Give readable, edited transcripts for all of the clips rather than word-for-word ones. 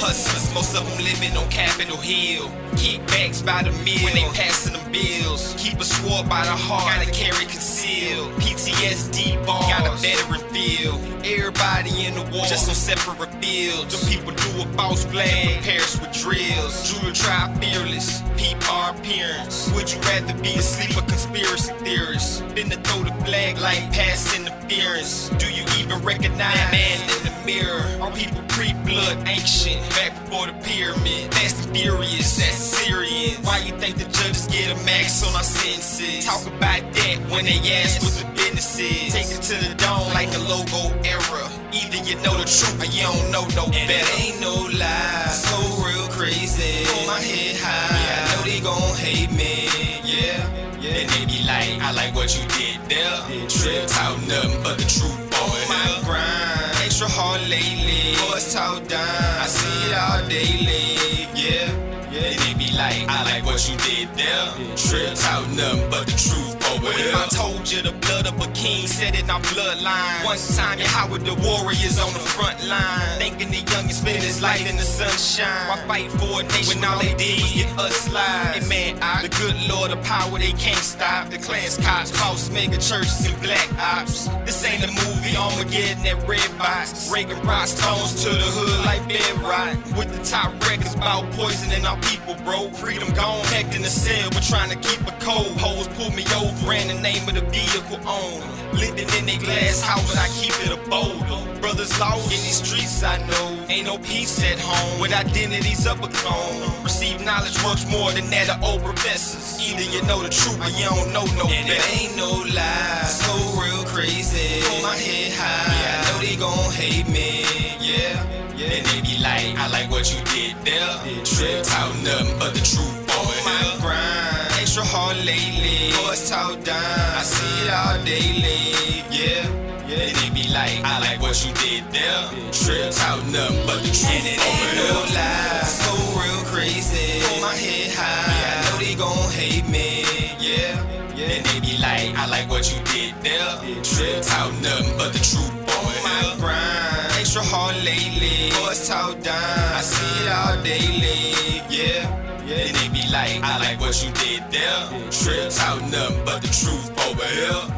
Hustlers, most of them living on Capitol Hill. Keep bags by the meal when they passing them bills. Keep a sword by the heart, gotta carry concealed. PTSD bars, got a veteran feel. Everybody in the war, just on separate fields. The people do a false flag, perish with drills. Drew the tribe fearless, peep our appearance. Would you rather be asleep or conspiracy theorist? Been to throw the flag like pass interference. Do you even recognize that man in the mirror? Are people pre-blood ancient, back before the pyramid? Fast and furious, that's Syrians. Why you think the judges get a max on our sentences? Talk about that when they ask what the business is. Take it to the dome like the logo era. Either you know the truth or you don't know no better. It ain't no lie, so real crazy. Hold my head high, yeah, I know they gon' hate me, yeah. And they be like, I like what you did there. Trip talk nothing but the truth, boy. My grind, extra hard lately. Boys talk down, I see it all daily, yeah. And they be like, I like what you did there. Trip talk nothing but the truth, boy. If I told you the blood of a king set in our bloodline. One time, yeah, how would the warriors on the front line? Thinking the youngest spend his life in the sunshine. Why fight for a nation when all they did was get us lives? Hey man, the good Lord of power, they can't stop. The clans cops, false mega churches and black ops. This ain't a movie, Armageddon that red box. Reagan brought stones to the hood like bedrock. With the top records about poisoning our people, bro. Freedom gone, packed in the cell, but trying to keep a cold. Hoes pulled me over and the name of the vehicle on. Living in a glass house, but I keep it a boulder. Brothers lost in these streets, I know. Ain't no peace at home with identities of a clone. Receive knowledge works more than that of old professors. Either you know the truth or you don't know no better. It ain't no lie, so real crazy. Hold my head high, yeah, I know they gon' hate me, yeah. And they be like, I like what you did there. Trip talk nothing but the truth, boy. My grind, extra hard lately. Boys talk down, I see it all daily, yeah. And they be like, I like what you did there. Trip talk nothing but the truth, and it ain't no lie, so real crazy. Hold my head high, yeah, I know they gon' hate me, yeah. And they be like, I like what you did there. Trip talk nothing but the truth, boy. My grind, extra hard lately. Boys talk down, I see it all daily, yeah. And they be like, I like what you did there. Trip talk nothing but the truth over here.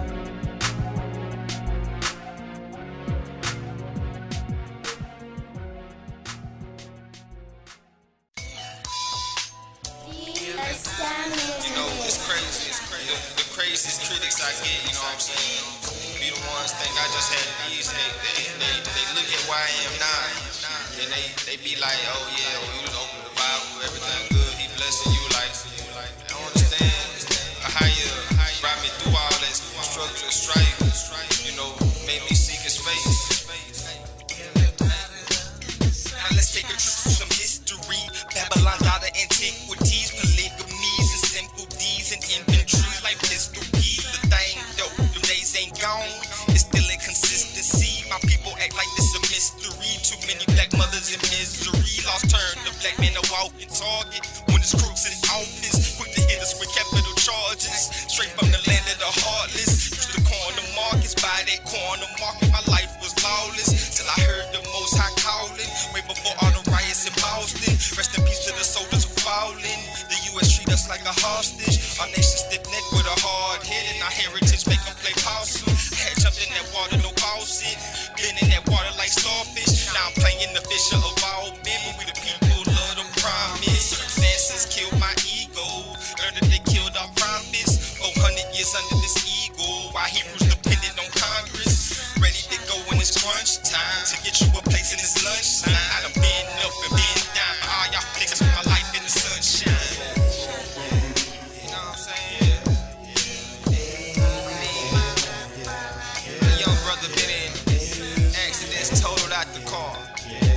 You know, it's crazy. The craziest critics I get, you know what I'm saying, be the ones think I just had these. They look at where I am now, and they be like, oh yeah, you done open the Bible, everything good, he blessing you. Like, I don't understand how you brought me through all that struggle and strife, you know, made me seek his face. Now let's take a trip through some history. Babylon, out of antiquities, polygamies and simple D's and inventory like pistol P. The thing though, them days ain't gone. It's still inconsistency. My people act like this a mystery. Too many black mothers in misery. Lost turn the black man a walking target. When it's crooks in office, quick to hit us with capital charges. Straight from the land of the heartless. Used to corner markets, buy that corner market. My life was lawless till I heard the Most High calling. Way before all the riots in Boston. Rest in peace to the soldiers who fallen. The U.S. treat us like a hostage. Our nation stiff neck with a hard head, and our heritage make them play possum. I had jumped in that water, no faucet. Been in that water like starfish. Now I'm playing the fisher of all men, but we the people of the promise. Circumstances killed my ego. Learned that they killed our prophets. 400 years under this eagle, while Hebrews depended on Congress. Ready to go when it's crunch time to get you a place in this lunchtime. I done been up and been down, but all y'all niggas put my life in the sunshine. You know what I'm saying? The young brother been in accidents, totaled out the car,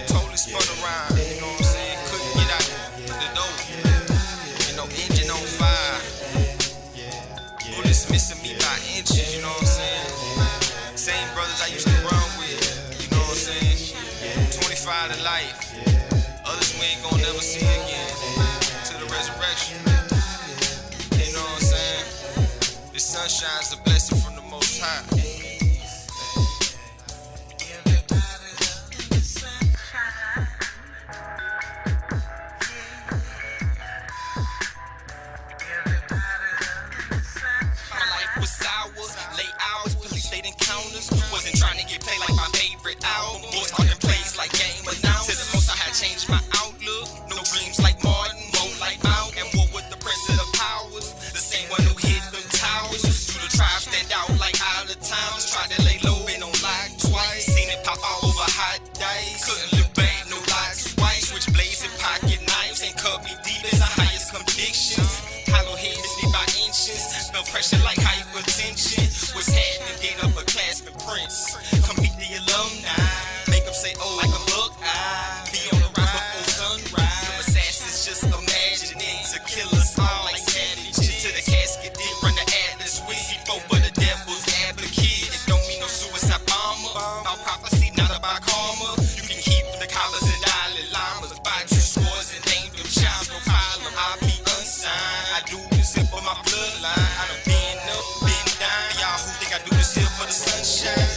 totally spun around. You know what I'm saying? Couldn't get out the door. You know, engine on fire. Bullets missing me by inches. You know what I'm saying? Same brothers I used to run with. You know what I'm saying? 25 to life. Others we ain't gonna never see again. To the resurrection. You know what I'm saying? The sunshine's a blessing from the Most High. tried to lay low, been on lock twice. Seen it pop all over hot dice. Couldn't look back, no locks white. Switch blades and pocket knives. Ain't cut me deep as the highest convictions. Hollow head missed me by inches. Felt pressure like hypertension. Was happening, get up a class with Prince. Come meet the alumni. Make them say, oh, like a look, I be on the rise before sunrise. Them assassins just imagining to kill us all like savages. To the casket, did run the atlas with C4 for the devil's advocate. It don't mean no suicide bomber. About prophecy, not about karma. You can keep the collars and Dalai Lamas. Buy 2 scores and name them child, no problem. I'll be unsigned. I do this here for my bloodline. I done been up, been down. Y'all who think I do this here for the sunshine?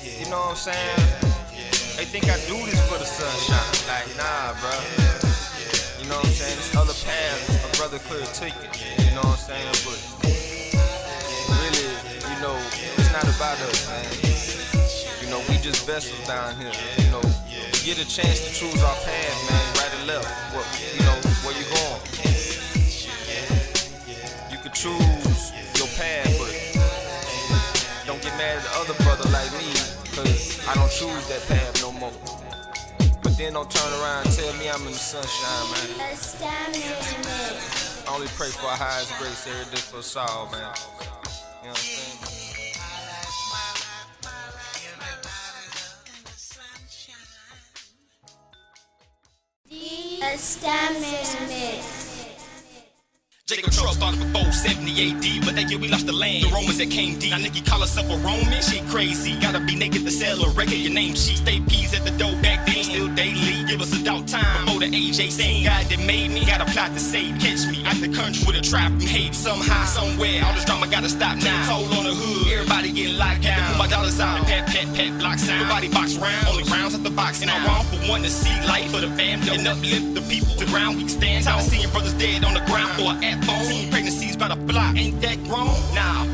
You know what I'm saying? They think I do this for the sunshine. Like, nah, bro. You know what I'm saying? This other path, a brother could have taken. You know what I'm saying? But really, you know, it's not about us, man. You know, we just vessels down here. You know, get a chance to choose our path, man. Right or left. What, you know, where you going? You could choose your path, but don't get mad at the other brother like me, cause I don't choose that path no more. But then don't turn around and tell me I'm in the sunshine, man. I only pray for our highest grace every day for us all, man. You know what I'm saying? Jacob Truck started for 470 AD, but that year we lost the land. The Romans that came deep. Now Nikki call herself a Roman. She crazy. Gotta be naked to sell a record. Your name sheet. Stay peas at the door back then. Still daily. Give us a doubt time. Before the AJ same God that made me. Got a plot to save. Catch me out the country with a trap from hate. Somehow, somewhere. All this drama gotta stop now. Told on the hood. Everybody getting locked down. Put my dollars out. Pat, block sound. Nobody box round. Only rounds at the box. And I wrong for one to see light for the family. And uplift the people to ground. We can stand tall. Seeing brothers dead on the ground for an app phone. Teen pregnancies by the block. Ain't that wrong? Nah,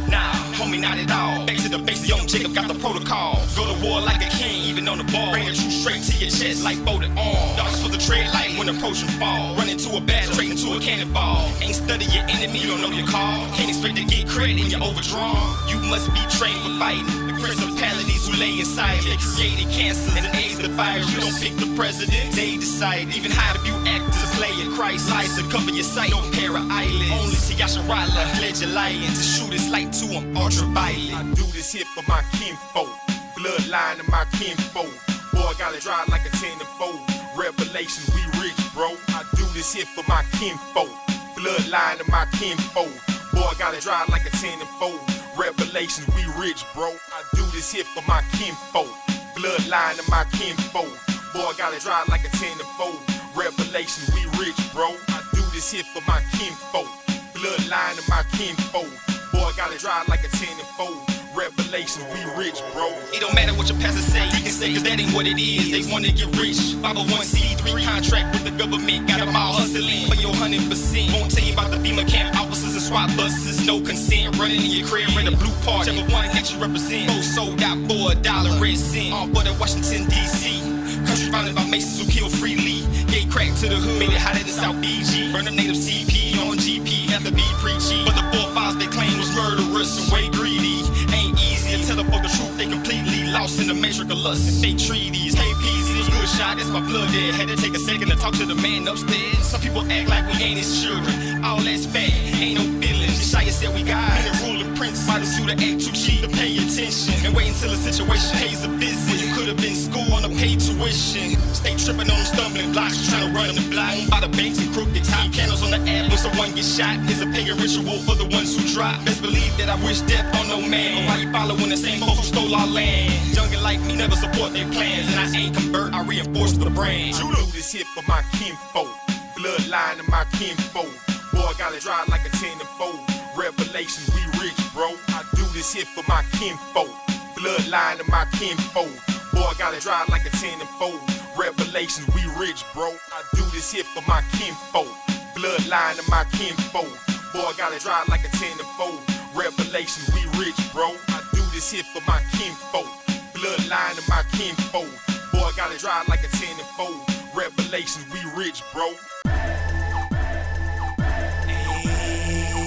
homie, not at all. Back to the basic, young Jacob got the protocol. Go to war like a king, even on the ball. Bring the truth straight to your chest like folded arm. Dogs supposed to tread light when approaching fall. Run into a battle, straight into a cannonball. Ain't study your enemy, you don't know your call. Can't expect to get credit and you're overdrawn. You must be trained for fighting. The principalities who lay inside, they created cancers and AIDS the virus. You don't pick the president, they decide. Even how to view actors, play in Christ. Lies to cover your sight, no para eyelids. Only to Yasharala, pledge your lying. To shoot his light to him, ultraviolet. I do this here for my kinfolk. Bloodline of my kinfolk. Boy, gotta drive like a 10-4. Revelation, we rich, bro. I do this here for my kinfolk. Bloodline of my kinfolk. Boy, gotta drive like a 10-4. Revelation, we rich, bro. I do this here for my kinfolk. Bloodline of my kinfolk. Boy, gotta drive like a 10-4. Revelation, we rich, bro. I do this here for my kinfolk. Bloodline of my kinfolk. Boy, gotta drive like a 10-4. Revelation, we rich, bro. It don't matter what your pastor say, he can say, cause that ain't what it is. They wanna get rich. 501c3 contract with the government, got them all hustling for your 100%. Won't tell you about the FEMA camp officers and SWAT buses. No consent, running in your crib, in the blue party. Whichever one that you represent. Both sold out for $1 red cent. All but at Washington, D.C. Country founded by Masons who kill freely. Gave crack to the hood, made it hotter than South BG. Burn the native CP on GP, have to be preachy. But the forefathers they claim was murderous and way greedy. Ain't easy to tell them for the truth, they completely lost in the matrix of lust and fake treaties. Hey, peasy, was good shot, that's my blood there. Had to take a second to talk to the man upstairs. Some people act like we ain't his children. All that's fat, ain't no feelings. Shia said we got many ruling prince. Why the suit act too cheap to pay attention? And wait until the situation pays a visit. You could have been school on a paid tuition. Stay tripping on them stumbling blocks, trying to run the block. By the banks and crooked time candles on the app. When someone gets shot, it's a pagan ritual for the ones who drop. Best believe that I wish death on no man. Why you following the same folks who stole our land? Youngin' like me never support their plans. And I ain't convert, I reinforce the brand. You do this here for my kinfolk. Bloodline of my kinfolk. Boy, gotta drive like a 10-4. Revelation, we rich, bro. I do this here for my kinfolk. Bloodline of my kinfolk. Boy, gotta drive like a 10-4. Revelation, we rich, bro. I do this here for my kinfolk. Bloodline of my kinfolk. Boy, gotta drive like a 10-4. Revelation, we rich, bro. I do this here for my kinfolk. Bloodline of my kinfolk. Boy, gotta drive like a 10-4. Revelation, we rich, bro.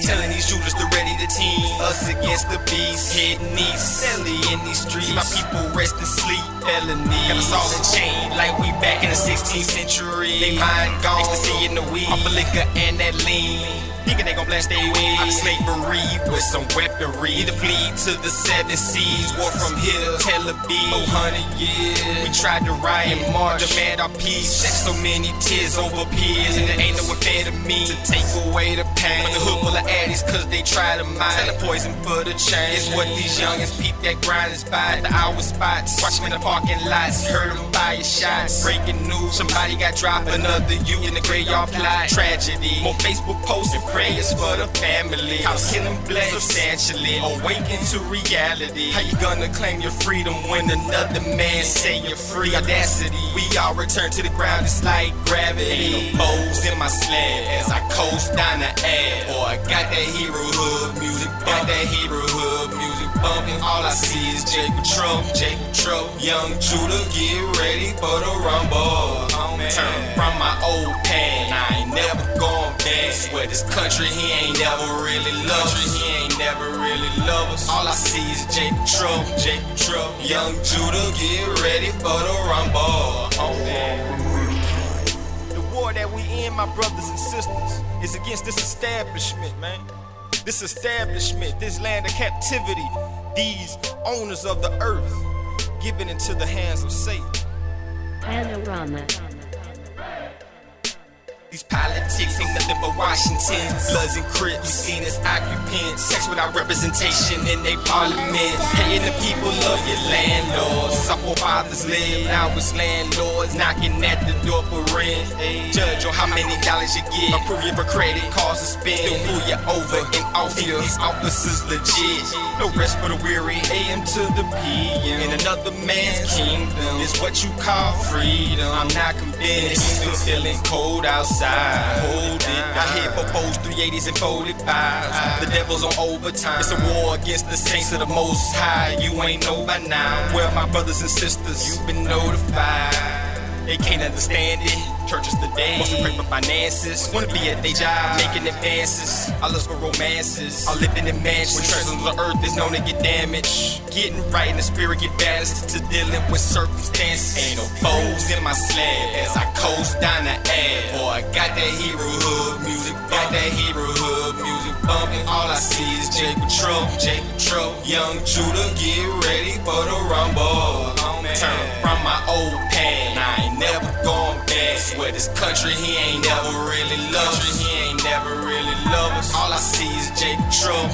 Telling these shooters to ready the team, us against the beast, heading east, Sally in these streets. My people rest and sleep, felony. Got us all in chain like we back in the 16th century. They mind gone, ecstasy in the weed, off of liquor and that lean. Thinking they gon' blast their way out of slavery with some weaponry. Either flee to the 7 seas, war from here, Tel Aviv, 400 years. We tried to riot and march, demand our peace. Shed so many tears over peers, and there ain't no amphetamine to take away the pain. But the hood full of addies, cause they try to mine. Selling poison for the chain. It's what these youngins peep that grind is by the hour spots. Watch them in the parking lots, heard them fire shots. Breaking news, somebody got dropped, another you in the graveyard plot. Tragedy, more Facebook posts and prayers for the family. House killing blessed substantially, awaken to reality. How you gonna claim your freedom when another man say you're free? Audacity, we all return to the ground, it's like gravity. Ain't no bows in my slab as I coast down the ad. Boy, I got that hero hood music, got that hero hood music bumping. All I see is Jacob Trouble, young Judah, get ready for the rumble. Turn from my old past, I ain't never going back. Swear this country, he ain't never really loved us. He ain't never really loved us. All I see is Jacob Trouble, young Judah, get ready for the rumble. The war that we in, my brothers and sisters, is against this establishment, man. This establishment, this land of captivity, these owners of the earth, given into the hands of Satan. Panorama. These politics ain't nothing but Washington. Bloods and Crips, we seen as occupants. Sex without representation in they parliament. Paying the people of your landlords. Since our forefathers lived, now it's landlords knocking at the door for rent. Judge on how many dollars you get, approve your credit cards to spend. Still pull you over in office, these officers legit. No rest for the weary, AM to the PM. In another man's kingdom is what you call freedom. I'm not convinced, still feeling cold outside. Hold it, I hit proposed 380s and 45s. The devil's on overtime. It's a war against the saints of the Most High. You ain't know by now. Well, my brothers and sisters, you've been notified. They can't understand it. Church is the day. Wants to pray for finances. Wanna be at their job, making advances. I lust for romances. I live in the mansions. When treasures of the earth is known to get damaged. Getting right in the spirit, get balanced to dealing with circumstances. Ain't no foes in my slab as I coast down the ad. Boy, I got that hero hood music, got that hero hood music bumping. All I see is Jacob Trouble, young Judah, get ready for the rumble. Turn from my old past, I ain't never going back. Swear this country, he ain't never really loved us. He ain't never really loved us. All I see is Jacob Trouble,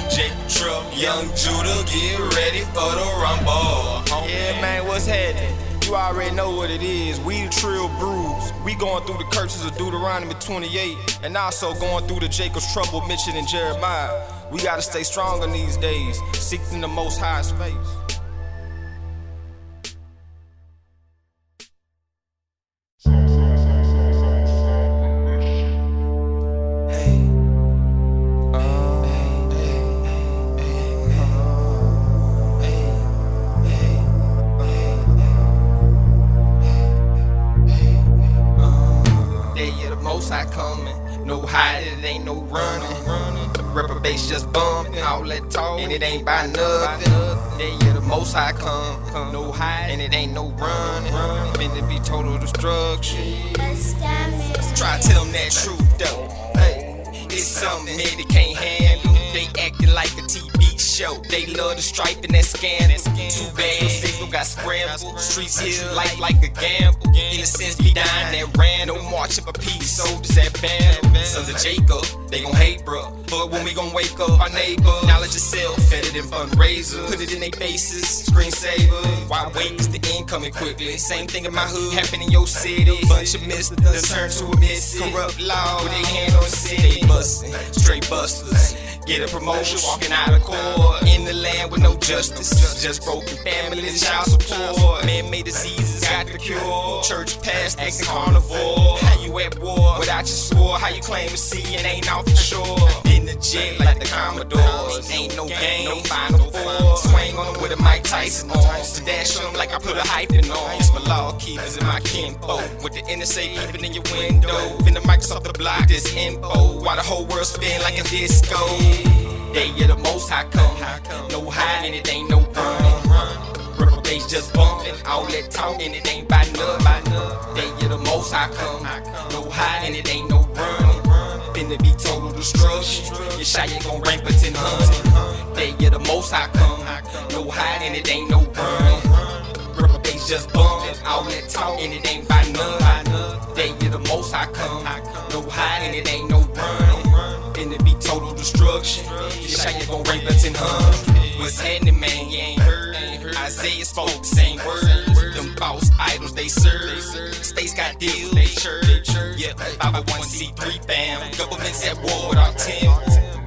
young Judah, get ready for the rumble. Yeah, man, what's happening? You already know what it is. We the Trill Brews. We going through the curses of Deuteronomy 28, and also going through the Jacob's Trouble mentioned in Jeremiah. We gotta stay strong in these days, seeking the Most High's face. I coming, no hiding, it ain't no running. Reprobates just bumping, all that talk, and it ain't by nothing. Yeah, the Most High come, no hiding, and it ain't no running. Finna be total destruction. Try to tell them that truth though. Hey, it's something that they can't handle. They acting like a TV show. They love the stripe and that scandal. Too bad, signal got scrambled. Streets here like a gamble. Innocence be dying that ran. No marching for peace, soldiers at battle. Sons of Jacob, they gon' hate, bruh. But when we gon' wake up our neighbor, knowledge yourself, fed it in fundraiser. Put it in their faces, screensaver. Why wait? It's the end coming quickly. Same thing in my hood, happen in your city. Bunch of misters turn to a miss. Corrupt law with their hand on the city. They bustin', straight busters. Get a promotion, walking out of court. In the land with no justice. Just broken families, child support. Man-made diseases, got the cure. Church past, acting carnivore. How you at war without your sword? How you claim to see and ain't out for sure? In the jet like the Commodores. Ain't no game, no final four. Swing on them with a Mike Tyson on. Dash on them like I put a hyphen on. It's my law keepers and my kinfolk. With the NSA peeping in your window. Finna Microsoft the block this info. While the whole world spin like a disco. Day of the Most High come. No hiding, it ain't no burning. Reprobates just bumping. All that talking, it ain't by nothing. Day of the Most High come. No hiding, it ain't no burning. Finna be total destruction. Your shot, you gon' rain for 1000. Day of the Most High come. No hiding, it ain't no burning. Reprobates just bumping. All that talking, it ain't by nothing. Day of the Most High come. No hiding, it ain't no burning. Finna be total destruction. Your shot, you gon' rain for 1000. What's happening, man? You ain't heard. Isaiah spoke the same words. Them false idols they serve. States got deals, they church. Yeah, 501c3 fam. Governments at war with our team.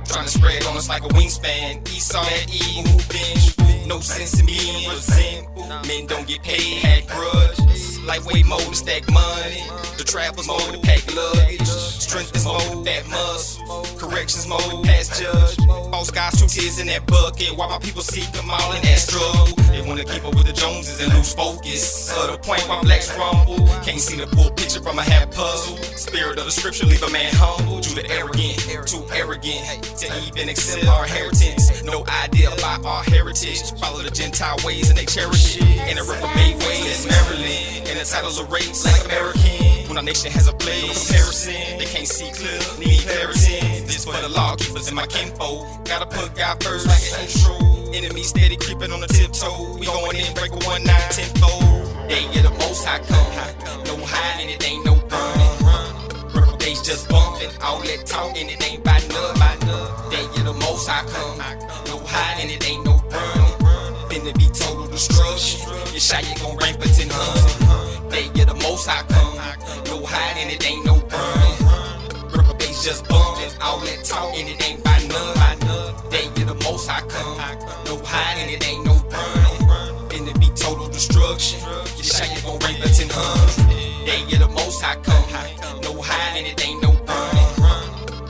Trying to spread on us like a wingspan. Esau that evil who binge. No sense in being resentful. Men don't get paid, had grudge. Lightweight mode to stack money. The travelers mode to pack luggage. Strength is mode to fat muscle. Corrections mode to pass judge. False guys, 2 tears in that bucket. While my people seek them all in that struggle. They wanna keep up with the Joneses and lose focus. The point while blacks rumble. Can't see the full picture from a half puzzle. Spirit of the scripture leave a man humble. Judah arrogant, too arrogant to even accept our inheritance. No idea about our heritage. Follow the Gentile ways and they cherish it. In a reprobate way, that's Maryland. And the title of race like American. When our nation has a plague, no comparison. They can't see clear, need clarity. This for the law keepers in my kinfolk. Gotta put God first like an intro. Enemy steady creeping on the tiptoe. We going in, break a 1-9 10-fold. Day of the Most High come. No hiding, it ain't no burning. Reprobates just bumping. All that talking, it ain't by nothing. Day of the Most High come. No hiding, it ain't no burning. Finna be total destruction. Your shot, you gon' rain for 1000. Day of the Most High come. No hiding, it ain't no burning. Reprobates just bumping. All that talking, it ain't by nothing. Day of the Most High come. No hiding, it ain't no burning. Finna be total destruction. Your shot, you gon' rain for 1000. Day of the Most High come. No hiding, it ain't no burning.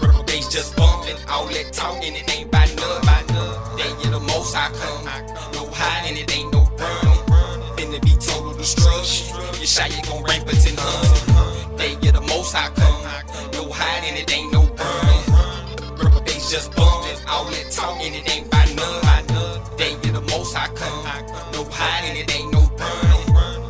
Reprobates just bumping. All that talking, it ain't by nothing. Day of the Most High come. No hiding, it ain't no burning. Finna be total destruction. Your shot, you gon' rain for 1000. Day of the Most High come. No hiding, it ain't no burning. Reprobates just bumping. All that talking, it ain't by nothing. Day of the Most High come. No hiding, it ain't no burning.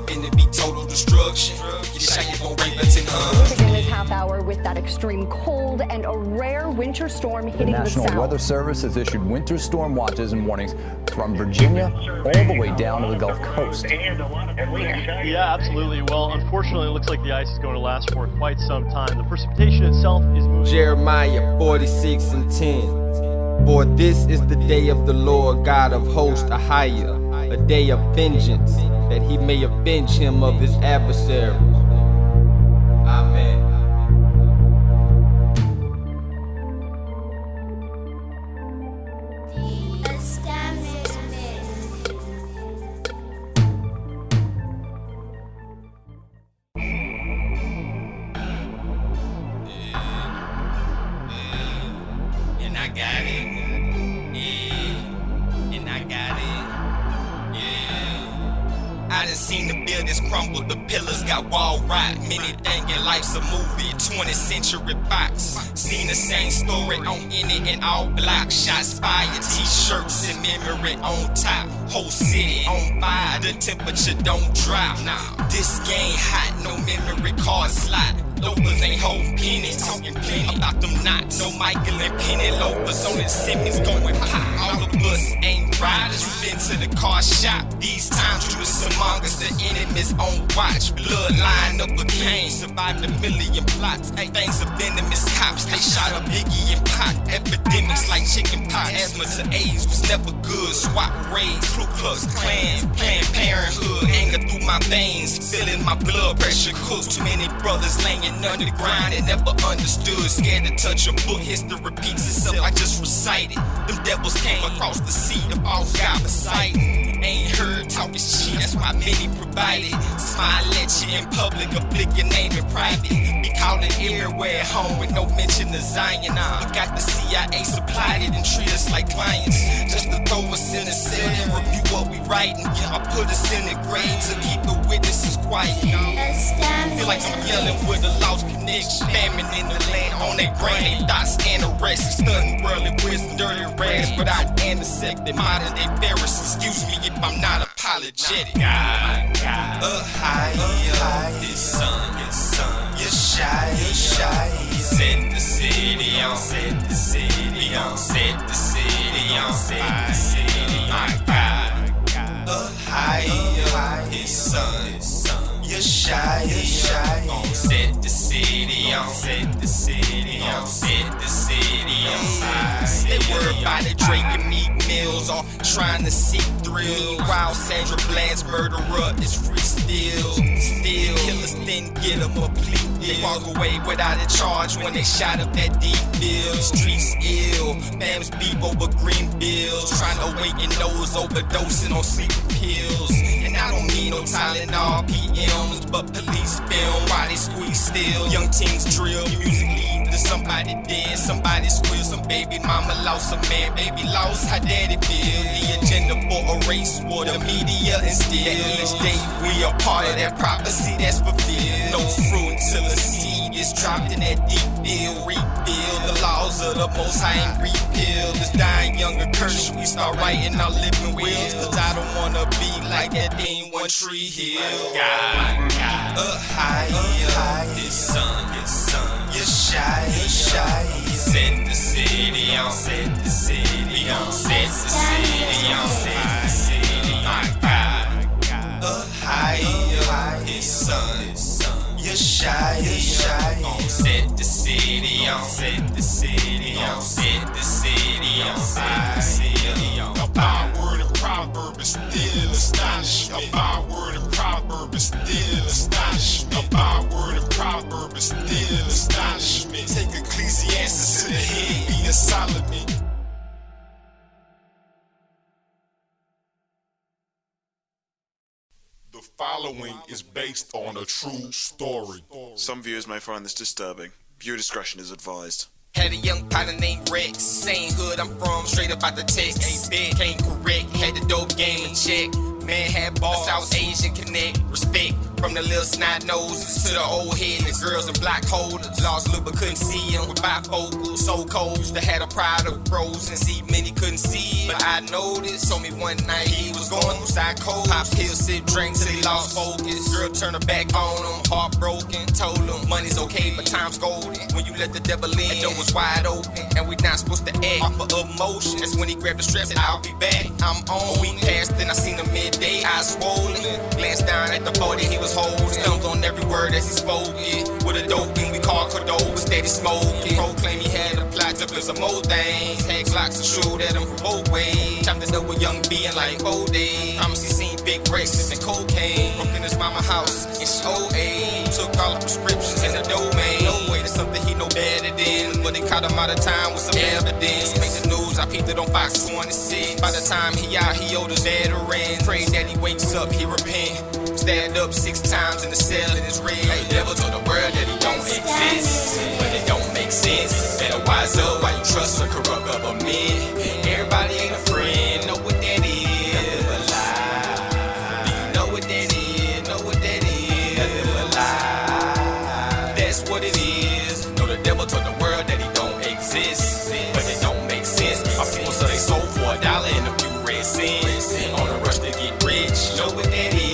Finna be total destruction. Your shot, you gon' rain for 1000. We'll begin this half hour with that extreme cold and a rare winter storm hitting the south. The National Weather Service has issued winter storm watches and warnings from Virginia all the way down to the Gulf Coast. Yeah, absolutely. Well, unfortunately, it looks like the ice is going to last for quite some time. The precipitation itself is moving. Jeremiah 46:10. For this is the day of the Lord God of hosts, Ahijah, a day of vengeance, that he may avenge him of his adversaries. Amen. And I got it. Yeah. And I got it. Yeah. I done seen the buildings crumble, the pillars got wall rot. Many thinking life's a movie, 20th century box. Seen the same story on any and all blocks. Shots fired, t-shirts in memory on top. Whole city on fire, the temperature don't drop. Nah, this game hot, no memory card slot. Loafers ain't holding pennies, talking plenty about them knots. No Michael and Penny loafers, only Simmons going pop. All of us ain't riders, we been to the car shop. These times you was among us, the enemies on watch. Bloodline of a Cain, survived a million plots. Things of venomous cops, they shot a Biggie and Pac. Epidemics like chicken pox, asthma to AIDS was never good. Swap raids, Ku Klux Klan, Planned Parenthood, anger through my veins, feeling my blood pressure cooked. Too many brothers laying underground and never understood. Scared to touch a book, history repeats itself. I just recited. Them devils came across the sea, the false God Poseidon. Ain't heard talk is cheap, that's why many provided. Smile at you in public, or flick your name in private. Be calling everywhere at home with no mention of Zion. We got the CIA supplied it and treat us like clients. Just to throw us in a cell and review what we writing. I put us in the grave to keep the witnesses quiet. Feel like I'm yelling with a lost connection. Famine in the land on their brain, they thoughts anorexic. Stunning worldly wisdom, dirty rags without antiseptic. Modern day Pharisees, excuse me if I'm not apologetic. God, higher, his son, Yeshaya, set the city on, set the city on, set the city on, set the city on. My God, higher, his son, Yeshaya, set the city on, set the city on, set the city on. They worry about it, Drake and Meek Mills, all trying to seek thrill. While Sandra Bland's murderer is free still. Killers didn't get him a plea deal. They walk away without a charge when they shot up that deep bill. Streets ill, fams beef over green bills. Trying to awaken those overdosing on sleeping pills. And I don't need no Tylenol PMs, but police film while they squeeze still. Young teens drill, music lead to somebody dead. Somebody squeal, some baby mama lost, some man baby lost. How daddy feel? The agenda for a race war, the media instill. Each day we are part of that prophecy that's fulfilled. No fruit until a seed is dropped in that deep field. Rebuild the laws of the Most High and repeal this dying younger curse. We start writing our living wills, cause I don't wanna be like that thing One Tree Hill. God, higher, his son, Yeshaya, set the city on, set the city on, set the city on, set the city on. My God, higher, his son, Yeshaya, set the city on, set the city on, set the city on, set the city on. A byword and proverb is still astonishment. A byword and proverb is still astonishment. A byword and proverb is still astonishment. Take Ecclesiastes to the head, be a Solomon. The following is based on a true story. Some viewers may find this disturbing. Viewer discretion is advised. Had a young partner named Rex. Same hood I'm from, straight up out the text. Ain't big, came correct. Had the dope game in check. Man had balls, South Asian connect. Respect from the little snot noses to the old head. The girls and block holders. Lost look but couldn't see him with bifocals. So cold, used to had a pride of pros and see many couldn't see it. But I noticed, told me one night he was going through psycho. Pop pills, sip drinks till he lost focus. Girl turned her back on him, heartbroken. Told him money's okay, but time's golden. When you let the devil in, the door was wide open. And we not supposed to act off of emotion. That's when he grabbed the strap, said I'll be back. I'm on. A week passed, then I seen him midday, eyes swollen. Glanced down at the body he was holding. Thumbs on every word as he spoke it. With a dope thing we call Cordova, steady smoking. Proclaim he had a plot to flip some more things. Had clocks and shoot at him from both ways. Chopped it up with young B and like old days. Promise he seen big races and cocaine. Broke in his mama house and she old age. Took all the prescriptions in the domain. No way to something he know better than. But they caught him out of time with some evidence. Make the news, I peeped it on Fox 26. By the time he out, he owed his veterans. Pray that he wakes up, he repent. Stand up 6 times in the cell in his red. Like devil told the world that he don't exist, but it don't make sense. Better wise up why you trust a corrupt government. Everybody ain't a friend, know what that is. Nothing but lie. Do you know what that is? Know what that is? Nothing but lie. That's what it is. No, the devil told the world that he don't exist, but it don't make sense. Our people sell they soul for $1 and a few red cents. On a rush to get rich, know what that is.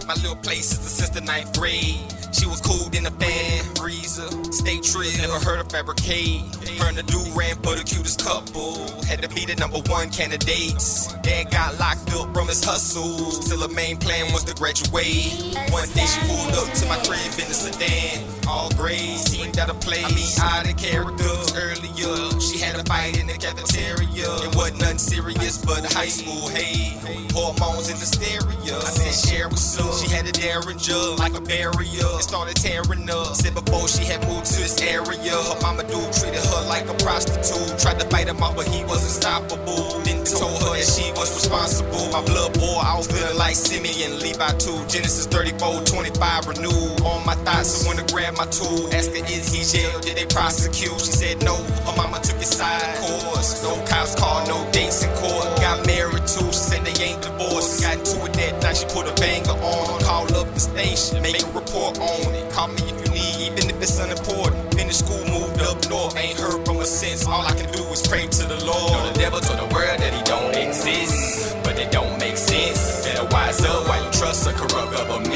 My little place is since the 9th grade. She was cool in the band, breezer, stay true, never heard of fabricate. Her and the dude ran for the cutest couple. Had to be the #1 candidates. Dad got locked up from his hustles. Till the main plan was to graduate. One day she pulled up to my crib in the sedan. All gray, seeing out of place. Out of characters earlier. She had a fight in the cafeteria. It wasn't nothing serious, but high school, hey. Hormones in the stereo. I said, share what's up. She had a derringer like a barrier. It started tearing up. Said before she had moved to this area. Her mama dude treated her like a prostitute. Tried to fight him out, but he was unstoppable. Then told her that she was responsible. My blood boy, I was feeling like Simeon. Levi 2, Genesis 34:25 renewed. On my thoughts, I wanna grab my tool. Ask her, is he jail? Did they prosecute? She said no. Her mama took his side. Course, no cops called, no dates in court. Got married too. She said they ain't divorced. Got into it that night. She put a banger on. Call up the station, make a report on it. Call me if you need, even if it's unimportant. Finished school, moved up north. Ain't heard from her since. All I can do is pray to the Lord. Know the devil told the world that he don't exist, but it don't make sense. Better wise up while you trust a corrupt government.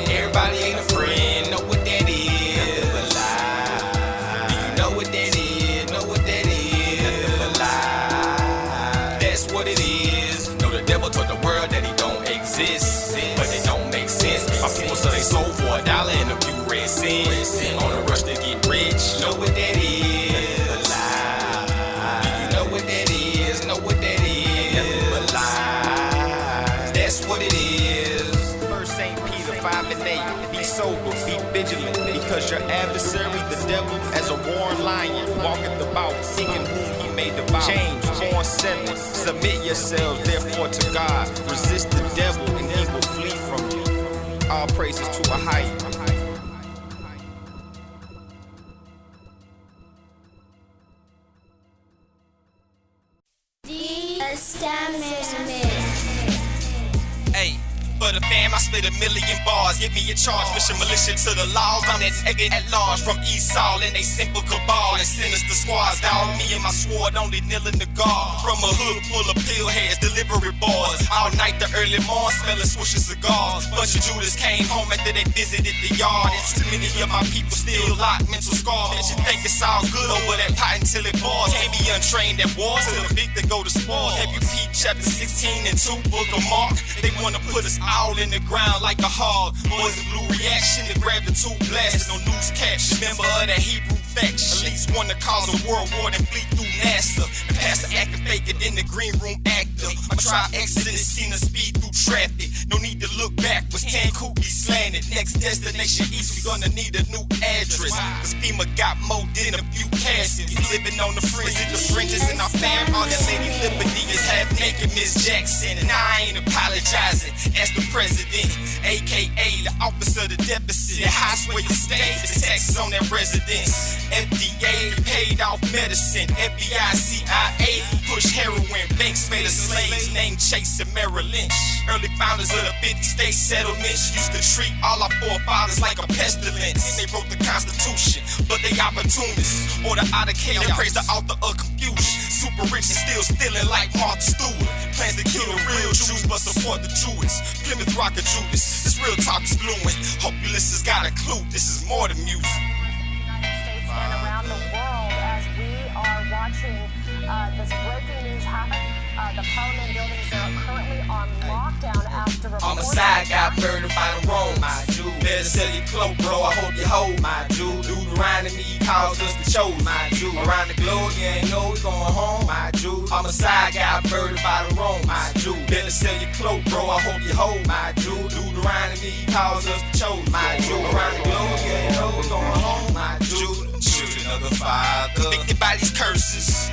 Everybody ain't a friend. Know what that is? Nothing but lies. Do you know what that is? Know what that is? Nothing but lies. That's what it is. Know the devil told the world that he don't exist, but it don't make sense. My people sell they soul for $1 and a few red cents. On a rush to get rich. Know what that is? Nothing but lies. Do you know what that is? Know what that is? Nothing but lies. That's what it is. 1 St. Peter 5:8. Be sober, be vigilant, because your adversary, the devil, as a roaring lion, walketh about, seeking whom he may devour. James 4:7. Submit yourselves therefore to God. Resist the devil and he will flee from you. All praises to a higher. Hey, for the fam, I spit 1,000,000 bars. Give me a charge, mission militia to the laws. I'm that nigga at large from Esau and they simple cabal and sinister squads. Dog, me and my sword only kneeling the guard. From a hood full of pill heads, delivery boys. All night the early morn, smelling swisher cigars. Bunch of Judas came home after they visited the yard. And too many of my people still locked, mental scars. Bet you think it's all good over that pot until it boils. Can't be untrained at war, till the big to go to sport. Have you peeped chapter 16 and 2, book of Mark? They wanna put us all in the ground like a hog. Boys in blue reaction to grab the two blasted on news caption. Member of that Hebrew faction. At least one to cause a world war and flee through NASA. And pass the active faker in the green room actor. I try exiting the scene of speed through traffic. No need to look backwards. 10 cookies slanted. Next destination east, we gonna need a new address. Cause FEMA got more than a few caskets. Living on the fringes in our fam. All that Lady Liberty is half naked, Miss Jackson. And I ain't apologizing. As the president, aka the officer of the deficit. House where you stay, the taxes on that residence. FDA paid off medicine. FBI, CIA push heroin. Banks made of slaves named Chase and Merrill Lynch. Early founders of the 50-state settlements used to treat all our forefathers like a pestilence. They wrote the Constitution, but they opportunists. Order out of chaos, they praise the author of confusion. Super rich and still stealing like Martha Stewart. Plans to kill the real Jews but support the Jewish. Plymouth Rock of Judas. This real talk is fluent. Hope you listeners got a clue. This is more than music. States and around the world as we are watching this breaking news happen. The parliament buildings are currently on lockdown after a Homicide got murdered by the Rome, my Jew. Better sell your cloak, bro, I hope you hold, my Jew. Deuteronomy calls us to chose, my Jew. Around the globe, you ain't know we going home, my Jew. Homicide got murdered by the Rome, my Jew. Better sell your cloak, bro, I hope you hold, my Jew. Deuteronomy calls us to chose, my Jew. Around the globe, you ain't know we going home, my Jew. Children of the Father, convicted by these curses.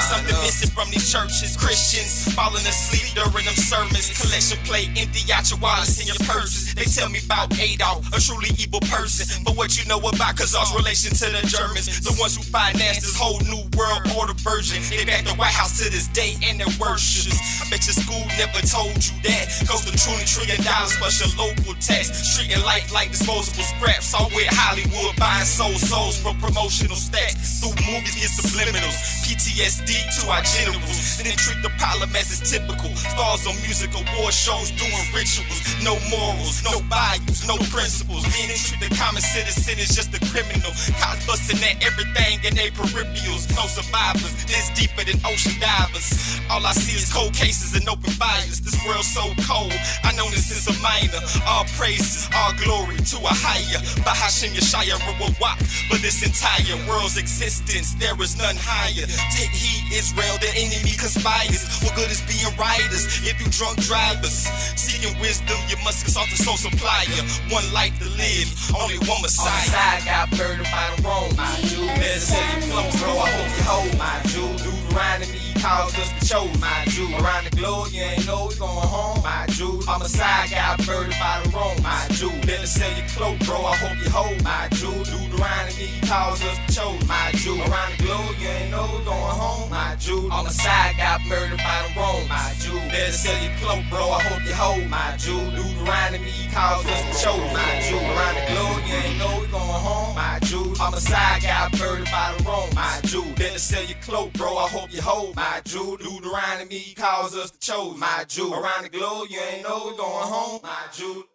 Something missing from these churches. Christians falling asleep during them sermons. Collection plate empty out your wallets and your purses. They tell me about Adolf, a truly evil person. But what you know about Khazar's relation to the Germans, the ones who financed this whole new world order version. They back the White House to this day and their worships. I bet your school never told you that. Cost a $20 trillion plus your local tax. Treating life like disposable scraps. All with Hollywood buying souls for promotional stacks. Through movies get subliminals. PTSD to our generals. Then treat the problem as it's typical. Stars on music award shows doing rituals. No morals, no values, no principles. Then treat the common citizen is just a criminal. Cops busting at everything in their peripherals. No survivors, this deeper than ocean divers. All I see is cold cases and open fires. This world's so cold, I know this is a minor. All praises, all glory to a higher. Bahashim Yeshaya Rawawak. But this entire world's existence, there is none higher. Take heed, Israel, the enemy conspires. What good is being riders if you drunk drivers? Seeking wisdom, you must consult the soul supplier. One life to live, only one Messiah. On the side, got murdered by the wrong, my Jew. Better say you close, bro, I hope you hold, my Jew. Deuteronomy calls us to chose, my Jew. Around the globe, you ain't know we going home, my Jew. Homicide got murdered by the wrong, my Jew. Better sell your cloak, bro, I hope you hold, my Jew. Deuteronomy calls us to chose, my Jew. Around the globe, you ain't know we going home, my Jew. Homicide got murdered by the wrong, my Jew. Better sell your cloak, bro, I hope you hold, my Jew. Deuteronomy calls us to chose, my Jew. Around the globe, you ain't know we going home, my Jew. Homicide got murdered by the wrong, my Jew. Better sell your cloak, bro, I hope you hold, my Jew. Deuteronomy calls us to chose, my Jew. Around the globe, you ain't know we going home, my Jew.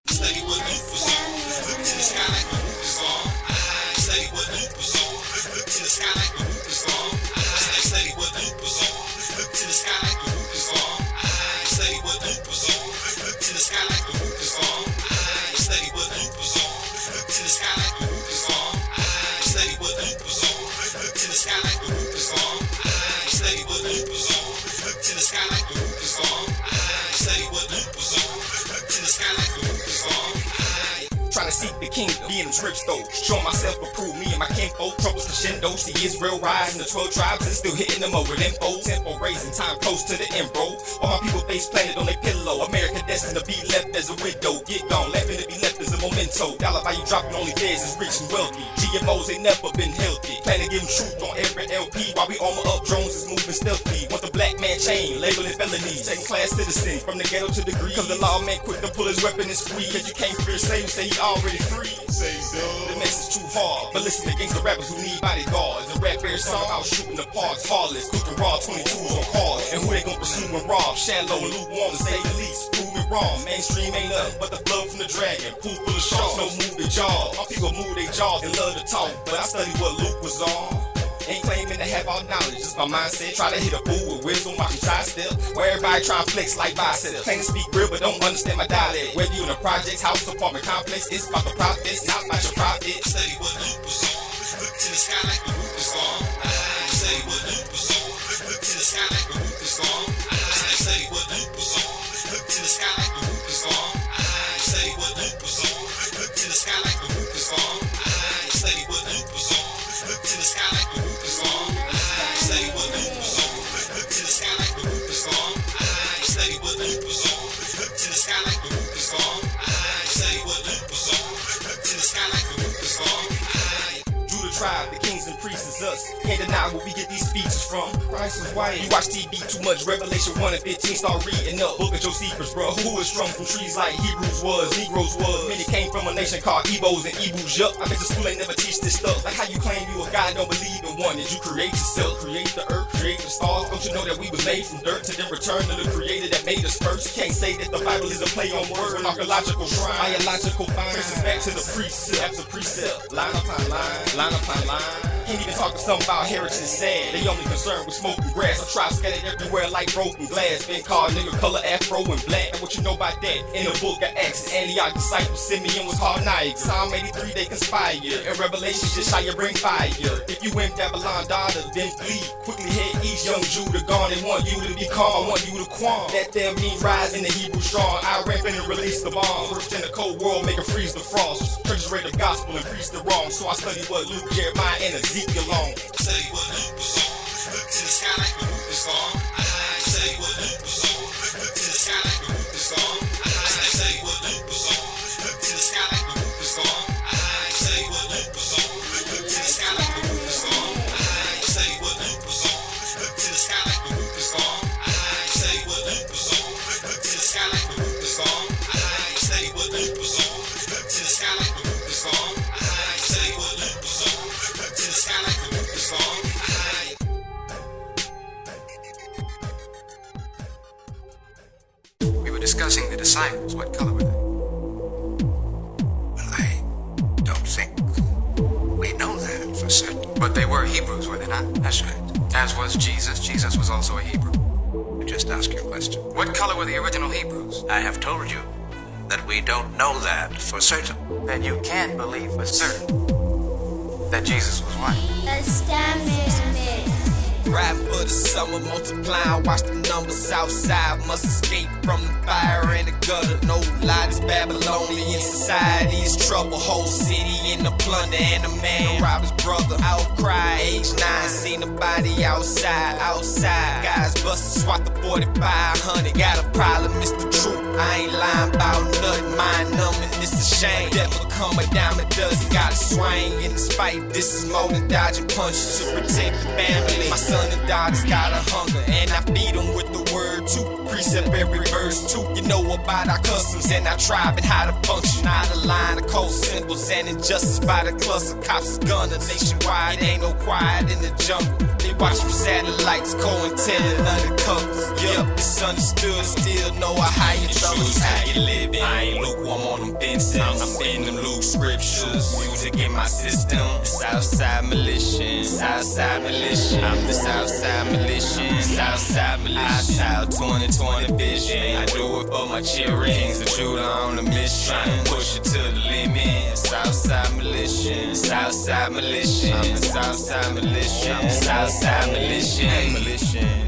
Study what Luke was on. Look to the sky like the roof is on. Study what Luke was on. Look to the sky like the roof is on. Study what Luke was on. Look to the sky like the roof is on. Study what Luke was on. Look to the sky like the roof is on. Study what Luke was on. Look to the sky like the roof is on. Study what Luke was on. Look to the sky like the roof is on. Study what Luke was on. Look to the sky like the roof is on. Study what Luke was on. Look to the sky like the roof is on. Trying to seek the kingdom, be in the trip store. Show myself approved, me and my kinfolk. Troubles crescendo, see Israel rise in the 12 tribes and still hitting them over info. Tempo raising, time close to the end, bro. All my people face planted on their pillow. America destined to be left as a widow. Get gone, laughing to be left as a memento. Dollar value dropping, only theirs is rich and wealthy. GMOs ain't never been healthy. Plan to give them truth on every LP. While we armor up, drones is moving stealthily. Want the black man chain, labeling felonies. Second class citizen, from the ghetto to the degree. Cause the lawman quick to pull his weapon and squeeze. Cause you can't fear slaves, say he already free. The message too hard, but listen to gangsta rappers who need bodyguards. The rap bear song out shooting the parks, heartless, cooking raw 22s on cars. And who they gon' pursue and rob? Shallow, lukewarm to say the least. Prove it wrong, mainstream ain't nothing but the blood from the dragon. Pool full of sharks, no moving jaws. My people move their jaws and love to talk, but I study what Luke was on. Ain't claiming to have all knowledge, just my mindset. Try to hit a fool with wisdom, watch him sidestep. Where everybody try to flex like biceps. Claim to speak real, but don't understand my dialect. Whether you in a projects, house, apartment complex, it's about the profits, not about your profit. Study what Luke was on. Look to the sky like the roof is on. Study what Luke was on. Look to the sky like the roof is on. Study what Luke was on. Look to the sky like the roof is on. Study what Luke was on. Look to the sky like the roof is on. Study what Luke was on. Look to the sky like the roof is on. Study what Luke was on. Look to the sky like the roof is on. Study what Luke was on. Look to the sky like the roof is on. Study what Luke was on. Look to the sky like the roof is on. Judah tribe, the kings and priests is us. Can't deny where we get these speeches from. Christ is white. You watch TV too much. Revelation 1 and 15 start reading up. Book of Josephus, bro. Who was strung from trees like Hebrews was, Negroes was. Many came from a nation called Ebos and Ebus. Yup, I bet the school ain't never teach this stuff. Like how you claim you a God, don't believe in one. Did you create yourself? Create the earth, create the stars. Don't you know that we was made from dirt to then return to the creator that made us first? Can't say that the Bible is a play on words. An archaeological shrine, biological find. Traces back to the precept after precept. Line upon line, line upon line. Can't even talk to something about heritage and sad. They only concerned with smoking grass. A tribe scattered everywhere like broken glass. Been called nigga color afro and black. And what you know about that? In the book of Acts, Antioch disciples, Simeon was called Nike. Psalm 83 they conspire. In Revelation just how you bring fire. If you in Babylon daughter, then flee. Quickly head east, young Judah gone. They want you to be calm, I want you to qualm. That there mean rise in the Hebrew strong. I rap and release the bomb. First in the cold world, make it freeze the frost. Churches read the gospel and preach the wrong. So I study what Luke, Jeremiah, and Ezekiel on. Study what Luke was on. Look to the sky like the roof is on. Study what Luke was on. Look to the sky like the roof is on. Study what Luke was on. Look to the sky like the roof is on. Study what Luke was on. Look to the sky like the roof is on. Study what Luke was on. Look to the sky like the roof is on. Study what Luke was on. Look to the sky like the roof is on. Study what Luke was on. Look to the sky like the roof is on. Study what Luke was on. Look to the sky like the roof is on. We were discussing the disciples. What color were they? But they were Hebrews, were they not? That's right. As was Jesus. Jesus was also a Hebrew. You just ask your question. What color were the original Hebrews? I have told you that we don't know that for certain. Then you can't believe for certain that Jesus was white. Riding for the summer, multiplying, watch the numbers outside. Must escape from the fire and the gutter. No lie, this Babylonian society is trouble. Whole city in the plunder and a man rob his brother. Outcry, age 9, seen a body outside. Guys bustin', swat the 4500. Got a problem, it's the truth. I ain't lying about nothing. Mind numbing, it's a shame. Devil come a dime a dozen. Got a swing in the spite. This is more than dodging punches to protect the family. My son and daughters got a hunger, and I feed them with the word too. Precept every verse too. You know about our customs and our tribe and how to function. Out of line of cold symbols and injustice by the cluster. Cops is gunner nationwide. Ain't no quiet in the jungle. They watch from satellites, co-intelligent undercovers. Yup, it's understood. Still know a higher thoughts. How you living? I ain't lukewarm on them Bensons. I'm in them loose scriptures. Music in my system. Southside militia. Southside militia. I'm the Southside militia. Southside militia. Out 2020 vision. I do it for my children. Kings of Judah on a mission. Push it to the limit. Southside militia. Southside militia. I'm the Southside militia. I'm the Southside militia.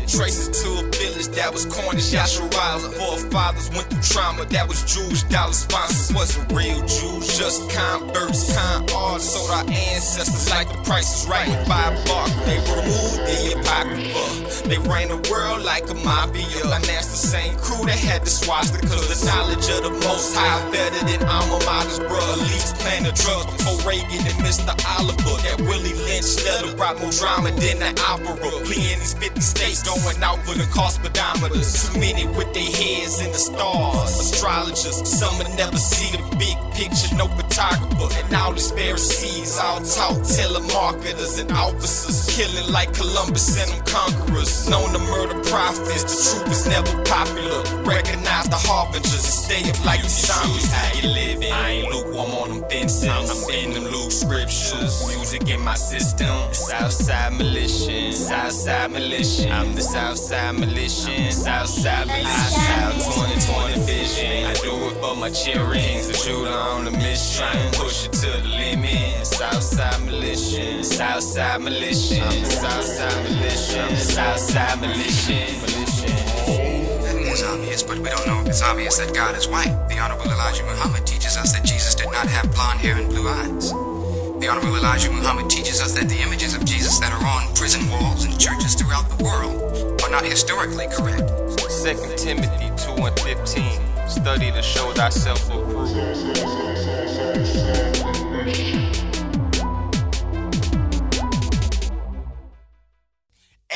Traces to a village that was Cornish. Yasharal's forefathers went through trauma. That was Jewish dollar sponsors. Wasn't real Jews, just converts, con artists. Sold our ancestors like the price is right. By bark, they removed the apocrypha. They ran the world like a mafia. And that's the same crew that had the swastika. The knowledge of the most high better than alma mater's brother. Least plan the drugs before Reagan and Mr. Oliver. That Willie Lynch letter brought more drama than the opera. Playing these 50 states going out for the cost pedometers. Too many with their heads in the stars. Astrologers, some will never see the big picture. No photographer and all these Pharisees. All talk telemarketers and officers. Killing like Columbus and them conquerors. Known to murder prophets. The truth is never popular. Recognize the harbingers and stay up like the zombies. How you living? I ain't lukewarm on them Bensons. I'm in them loose scriptures. Music in my system. Southside militia. Southside militia. I'm the Southside militia. Southside militia. South 2020 vision. I do it for my children. Kings of Judah on a mission. Push it to the limit. Southside militia. Southside militia. I'm the Southside militia. I'm the Southside militia. That is obvious, but we don't know if it's obvious that God is white. The Honorable Elijah Muhammad teaches us that Jesus did not have blonde hair and blue eyes. The Honorable Elijah Muhammad teaches us that the images of Jesus that are on prison walls and churches throughout the world are not historically correct. 2 Timothy 2:15. Study to show thyself approved.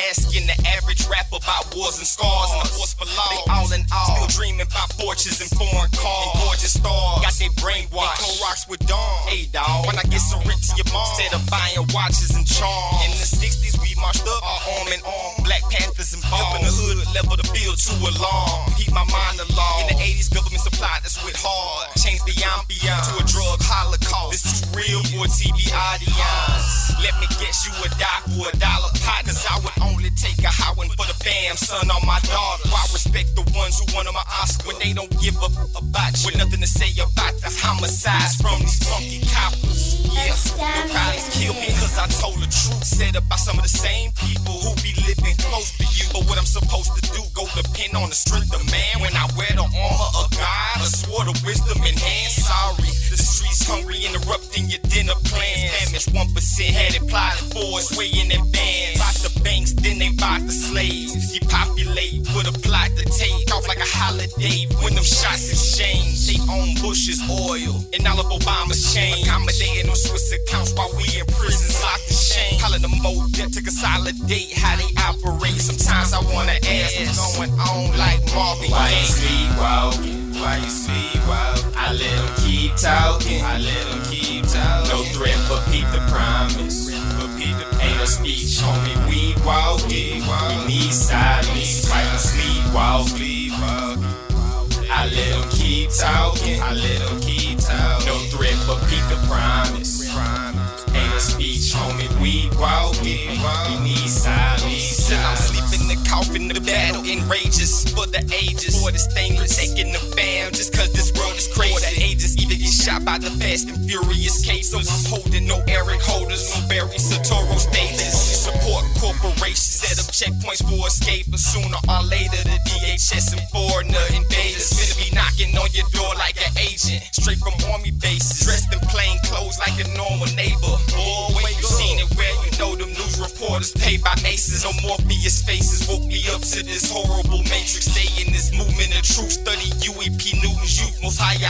Asking the average rapper about wars and scars and the force for law. They all in all, still dreaming about fortunes and foreign cars and gorgeous stars. Got their brainwashed, they rocks with dawn. Hey dawg, when I get so rich to your mom, instead of buying watches and charms. In the 60s we marched up, all arm in arm. Black Panthers and bomb in the hood, level the field to alarm. Keep my mind along. In the 80s government supplied us with hard. Changed the ambiance to a drug holocaust. It's too real for a TV audience. Let me guess you would die for $1 pot, cause I would only take a high one for the fam, son on my daughter. I respect the ones who won my Oscar when they don't give up about you. With nothing to say about the homicides from these funky coppers. Yeah, they'll probably kill me cause I told the truth. Said about some of the same people who be living close to you. But what I'm supposed to do, go depend on the strength of man. When I wear the armor of God, a sword of wisdom in hand. Sorry, the streets hungry, interrupting your dinner plans. Damage 1% had it plotted for us way in advance. Bought the banks, then they bought the slaves. Depopulate with a plot to take off like a holiday. When them shots exchange, they own Bush's oil and all of Obama's chain. Accommodating them Swiss accounts while we in prisons locked in shame. Calling them old debt to consolidate how they operate. Sometimes I wanna ask what's going on like Marvin. Why you sleepwalking? Why you sleepwalking? I let them keep talking. I let them keep talking. No threat, but keep the promise. Ain't no speech, homie, we walking. We need silence, fight and sleepwalking. I let them keep talking. I let them keep talking. No threat, but keep the promise. Ain't no speech, homie, we walking. the ages. For this thing protecting the fam, just cause this world is crazy. For the ages even get shot by the fast and furious cases. I'm holding no Eric holders, no Barry Satoro status. Support corporations, set up checkpoints for escapers. Sooner or later the DHS and foreigner invaders finna be knocking on your door like an agent, straight from army bases, dressed in plain clothes like a normal neighbor. Boy, you seen it where you know them news reporters paid by aces. No Morpheus faces woke me up to this horrible matrix. Stay in this movement of truth, study UEP Newton's youth, most higher.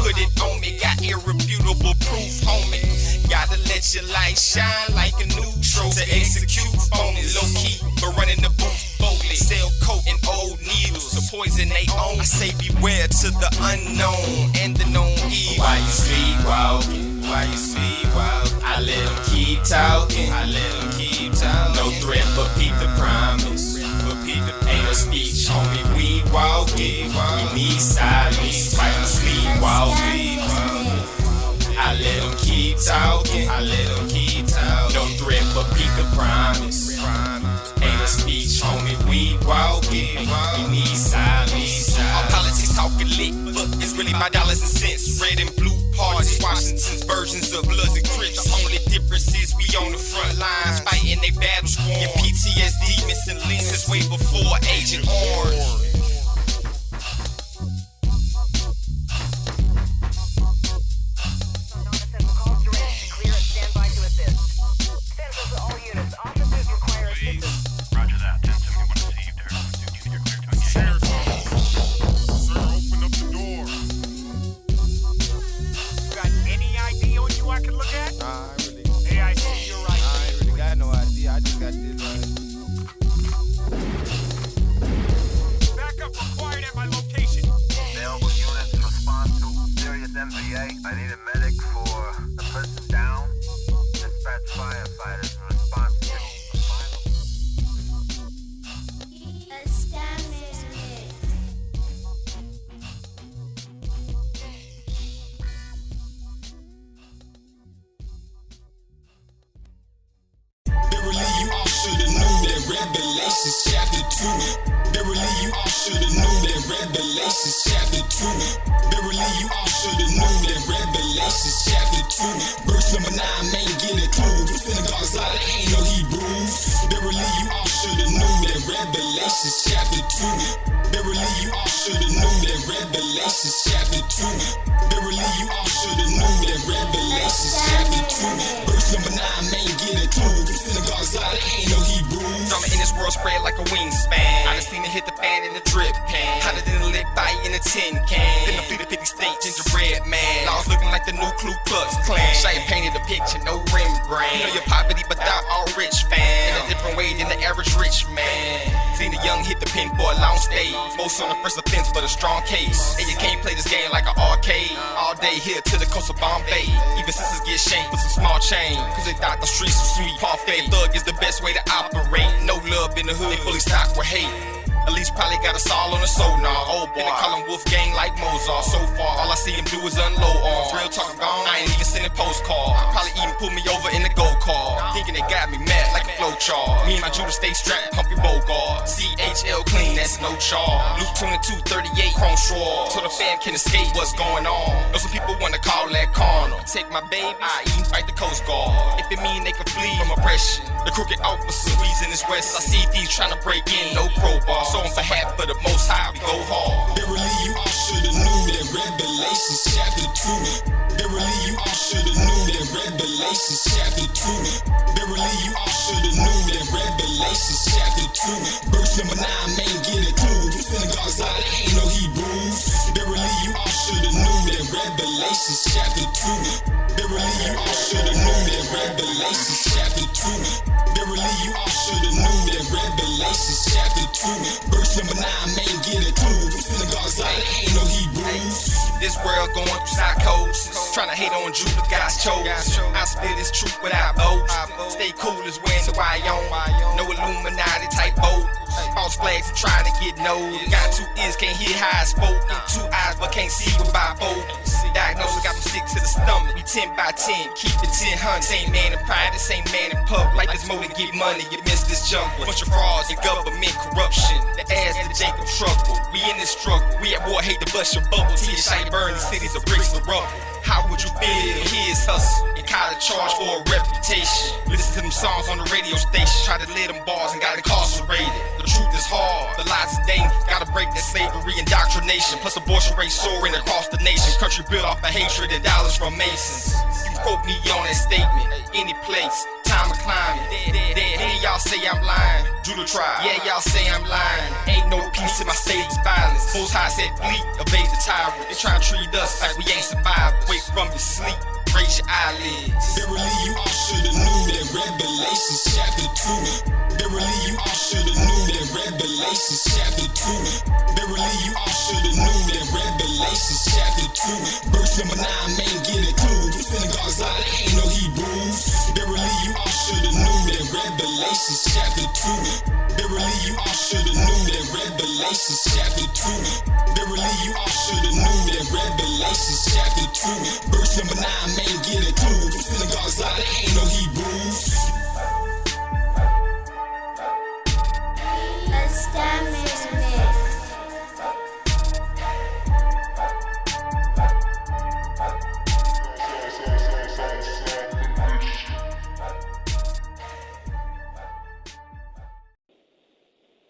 Put it on me, got irrefutable proof, homie. Gotta let your light shine like a neutral to execute phony, low key, but running the booth boldly. Sell coke and old needles to poison they own. I say beware to the unknown and the known evil. Why you sleepwalking? Why you sleepwalking? I let them keep talking. I let them keep talking. No threat, but keep the promise. Ain't no speech, homie. We walking. We need silence. Why you sleepwalking? I let them keep talking. I let them keep talking. No threat, but keep the promise. Ain't a speech, homie. We walking. We need silence. All politics talking lit, but it's really my dollars and cents. Red and blue parties, Washington's versions of Bloods and Crips. The only difference is we on the front lines, fighting they battles for your PTSD, missing links since way before Agent Orange. I need a medic for a person down. Dispatch firefighters in response to Verily, you all shoulda knew that Revelations chapter 2. Verily, you all shoulda knew that Revelations chapter 2. Verily, you all shoulda knew that Revelations chapter 2. Verse number 9, man, get a clue. The synagogues lie, they ain't no Hebrews. Verily, you all shoulda knew that Revelations chapter 2. Verily, you all shoulda knew that Revelations chapter 2. Verily, you all shoulda knew that Revelations chapter 2. Verse number 9, man, get a clue. The synagogues lie, they ain't no Hebrews. Drama in this world spread like a wingspan. I done seen it hit the fan in the drip pan. Hotter than a lit bite in a tin can. Then the fleet of 50 state gingerbread man. Laws looking like the new Ku Klux Klan. Shay painted a picture, no Rembrandt. You know your poverty, but thou all rich fan. In a different way than the average rich man. Seen a young hit the pen for a long stage. Most on the first offense, but a strong case. And you can't play this game like an arcade. All day here to the coast of Bombay. Even sisters get shanked for some small change. Cause they thought the streets were sweet. Parfait thug is the best way to operate. No love in the hood, they fully stocked with hate. At least probably got a Saul on the sonar. Old boy, they call him Wolfgang like Mozart. So far, all I see him do is unload arms. Real talk gone, I ain't even sending postcard. Probably even pull me over in the go-kart. Thinking they got me mad like a flow chart. Me and my Judah stay strapped, pump your Bogart. CHL clean, that's no charge. Luke 22:38, chrome straw. So the fam can escape what's going on. Know some people wanna call that carnal. Take my baby, I even fight the Coast Guard. If it mean they can flee from oppression. The crooked officer, squeezing his west. I see these trying to break in, no crowbar. So on behalf of the Most High, we go hard. Verily, you all shoulda knew that Revelations chapter 2. Verily, you all shoulda knew that Revelations chapter 2. Verily, you all shoulda knew that Revelations chapter 2. Verse number 9, man, get a clue. The synagogues lie, they ain't no Hebrews. Verily, you all shoulda knew that Revelations chapter 2. Verily, you all shoulda knew that Revelations chapter 2. Verily, you all shoulda knew that Revelations chapter 2. Verse number 9, man, get a clue. The synagogues lie, they ain't no Hebrews. This world going through psychosis. Tryna hate on Judah, God's chose. I spit this truth without boast. Stay cool as when to Wyoming. No Illuminati type vocals. false flags and trying to get noticed. Got 2 ears, can't hear how I spoke. 2 eyes, but can't see with bifocals. Diagnosis got them sick to the stomach. We 10 by 10, keep it 1000. Same man in private, same man in public. Like this more to get money, you miss this jungle. Bunch of frauds and government corruption. The ass to Jacob trouble. We in this struggle. We at war, hate to bust your bubble. Till your shite burn, these cities are bricks to rubble. How would you feel? Kids hustle and college charge for a reputation. Listen to them songs on the radio station. Try to live them bars and got incarcerated. The truth is hard, the lies is dangerous. Gotta break that slavery indoctrination. Plus abortion rates soaring across the nation. Country built off of hatred and dollars from Masons. You quote me on that statement, any place, time of climbing. Then y'all say I'm lying. Do the trial, yeah, y'all say I'm lying. Ain't no peace in my state of violence. Most high said fleet, evade the tyrant. They try to treat us like we ain't survivors. Wake from your sleep, raise your eyelids. Verily you all should've knew that Revelation chapter 2. Verily you all should've knew that Revelation chapter 2. Verily you all should've knew that Revelation chapter 2. Verse number 9, man, get a clue. The synagogues lie, they ain't no Hebrews. Verily you all should've knew that Revelation chapter 2. Verily you all should've knew that Revelation chapter 2. Verily you all should've knew that Revelation chapter 2. Verse number 9, man, get a clue. The synagogues lie, they ain't no Hebrews.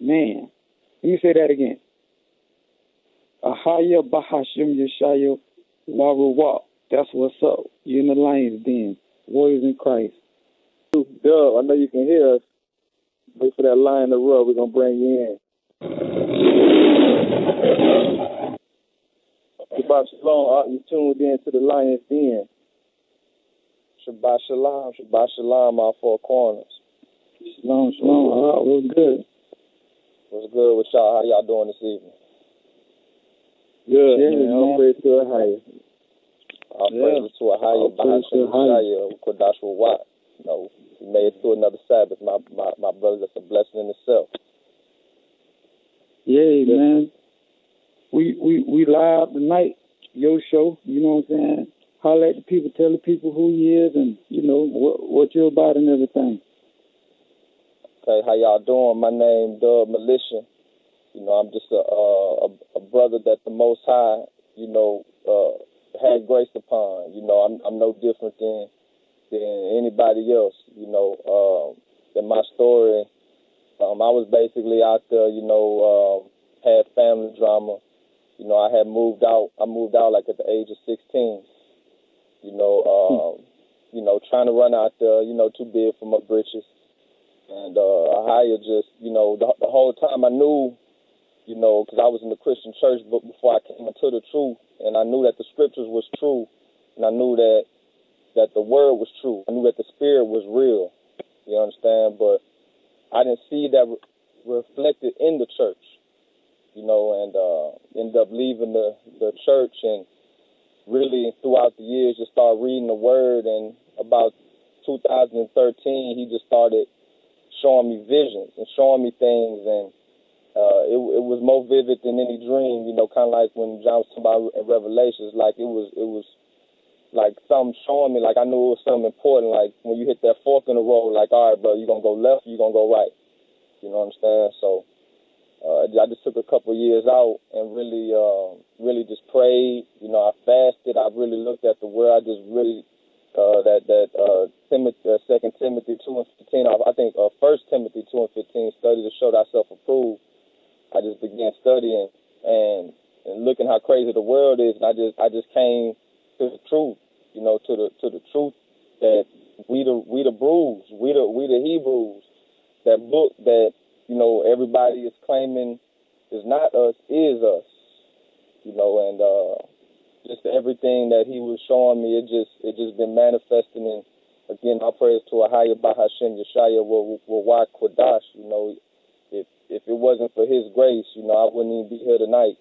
Man, let me say that again. Ahaya Bahashim Yeshaya Laruwa. That's what's up. You're in the Lion's Den. Warriors in Christ. Dub, I know you can hear us. Wait for that lion to rub. We're going to bring you in. Shabbat Shalom. You tuned in to the Lion's Den. Shabbat Shalom. Shabbat Shalom, our four corners. Shalom, shalom. What's good? What's good with y'all? How y'all doing this evening? Good, man. All praise to a higher. All praise to a higher. Kodash Wat. You know, we made it through another Sabbath. My brother, that's a blessing in itself. Yeah, man. We live tonight. Your show. You know what I'm saying? Holler at the people. Tell the people who he is and you know what you're about and everything. Okay, how y'all doing? My name Dub Militia. You know, I'm just a brother that the Most High, you know, had grace upon. You know, I'm no different than anybody else. You know, in my story, I was basically out there. You know, had family drama. You know, I had moved out. I moved out like at the age of 16. You know, trying to run out there. You know, too big for my britches. And Ahaya just, you know, the whole time I knew, you know, because I was in the Christian church but before I came into the truth, and I knew that the scriptures was true, and I knew that the word was true. I knew that the spirit was real, you understand? But I didn't see that reflected in the church, you know, and ended up leaving the church and really throughout the years just started reading the word, and about 2013 he just started showing me visions and showing me things, and it was more vivid than any dream, you know, kind of like when John was talking about in Revelations, like it was like something showing me, like I knew it was something important, like when you hit that fork in the road, like, all right, bro, you going to go left, you going to go right, you know what I'm saying? So I just took a couple of years out and really just prayed, you know, I fasted, I really looked at the word, I just really Second Timothy 2:15. I think 1 Timothy 2:15. Study to show thyself approved. I just began studying and looking how crazy the world is, and I just came to the truth. You know, to the truth that we the bruised, we the Hebrews. That book that you know everybody is claiming is not us, is us. You know, and just everything that he was showing me, it just been manifesting. And again, I praise to Ahaya Bahashim Yeshaya Wa Kodash. You know, if it wasn't for his grace, you know, I wouldn't even be here tonight.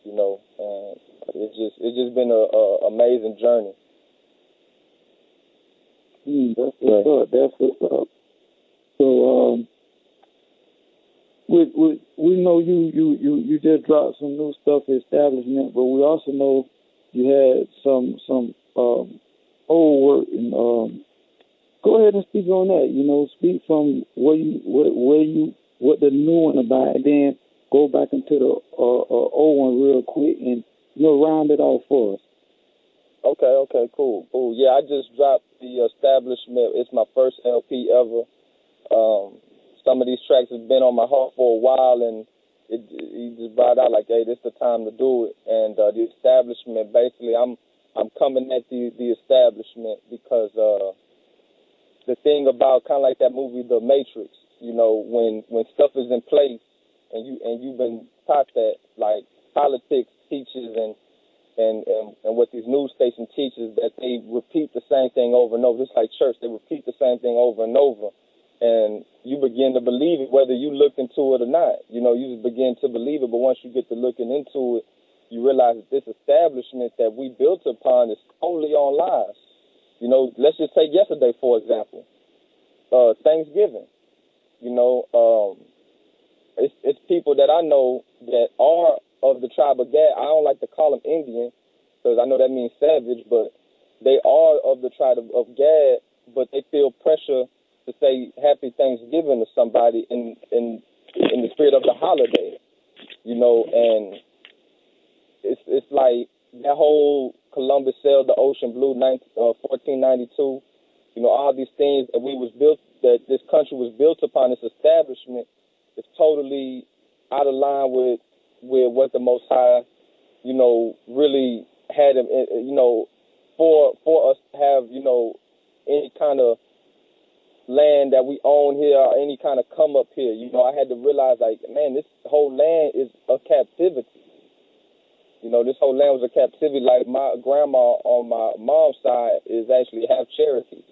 You know, and it's just been a amazing journey. That's what's up. That's what's up. So, we know you just dropped some new stuff for establishment, but we also know you had some old work. And go ahead and speak on that. You know, speak from what the new one about, and then go back into the old one real quick, and round it off for us. Okay, cool. Yeah, I just dropped the establishment. It's my first LP ever. Some of these tracks have been on my heart for a while, and he just brought out like, hey, this is the time to do it. And the establishment, basically, I'm coming at the establishment because the thing about kind of like that movie, The Matrix, when stuff is in place and you've been taught that, like politics teaches and what these news stations teaches, that they repeat the same thing over and over. Just like church, they repeat the same thing over and over. And you begin to believe it, whether you look into it or not. You just begin to believe it. But once you get to looking into it, you realize that this establishment that we built upon is totally on lies. Let's just take yesterday, for example. Thanksgiving. It's people that I know that are of the tribe of Gad. I don't like to call them Indian because I know that means savage, but they are of the tribe of Gad, but they feel pressure to say Happy Thanksgiving to somebody in the spirit of the holiday, and it's like that whole Columbus sailed the ocean blue 1492, all these things that that this country was built upon, this establishment, is totally out of line with what the Most High, really had, for us to have, any kind of land that we own here or any kind of come up here. I had to realize, like, man, this whole land is a captivity. This whole land was a captivity. Like, my grandma on my mom's side is actually half Cherokee.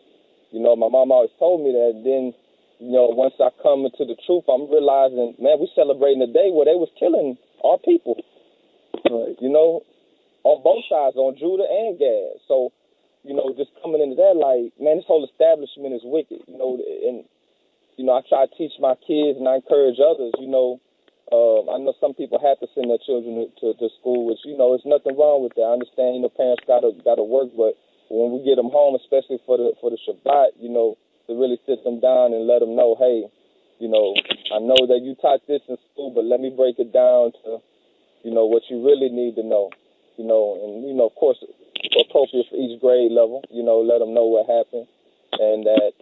My mom always told me that. Then, once I come into the truth, I'm realizing, man, we celebrating a day where they was killing our people. On both sides, on Judah and Gad. So, just coming into that, like, man, this whole establishment is wicked, and, I try to teach my kids and I encourage others, I know some people have to send their children to school, which, there's nothing wrong with that. I understand, parents gotta work, but when we get them home, especially for the Shabbat, to really sit them down and let them know, hey, I know that you taught this in school, but let me break it down to, what you really need to know, and, of course, appropriate for each grade level, let them know what happened, and that,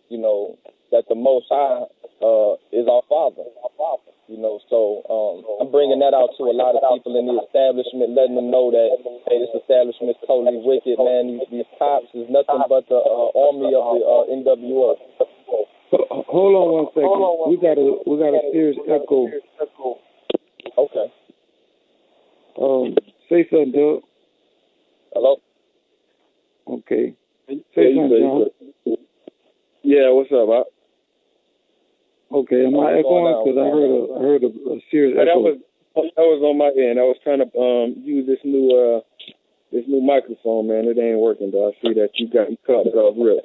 that the Most High is our Father, so I'm bringing that out to a lot of people in the establishment, letting them know that, hey, this establishment is totally wicked, man. These cops is nothing but the army of the NWO. Hold on one second. We got a serious echo. Okay. Say something, Doug. Hello? Okay. Say something, John. Yeah, what's up, Bob? Okay, am I echoing? Because I heard a serious echo. That was on my end. I was trying to use this new microphone, man. It ain't working, though. I see that you cut it off real.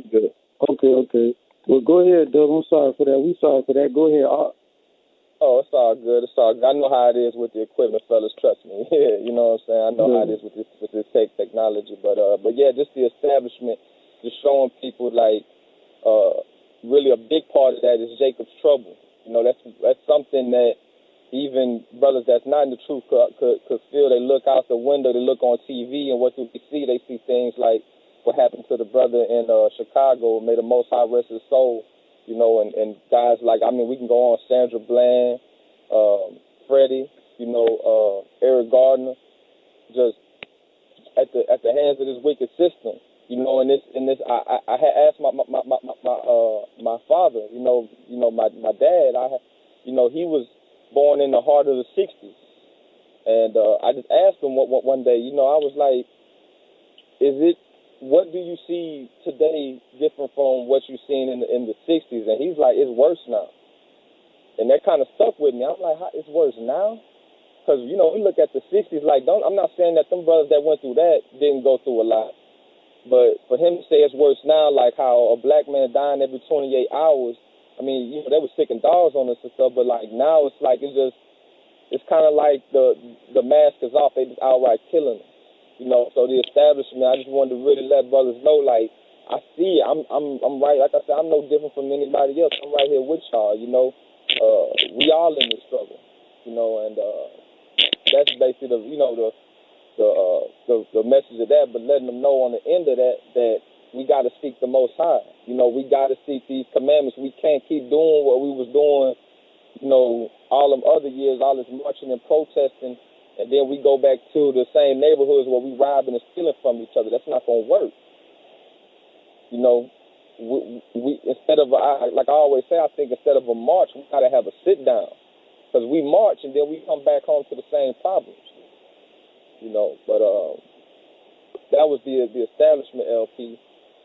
Good. Okay. Well, go ahead, Doug. I'm sorry for that. We sorry for that. Go ahead. Oh, it's all good. I know how it is with the equipment, fellas. Trust me. You know what I'm saying? I know how it is with this technology. But yeah, just the establishment, just showing people, like, really a big part of that is Jacob's trouble. That's something that even brothers that's not in the truth could feel. They look out the window, they look on TV, and what do they see? They see things like what happened to the brother in Chicago. May the Most High rest his soul. And guys like, we can go on, Sandra Bland, Freddie, Eric Gardner, just at the hands of this wicked system. In this, I had asked my father, my dad, he was born in the heart of the 60s. And I just asked him one day, I was like, what do you see today different from what you've seen in the 60s? And he's like, it's worse now. And that kind of stuck with me. I'm like, how, it's worse now? Because, we look at the 60s, like, I'm not saying that them brothers that went through that didn't go through a lot. But for him to say it's worse now, like how a black man dying every 28 hours, I mean, you know, they were sticking dogs on us and stuff, but like now it's like it's kind of like the mask is off. They just outright killing us, you know. So the establishment, I just wanted to really let brothers know, like, I see it. I'm right. Like I said, I'm no different from anybody else. I'm right here with y'all, you know. We all in this struggle, you know, and that's basically the message of that. But letting them know on the end of that we got to seek the Most High. You know, we got to seek these commandments. We can't keep doing what we was doing, you know, all them other years, all this marching and protesting, and then we go back to the same neighborhoods where we robbing and stealing from each other. That's not gonna work. You know, we instead of, like I always say, I think instead of a march, we got to have a sit down, because we march and then we come back home to the same problems. You know, but that was the establishment LP,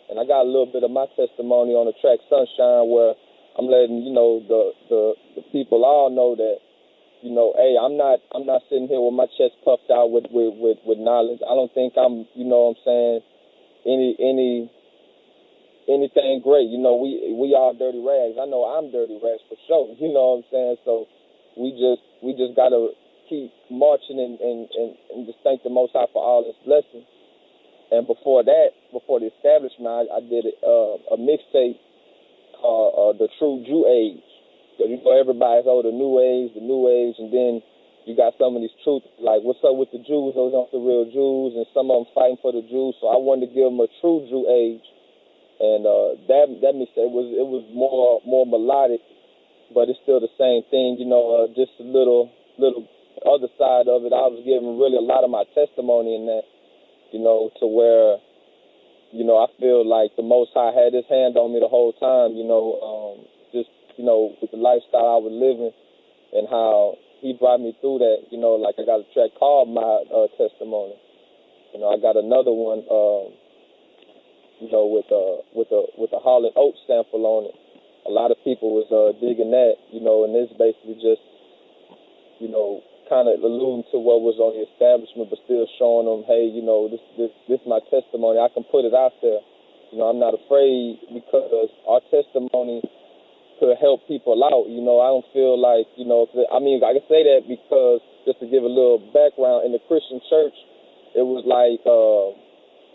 and I got a little bit of my testimony on the track Sunshine, where I'm letting, you know, the people all know that, you know, hey, I'm not sitting here with my chest puffed out with knowledge. I don't think I'm, you know what I'm saying, anything great. You know, we all dirty rags. I know I'm dirty rags for sure. You know what I'm saying? So we just gotta keep marching and just thank the Most High for all His blessings. And before the establishment, I did a mixtape called The True Jew Age. So, you know, everybody's the New Age, and then you got some of these truths, like what's up with the Jews? Those aren't the real Jews, and some of them fighting for the Jews. So I wanted to give them a true Jew age. And that mixtape it was more melodic, but it's still the same thing, you know. Just a little other side of it. I was giving really a lot of my testimony in that, you know, to where, you know, I feel like the Most High had His hand on me the whole time, you know, just, you know, with the lifestyle I was living and how He brought me through that. You know, like I got a track called My Testimony. You know, I got another one. You know, with a Hall & Oates sample on it. A lot of people was digging that, you know, and it's basically just, you know, kind of alluding to what was on the establishment, but still showing them, hey, you know, this is my testimony. I can put it out there. You know, I'm not afraid, because our testimony could help people out. You know, I don't feel like, you know, I mean, I can say that because, just to give a little background, in the Christian church, it was like,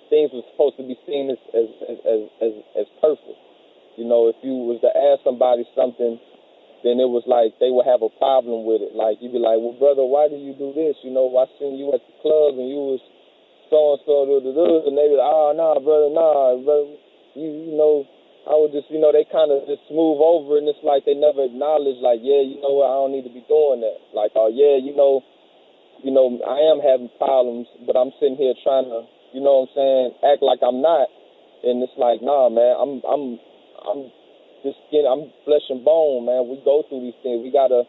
things were supposed to be seen as perfect. You know, if you was to ask somebody something, then it was like they would have a problem with it. Like, you'd be like, well, brother, why did you do this? You know, I seen you at the club and you was so-and-so, and they be like, oh, nah, brother, you know, I would just, you know, they kind of just smooth over, and it's like they never acknowledge, like, yeah, you know what, I don't need to be doing that. Like, oh, yeah, you know, I am having problems, but I'm sitting here trying to, you know what I'm saying, act like I'm not. And it's like, nah, man, I'm just skin, I'm flesh and bone, man. We go through these things. We gotta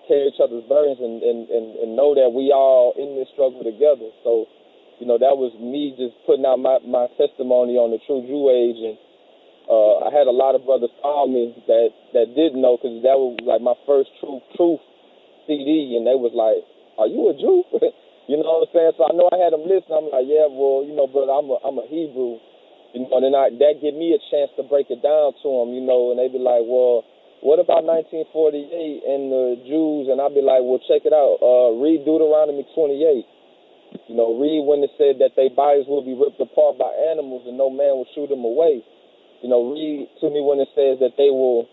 carry each other's burdens and know that we all in this struggle together. So, you know, that was me just putting out my testimony on the True Jew Age. And I had a lot of brothers call me that didn't know, because that was like my first truth CD, and they was like, are you a Jew? You know what I'm saying? So I know I had them listen. I'm like, yeah, well, you know, brother, I'm a Hebrew. You know, and then that give me a chance to break it down to them, you know, and they be like, well, what about 1948 and the Jews? And I'd be like, well, check it out. Read Deuteronomy 28. You know, read when it said that their bodies will be ripped apart by animals and no man will shoot them away. You know, read to me when it says that they will,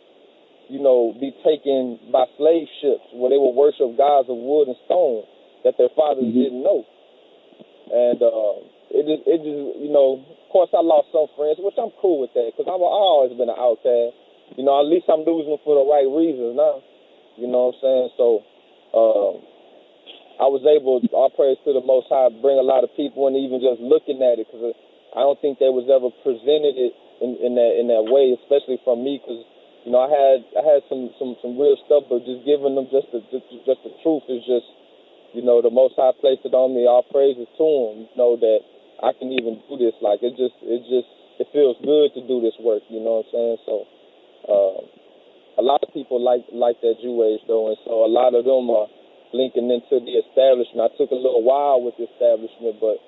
you know, be taken by slave ships where they will worship gods of wood and stone that their fathers didn't know. And it just, you know, of course I lost some friends, which I'm cool with that, because I've always been an outcast. You know, at least I'm losing them for the right reasons now. You know what I'm saying? So I was able, all praise to the Most High, bring a lot of people in, even just looking at it, because I don't think they was ever presented it in that way, especially from me, because, you know, I had some real stuff, but just giving them just the truth is just, you know, the Most High placed it on me. All praises to Him. You know that I can even do this. Like it feels good to do this work. You know what I'm saying? So, a lot of people like that Jew age though, and so a lot of them are linking into the establishment. I took a little while with the establishment, but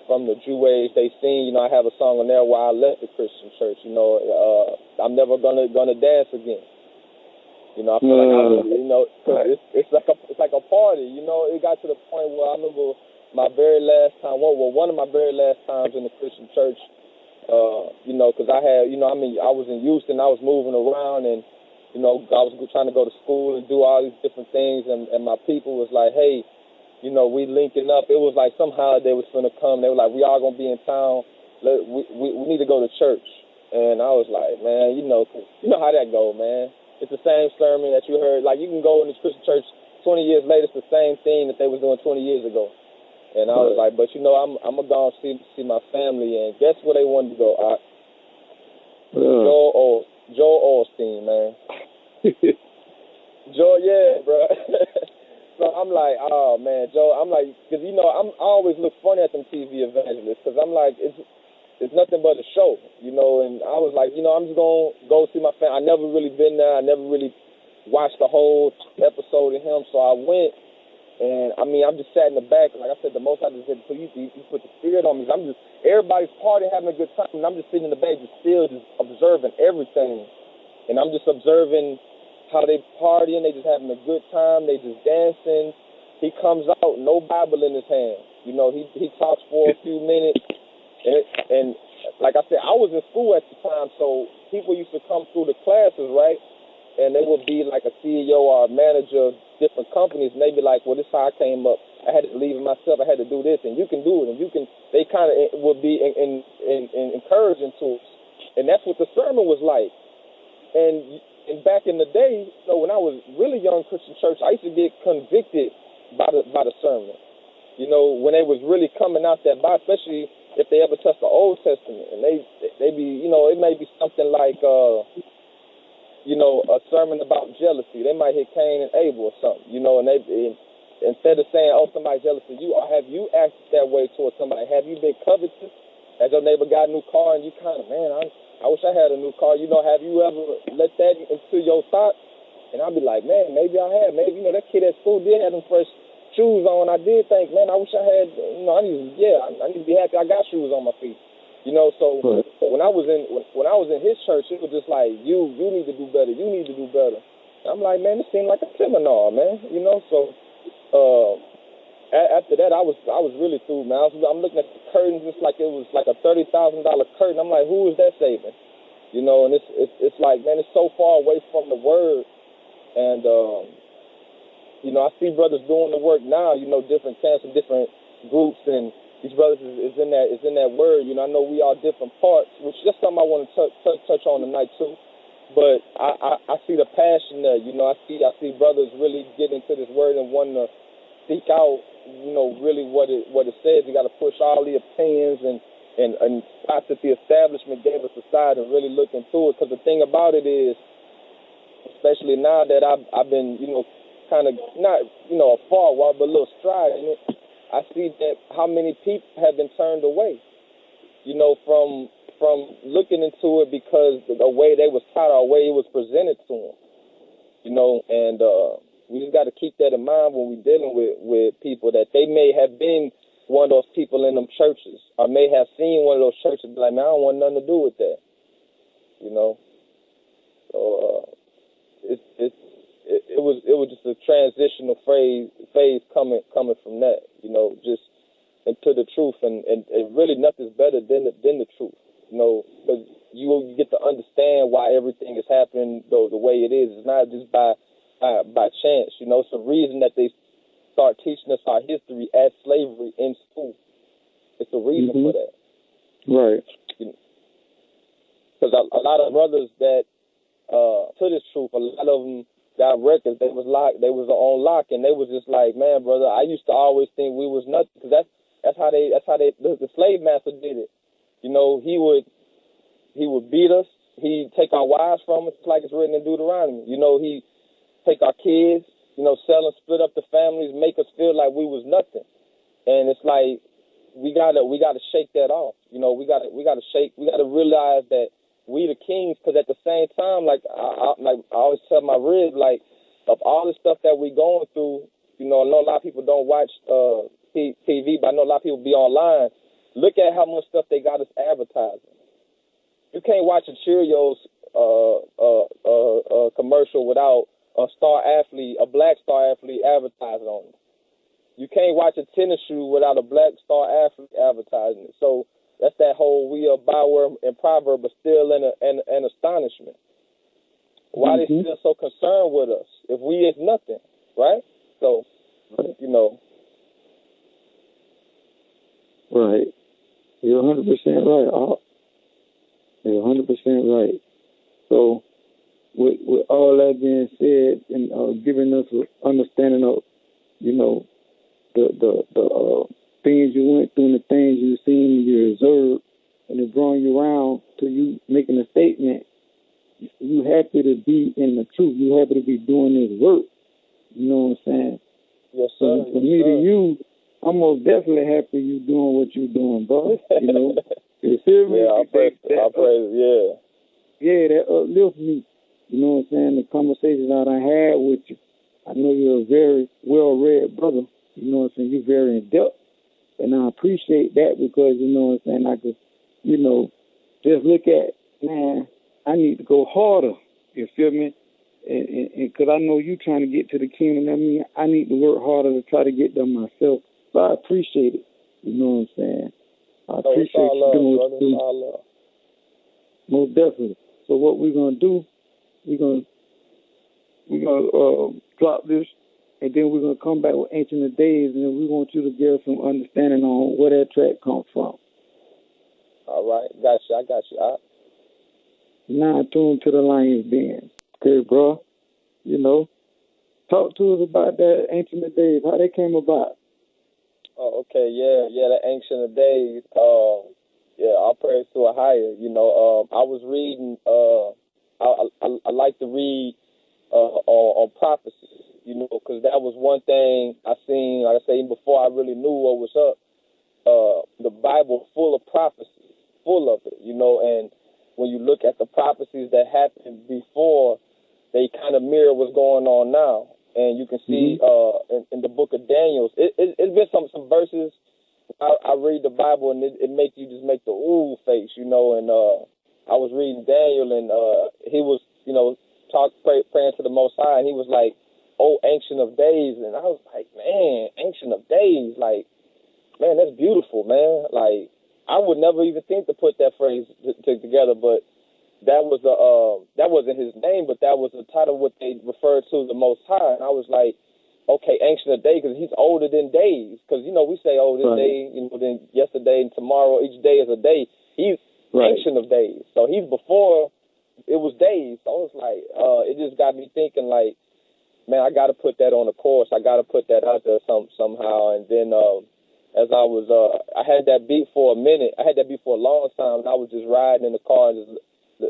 from the Jew age they seen, I have a song on there where I left the Christian church, I'm never gonna dance again. I feel like it's like a party, it got to the point where I remember my very last time, one of my very last times in the Christian church, because I had, I was in Houston, I was moving around, and, I was trying to go to school and do all these different things, and my people was like, hey, we linking up. It was like somehow they was finna come. They were like, we all gonna be in town. We need to go to church. And I was like, man, you know how that go, man. It's the same sermon that you heard. Like, you can go in this Christian church 20 years later, it's the same thing that they was doing 20 years ago. And I was like, but I'm gonna go and see my family. And guess where they wanted to go? Joel Osteen, man. Joel, yeah, bro. So I'm like, oh man, Joe. I'm like, because I always look funny at them TV evangelists, because I'm like, it's nothing but a show, And I was like, I'm just gonna go see my family. I never really been there. I never really watched the whole episode of him. So I went, and I'm just sat in the back. Like I said, the most I just said, you put the spirit on me. Everybody's partying, having a good time, and I'm just sitting in the back, just observing everything, and I'm just observing how they partying, they just having a good time, they just dancing. He comes out, no Bible in his hand. He talks for a few minutes, and like I said, I was in school at the time, so people used to come through the classes, right? And they would be like a CEO or a manager of different companies, and they'd be like, well, this is how I came up. I had to believe in myself. I had to do this, and you can do it, and you can. They kind of would be encouraging to us, and that's what the sermon was like. And back in the day, when I was really young Christian church, I used to get convicted by the sermon. When they was really coming out that Bible, especially if they ever touched the Old Testament, and they be, it may be something like, a sermon about jealousy. They might hit Cain and Abel or something, and instead of saying, oh, somebody's jealous of you, or have you acted that way towards somebody? Have you been covetous? Has your neighbor got a new car and you kind of, man, I wish I had a new car. Have you ever let that into your thoughts? And I'll be like, man, maybe I have. Maybe, that kid at school did have them fresh shoes on. I did think, man, I wish I had, I need to be happy I got shoes on my feet. So when I was in his church, it was just like, you need to do better. You need to do better. And I'm like, man, it seemed like a seminar, man. So after that, I was really through, man. I'm looking at the curtains. It's like it was like a $30,000 curtain. I'm like, who is that saving? And it's like, man, it's so far away from the word. And I see brothers doing the work now. Different camps and different groups, and these brothers is in that word. I know we are different parts, which is just something I want to touch on tonight too. But I see the passion there. I see brothers really get into this word and wanting to seek out, really what it says. You got to push all the opinions and spots that the establishment gave us aside and really look into it. Because the thing about it is, especially now that I've been, kind of not, a far walk, but a little stride in it, I see that how many people have been turned away, from looking into it because the way they was taught, or the way it was presented to them, and we just got to keep that in mind when we're dealing with people, that they may have been one of those people in them churches, or may have seen one of those churches, be like, man, I don't want nothing to do with that, So it was just a transitional phase coming from that, just into the truth, and really nothing's better than the truth, because you get to understand why everything is happening the way it is. It's not just by chance, It's the reason that they start teaching us our history as slavery in school. It's a reason for that, right? Because a lot of brothers that to this truth, a lot of them got records. They was on lock, and they was just like, man, brother, I used to always think we was nothing, because that's how the slave master did it. He would beat us. He'd take our wives from us, like it's written in Deuteronomy. He take our kids, sell and split up the families, make us feel like we was nothing. And it's like we gotta shake that off. We gotta realize that we the kings, because at the same time, like I always tell my rib, like, of all the stuff that we going through, I know a lot of people don't watch TV, but I know a lot of people be online. Look at how much stuff they got us advertising. You can't watch a Cheerios commercial without a black star athlete advertising on it. You can't watch a tennis shoe without a black star athlete advertising it. So that's that whole we are byword and proverb, but still in astonishment. Why they still so concerned with us if we is nothing, right? So, you know. Right. You're 100% right. You're 100% right. So, with all that being said, and giving us an understanding of, you know, the things you went through and the things you seen, you observed, and it brought you around to you making a statement. You happy to be in the truth. You happy to be doing this work. You know what I'm saying? Yes, sir. So, for me to you, I'm most definitely happy you doing what you're doing, bro. You know, you feel me? Yeah, I praise it. Yeah, that uplifts me. You know what I'm saying? The conversations that I had with you, I know you're a very well-read brother. You know what I'm saying? You're very in-depth. And I appreciate that because, you know what I'm saying, I could, you know, just look at, man, I need to go harder. You feel me? And because I know you trying to get to the kingdom. I mean, I need to work harder to try to get there myself. So I appreciate it. You know what I'm saying? I appreciate you doing what you do. Most definitely. So what we're gonna do? We're gonna drop this, and then we're gonna come back with Ancient of Days, and then we want you to give some understanding on where that track comes from. All right, I got you. Now tuned to the Lion's Den. Okay, bro. You know, talk to us about that Ancient of Days. How they came about? Oh, okay, yeah, the Ancient of Days. I'll praise to a higher. You know, I was reading. I like to read on prophecies. You know, because that was one thing I seen. Like I say, even before I really knew what was up. The Bible full of prophecies, full of it. You know, and when you look at the prophecies that happened before, they kind of mirror what's going on now. And you can see in the book of Daniel, it's been some verses. I read the Bible and it makes you just make the ooh face, you know. And I was reading Daniel and he was, you know, praying to the Most High, and he was like, "Oh, Ancient of Days," and I was like, "Man, Ancient of Days, like, man, that's beautiful, man." Like, I would never even think to put that phrase together, but that wasn't his name, but that was the title what they referred to the Most High. And I was like, okay, Ancient of Days, because he's older than days. Because, you know, we say, oh, this day, you know, then yesterday and tomorrow, each day is a day. He's Ancient of Days. So he's before it was days. So I was like, it just got me thinking, like, man, I got to put that on the course. I got to put that out there somehow. And then as I was, I had that beat for a minute. I had that beat for a long time. And I was just riding in the car and just,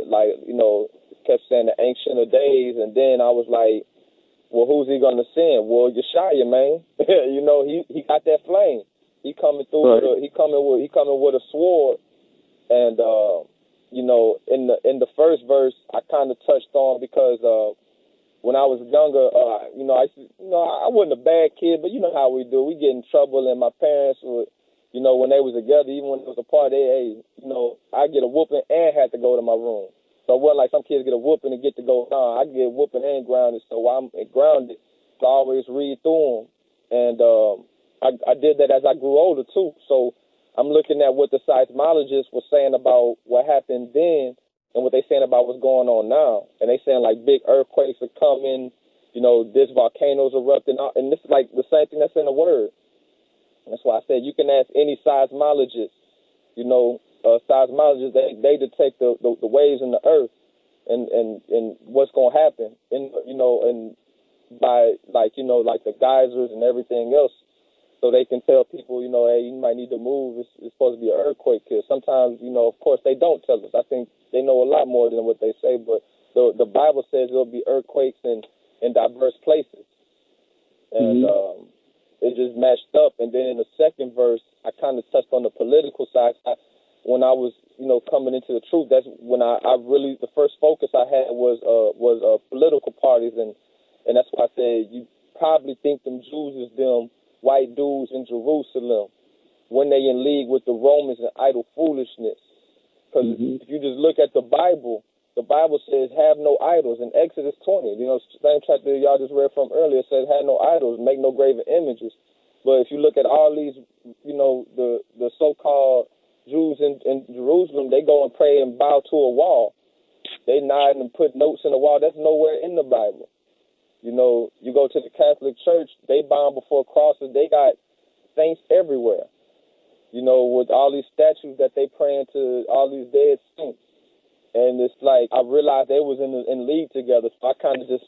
like, you know, kept saying the Ancient of Days. And then I was like, well, who's he going to send? Well, Yeshaya, man. You know, he got that flame. He coming through. He coming with a sword. And you know, in the first verse, I kind of touched on because when I was younger, you know, I wasn't a bad kid, but you know how we do. We get in trouble, and my parents would, you know, when they was together, even when it was a party, you know, I get a whooping and had to go to my room. So it wasn't like some kids get a whooping and get to go down. I get whooping and grounded, so I'm grounded. So I always read through them. And I did that as I grew older, too. So I'm looking at what the seismologists were saying about what happened then and what they saying about what's going on now. And they saying, like, big earthquakes are coming, you know, this volcanoes erupting. And this is, like, the same thing that's in the Word. That's why I said you can ask any seismologist, you know, seismologists, they detect the waves in the earth and what's going to happen, and you know, and by, like, you know, like the geysers and everything else, so they can tell people, you know, hey, you might need to move. It's supposed to be an earthquake here. Sometimes, you know, of course, they don't tell us. I think they know a lot more than what they say, but the Bible says there'll be earthquakes in diverse places, and it just matched up. And then in the second verse, I kind of touched on the political side. When I was, you know, coming into the truth, that's when I really, the first focus I had was political parties, and that's why I said you probably think them Jews is them white dudes in Jerusalem, when they in league with the Romans and idol foolishness. Because if you just look at the Bible says have no idols in Exodus 20. You know, same chapter y'all just read from earlier says have no idols, make no graven images. But if you look at all these, you know, the so-called Jews in Jerusalem, they go and pray and bow to a wall. They nod and put notes in the wall. That's nowhere in the Bible. You know, you go to the Catholic Church, they bow before crosses. They got saints everywhere. You know, with all these statues that they praying to all these dead saints. And it's like, I realized they was in league together. So I kind of just,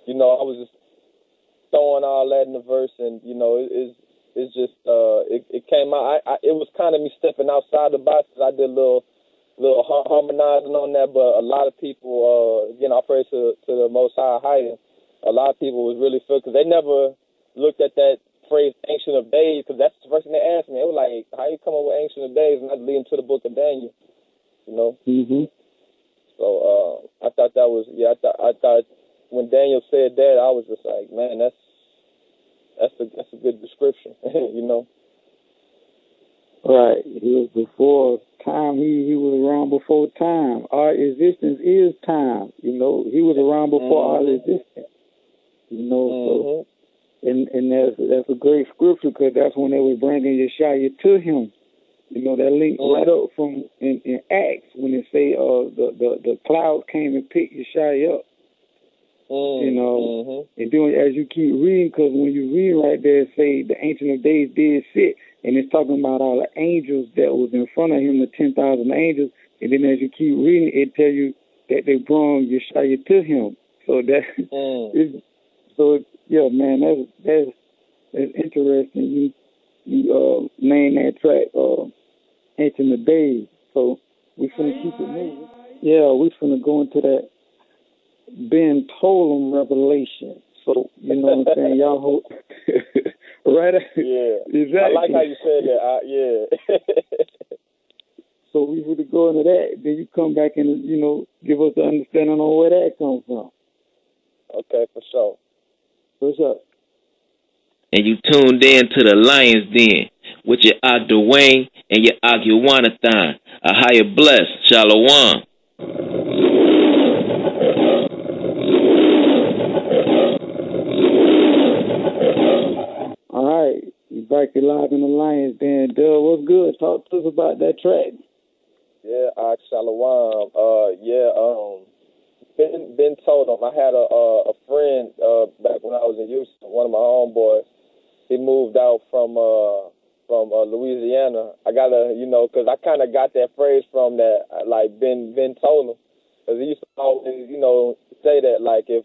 you know, I was just throwing all that in the verse. And, you know, it's just, it came out. It was kind of me stepping outside the box. I did a little harmonizing on that. But a lot of people, again, I pray to the Most High. A lot of people was really filled because they never looked at that phrase Ancient of Days, because that's the first thing they asked me. It was like, how you come up with Ancient of Days and not leading to the book of Daniel, you know? So I thought that was, I thought when Daniel said that, I was just like, man, that's a good description, you know? Right. He was before time. He was around before time. Our existence is time, you know? He was around before our existence, you know? So, and that's a great scripture, because that's when they were bringing Yeshua to him. You know, that link right up from in Acts when they say the clouds came and picked Yeshua up. You know, and then as you keep reading, because when you read right there, it say the Ancient of Days did sit, and it's talking about all the angels that was in front of him, the 10,000 angels. And then as you keep reading, it tell you that they brought Yeshua to him. So that yeah, man, that's interesting. You name that track Ancient of Days. So we finna keep it moving. Yeah, we finna go into that Ben Tolam revelation. So you know what I'm saying, y'all hold right. Yeah, exactly. I like how you said that. So we would go into that. Then you come back and give us the understanding on where that comes from. Okay, for sure. What's up? And you tuned in to the Lions Den with your Dwayne and your Aguiwanathon. A higher bless. Shalom. All right. You back live in the Lions Den. Doug, what's good? Talk to us about that track. Yeah, Shalom. Ben told him. I had a friend back when I was in Houston, one of my homeboys. He moved out from Louisiana. I gotta, because I kind of got that phrase from that, like Ben told him, because he used to always, say that, like if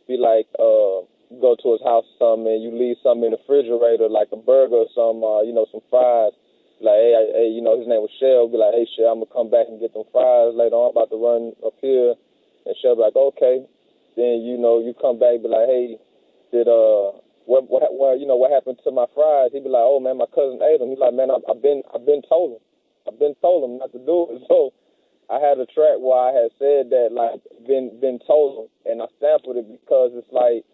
be like go to his house or something and you leave something in the refrigerator, like a burger or some, some fries. Like, hey, his name was Shell. Be like, hey, Shell, I'm gonna come back and get them fries later on. I'm about to run up here. And she'll be like, okay. Then, you come back, be like, hey, did, what happened to my fries? He'd be like, oh, man, my cousin ate them. He's like, man, I've been told him. I've been told him not to do it. So I had a track where I had said that, like, been told him. And I sampled it because it's like,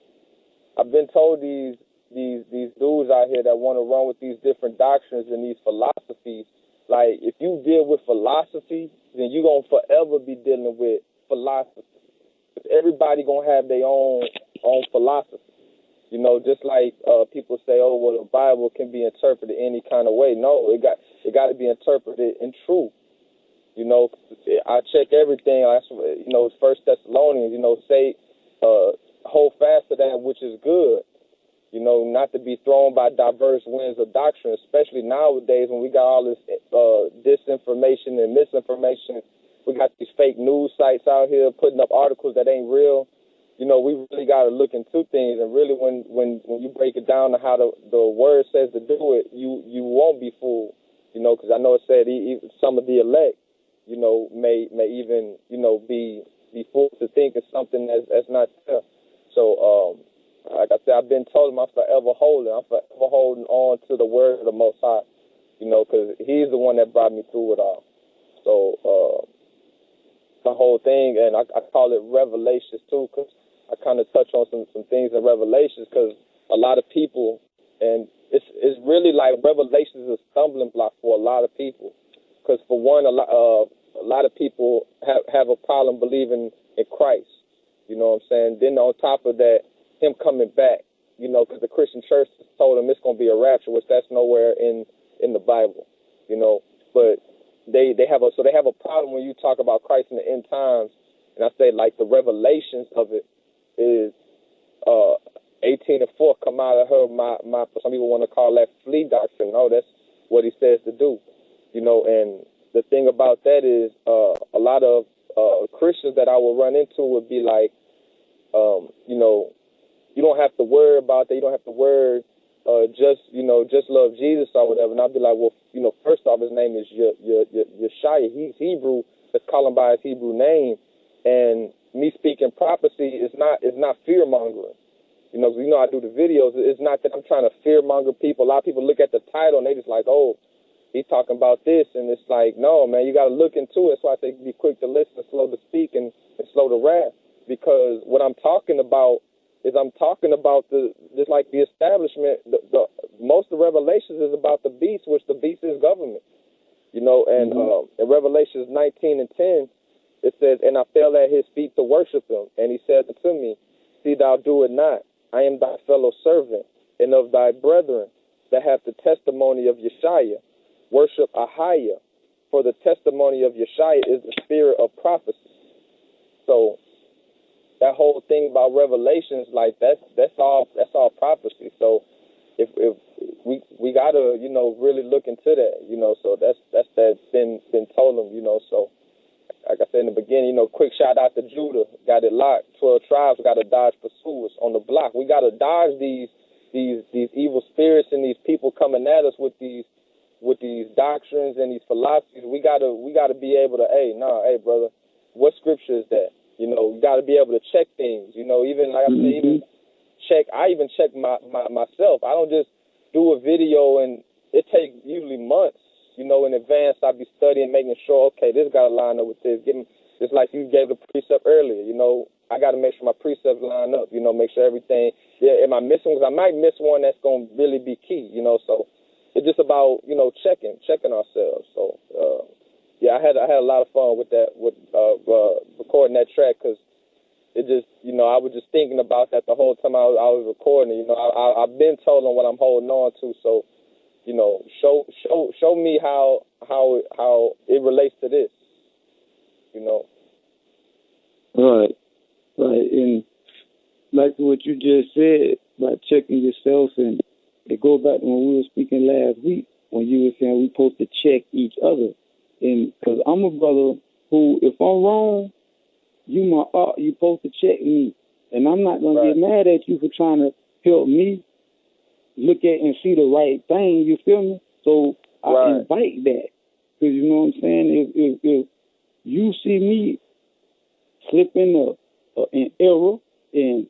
I've been told these dudes out here that want to run with these different doctrines and these philosophies. Like, if you deal with philosophy, then you're going to forever be dealing with philosophy. Everybody gonna have their own philosophy, just like people say, oh, well, the Bible can be interpreted any kind of way. No, it got to be interpreted in truth. I check everything. First Thessalonians, say hold fast to that which is good. Not to be thrown by diverse winds of doctrine, especially nowadays when we got all this disinformation and misinformation. We got these fake news sites out here putting up articles that ain't real. We really got to look into things. And really, when you break it down to how the word says to do it, you won't be fooled. Because I know it said some of the elect, may even, be fooled to think it's something that's not there. So, like I said, I've been told him I'm forever holding on to the word of the Most High, because he's the one that brought me through it all. So, the whole thing, and I call it Revelations too, because I kind of touch on some things in Revelations, because a lot of people, and it's really like Revelation is a stumbling block for a lot of people, because for one, a lot of people have a problem believing in Christ. You know what I'm saying? Then on top of that, him coming back, you know, because the Christian church told him it's going to be a rapture, which that's nowhere in the Bible, you know. But they have a problem when you talk about Christ in the end times, and I say like the revelations of it is 18 and 4 come out of her. My some people want to call that flea doctrine. No, that's what he says to do, you know. And the thing about that is a lot of Christians that I will run into would be like, you know, you don't have to worry about that. You don't have to worry. Just love Jesus or whatever. And I'll be like, well, you know, first off, his name is Yeshaya. He's Hebrew. Let's call him by his Hebrew name. And me speaking prophecy is not fear mongering. You know, I do the videos. It's not that I'm trying to fear monger people. A lot of people look at the title and they just like, oh, he's talking about this, and it's like, no, man, you got to look into it. So I say be quick to listen, slow to speak, and slow to wrath, because what I'm talking about is just like the establishment. The most of Revelations is about the beast, which the beast is government. You know, and in Revelations 19 and 10, it says, and I fell at his feet to worship him, and he said unto me, see thou do it not. I am thy fellow servant, and of thy brethren that have the testimony of Yeshaya. Worship Ahaya, for the testimony of Yeshaya is the spirit of prophecy. So that whole thing about Revelations, like that's all prophecy. So if we gotta, you know, really look into that, you know. So that's been told them, you know. So like I said in the beginning, you know, quick shout out to Judah, got it locked. 12 tribes got to dodge pursuers on the block. We got to dodge these evil spirits and these people coming at us with these doctrines and these philosophies. We gotta be able to, hey brother, what scripture is that? You know, we gotta be able to check things. You know, even like I said, I even check myself. I don't just do a video and it takes usually months. You know, in advance, I'll be studying, making sure, okay, this got to line up with this. Just like you gave the precept earlier, you know, I got to make sure my precepts line up, you know, make sure everything, am I missing? Because I might miss one that's going to really be key, you know, so it's just about, you know, checking ourselves. So, I had a lot of fun with that, with recording that track, because it just, you know, I was just thinking about that the whole time I was recording it. You know, I've been told on what I'm holding on to, so, you know, show me how it relates to this, you know. Right. And like what you just said about checking yourself, and it goes back to when we were speaking last week, when you were saying we're supposed to check each other. And because I'm a brother who, if I'm wrong, you're supposed to check me. And I'm not going to get mad at you for trying to help me look at and see the right thing, you feel me? So I invite that. Because you know what I'm saying? If you see me slipping an error and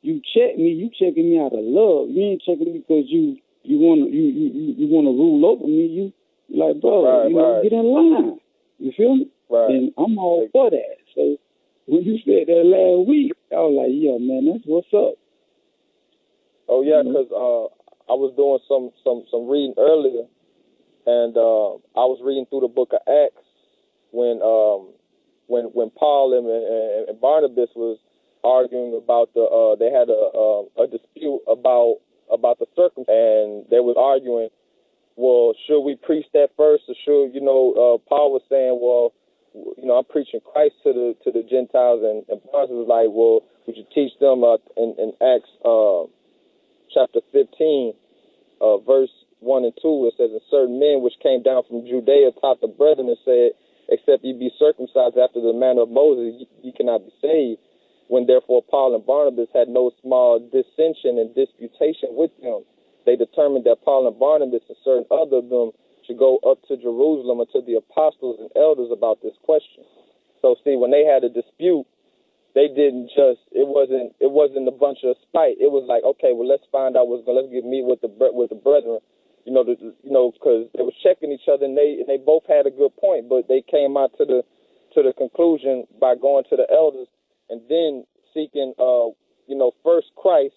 you check me, you checking me out of love. You ain't checking me because you wanna rule over me. You like, bro, get in line. You feel me? Right. And I'm all for that. So when you said that last week, I was like, yeah, man, that's what's up. Oh yeah, because I was doing some reading earlier, and I was reading through the book of Acts when Paul and Barnabas was arguing about they had a dispute about the circumcision, and they was arguing, well, should we preach that first, or should, Paul was saying, well, I'm preaching Christ to the Gentiles, and Barnabas was like, well, would you teach them in Acts chapter 15, verse 1 and 2, it says, and certain men which came down from Judea taught the brethren and said, except ye be circumcised after the manner of Moses, ye cannot be saved. When therefore Paul and Barnabas had no small dissension and disputation with them, they determined that Paul and Barnabas and certain other of them should go up to Jerusalem unto the apostles and elders about this question. So see, when they had a dispute, they didn't just, it wasn't a bunch of spite. It was like, okay, well, let's find out let's meet with the brethren, because they were checking each other, and they both had a good point, but they came out to the conclusion by going to the elders and then seeking, first Christ,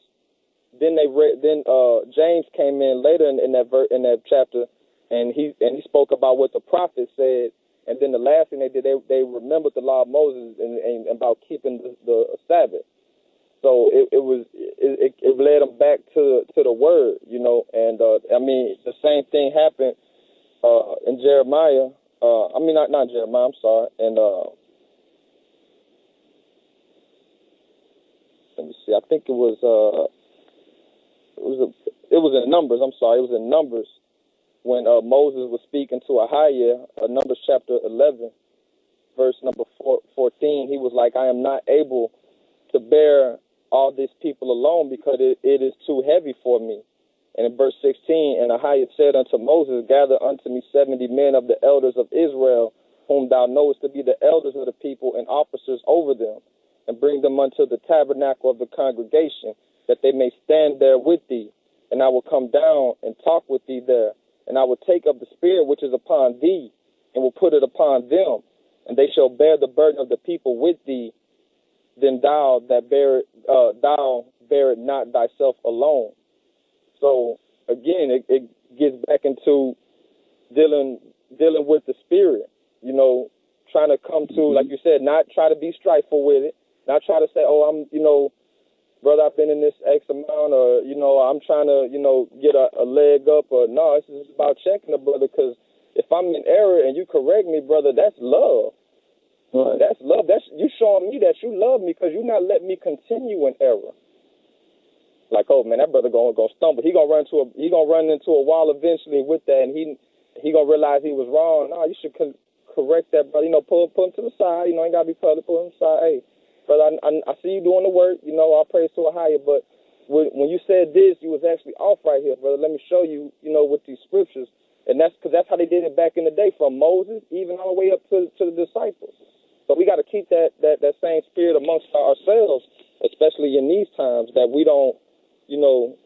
James came in later in that chapter, and he spoke about what the prophet said. And then the last thing they did, they remembered the law of Moses and about keeping the Sabbath. So it led them back to the word, you know. And I mean, the same thing happened in Jeremiah. I mean, not Jeremiah. I'm sorry. And let me see. I think it was in Numbers. I'm sorry. It was in Numbers when Moses was speaking to Ahiah, Numbers chapter 11, verse number 14. He was like, I am not able to bear all these people alone because it is too heavy for me. And in verse 16, and Ahiah said unto Moses, gather unto me 70 men of the elders of Israel, whom thou knowest to be the elders of the people and officers over them, and bring them unto the tabernacle of the congregation, that they may stand there with thee. And I will come down and talk with thee there. And I will take up the spirit which is upon thee, and will put it upon them, and they shall bear the burden of the people with thee. Then thou bear it not thyself alone. So again, it gets back into dealing with the spirit. You know, trying to come to, like you said, not try to be strifeful with it, not try to say, oh, I'm, you know, brother, I've been in this X amount, or, you know, I'm trying to, you know, get a leg up, or no, it's just about checking the brother, because if I'm in error and you correct me, brother, that's love. Right. That's love. That's you showing me that you love me because you're not letting me continue in error. Like, oh man, that brother gonna stumble. He gonna run into a wall eventually with that, and he gonna realize he was wrong. No, you should correct that brother. You know, pull him to the side. You know, ain't gotta be public. Pull him to the side. Hey, brother, I see you doing the work. You know, all praise to a higher. But when you said this, you was actually off right here, brother. Let me show you. You know, with these scriptures, and that's because that's how they did it back in the day, from Moses even all the way up to the disciples. So we got to keep that same spirit amongst ourselves, especially in these times, that we don't, you know,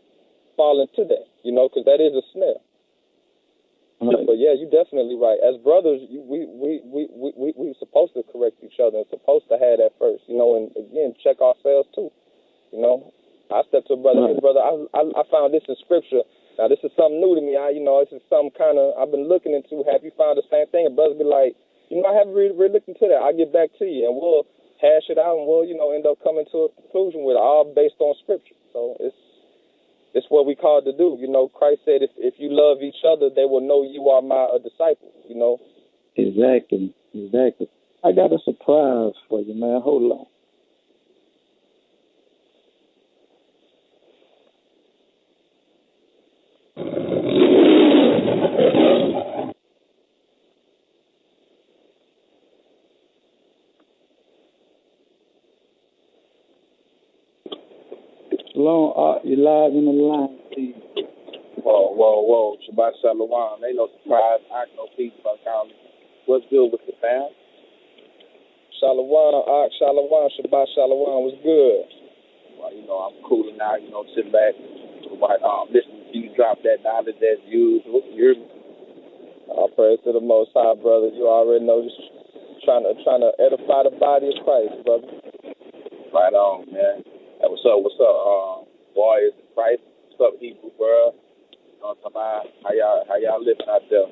fall into that, you know, because that is a snare. Right. But yeah, you're definitely right. As brothers, we supposed to correct each other and supposed to have that first, you know, and again, check ourselves too. You know, I stepped to a brother, hey, brother, I found this in scripture. Now, this is something new to me. This is something kind of I've been looking into. Have you found the same thing? And brothers be like, you know, I haven't really looked into that. I'll get back to you, and we'll hash it out, and we'll, you know, end up coming to a conclusion with it, all based on scripture. So it's what we called to do. You know, Christ said, if you love each other, they will know you are my disciples, you know. Exactly. I got a surprise for you, man. Hold on. Long, you live in the line, please. Whoa. Shabbat Shalom. Ain't no surprise. I know people about County. What's good with the fam? Shalom, Shabbat Shalom. What's good? Well, you know, I'm cooling out, you know, sit back, listening to you drop that knowledge as usual. All praise to the Most High, brother. You already know, just trying to edify the body of Christ, brother. Right on, man. Hey, what's up, warriors in Christ? What's up, Hebrew world? You know what I'm talking about? How y'all living out there?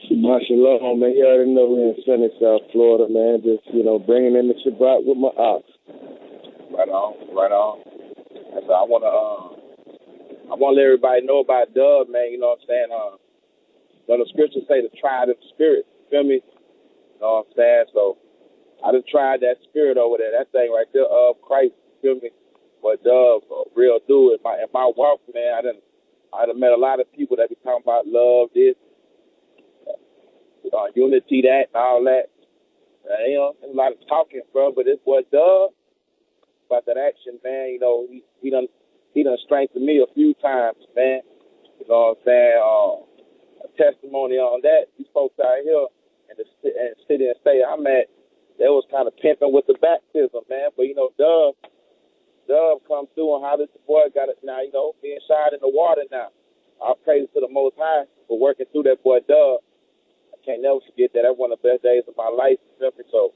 Shabbat Shalom, man. You already know we're in sunny South Florida, man. Just, you know, bringing in the Shabbat with my ox. Right on. And so I want to let everybody know about Dub, man. You know what I'm saying? The scriptures say the tried of the spirit. You feel me? You know what I'm saying? So I just tried that spirit over there, that thing right there of Christ, feel me? But real dude, in my walk, man, I done met a lot of people that be talking about love, this, unity, that, and all that. You know, there's a lot of talking, bro, but this boy Dub, about that action, man, you know, he done strengthened me a few times, man. You know what I'm saying? A testimony on that. These folks out here in the city and state I'm at, they was kind of pimping with the baptism, man. But, you know, Dub come through and how this boy got it now, you know, being shot in the water now. I'll praise to the Most High for working through that boy Dub. I can't never forget that. That's one of the best days of my life. So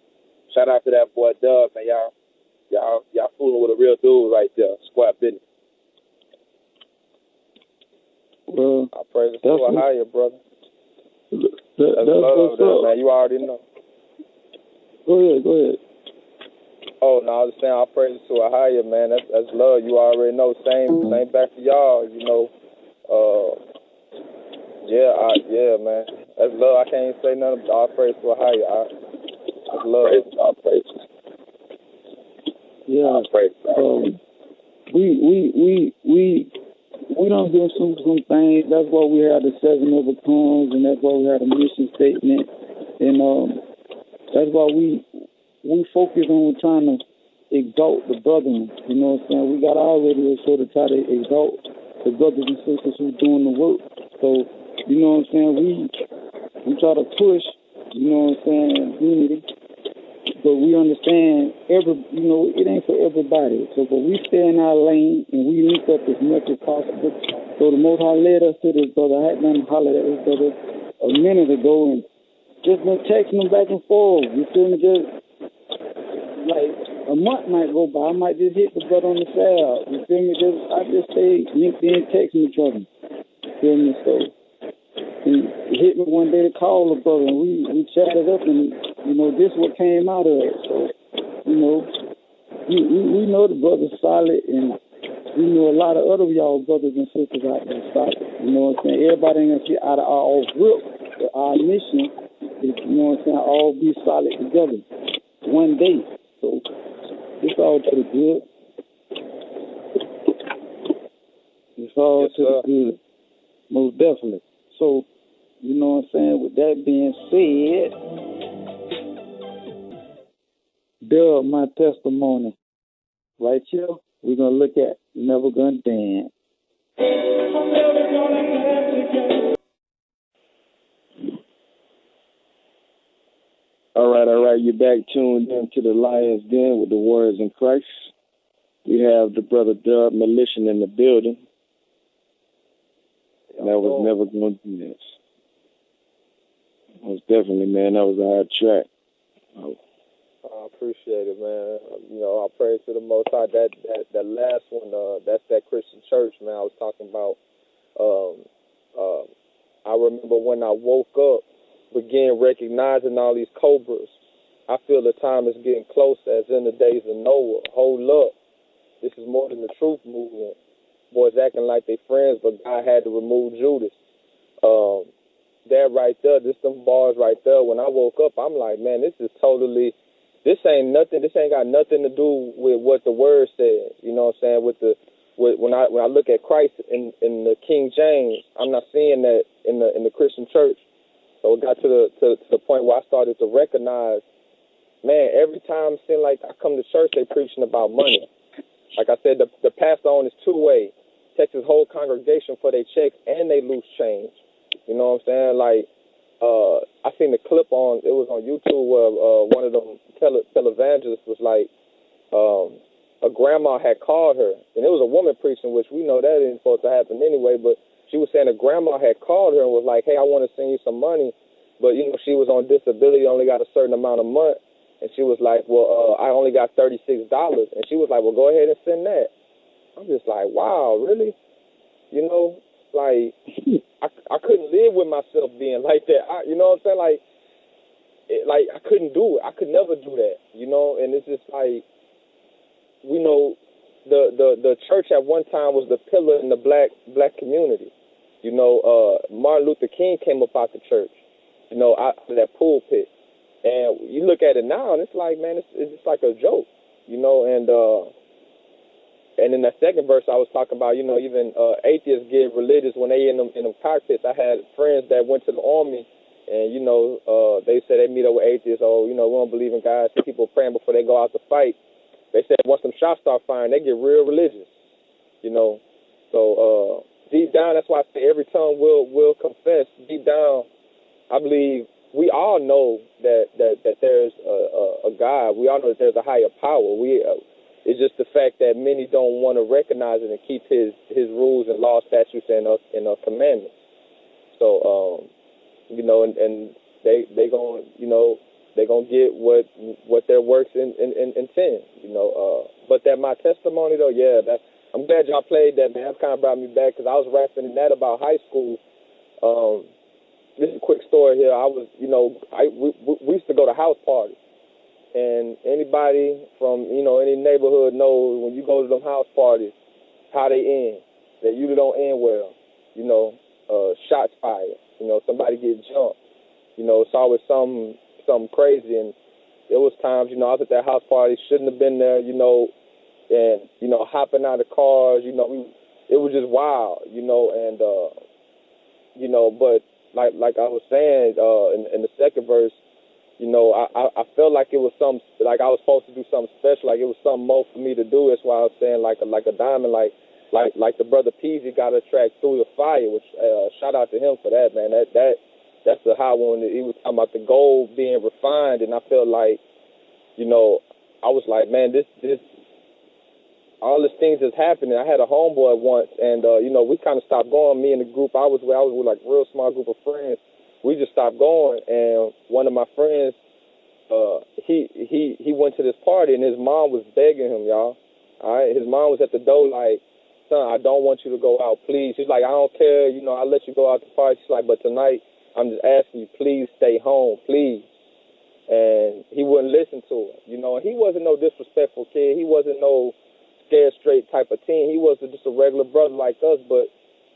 shout out to that boy Dub, man. Y'all fooling with a real dude right there. Squad business. brother. That's love, man. You already know. Go ahead. Oh, no, I was saying all praises to a higher, man. That's love. You already know. Same back to y'all, you know. Yeah, man. That's love. I can't even say nothing but all praise to a higher. That's love. All praise. Yeah. We don't do some things. That's why we have the 7 overcomes, and that's why we have the mission statement, and that's why we focus on trying to exalt the brethren. You know what I'm saying? We got our radio show to try to exalt the brothers and sisters who's doing the work. So, you know what I'm saying? We try to push, you know what I'm saying, unity. But we understand it ain't for everybody. So, but we stay in our lane and we link up as much as possible. So the Most High led us to this brother. I had done hollered at this brother a minute ago and just been texting him back and forth. You feel me? Just like a month might go by, I might just hit the brother on the side. You feel me? I just stay linked in, texting each other. You feel me? So he hit me one day to call the brother, and we chatted up, and you know this what came out of it. So you know, we know the brother's solid, and we know a lot of other y'all brothers and sisters out there solid. You know what I'm saying? Everybody ain't gonna see out of our grip, but our mission is, you know what I'm saying, all be solid together one day. So it's all to the good. It's all to the good. Most definitely. So, you know what I'm saying? With that being said, there my testimony. Right here, we're going to look at Never Gonna Dance. All right. You're back tuned in to the Lion's Den with the Warriors in Christ. We have the brother Dub Militia in the building. That was Never Gonna Dance. Most definitely, man. That was a hard track. I appreciate it, man. You know, I praise to the Most High. That last one, that's that Christian church, man. I was talking about. I remember when I woke up, began recognizing all these cobras. I feel the time is getting close, as in the days of Noah. Hold up, this is more than the truth movement. Boys acting like they friends, but God had to remove Judas. That right there, just them bars right there. When I woke up, I'm like, man, this ain't nothing. This ain't got nothing to do with what the word said. You know what I'm saying? When I look at Christ in the King James, I'm not seeing that in the Christian church. So it got to the point where I started to recognize, man, every time it seems like I come to church, they preaching about money. Like I said, the pastor on is two-way. Takes his whole congregation for their checks and they loose change. You know what I'm saying? Like, I seen the clip on YouTube where one of them televangelists was like, a grandma had called her, and it was a woman preaching, which we know that isn't supposed to happen anyway, but she was saying a grandma had called her and was like, hey, I want to send you some money, but, you know, she was on disability, only got a certain amount a month, and she was like, well, I only got $36, and she was like, well, go ahead and send that. I'm just like, wow, really? You know, like, I couldn't live with myself being like that. You know what I'm saying? Like I couldn't do it. I could never do that, you know, and it's just like, we know the church at one time was the pillar in the black community. You know, Martin Luther King came up out the church, you know, out of that pulpit. And you look at it now, and it's like, man, it's just like a joke, you know. And in that second verse, I was talking about, you know, even atheists get religious when they in them cockpits. I had friends that went to the army, and, you know, they said they meet up with atheists. Oh, you know, we don't believe in God. See people praying before they go out to fight. They said once them shots start firing, they get real religious, you know. So deep down, that's why I say every tongue will confess. Deep down, I believe we all know that there's a God. We all know that there's a higher power. It's just the fact that many don't want to recognize it and keep his rules and laws, statutes, and commandments. So, you know, and they gonna, you know, they gonna get what their works intend, you know. But that my testimony though, yeah, I'm glad y'all played that, man. That kind of brought me back because I was rapping in that about high school. this is a quick story here. I was, we used to go to house parties. And anybody from, any neighborhood knows when you go to them house parties, how they end. They usually don't end well. Shots fired. Somebody get jumped. It's always something crazy. And there was times, I was at that house party, shouldn't have been there, and, hopping out of cars, it was just wild, and, but like I was saying in the second verse, I felt like it was something, like I was supposed to do something special, like it was something more for me to do. That's why I was saying like a diamond, like the brother Peasy got a track Through the Fire, which shout out to him for that, man. That's the high one. He was talking about the gold being refined, and I felt like, I was like, man, this all these things is happening. I had a homeboy once, and we kind of stopped going. Me and the group I was with like a real small group of friends. We just stopped going, and one of my friends, he went to this party, and his mom was begging him, y'all. All right, his mom was at the door like, son, I don't want you to go out, please. She's like, I don't care, I'll let you go out to the party. She's like, but tonight, I'm just asking you, please stay home, please. And he wouldn't listen to her, and he wasn't no disrespectful kid. He wasn't no scared straight type of teen. He was just a regular brother like us, but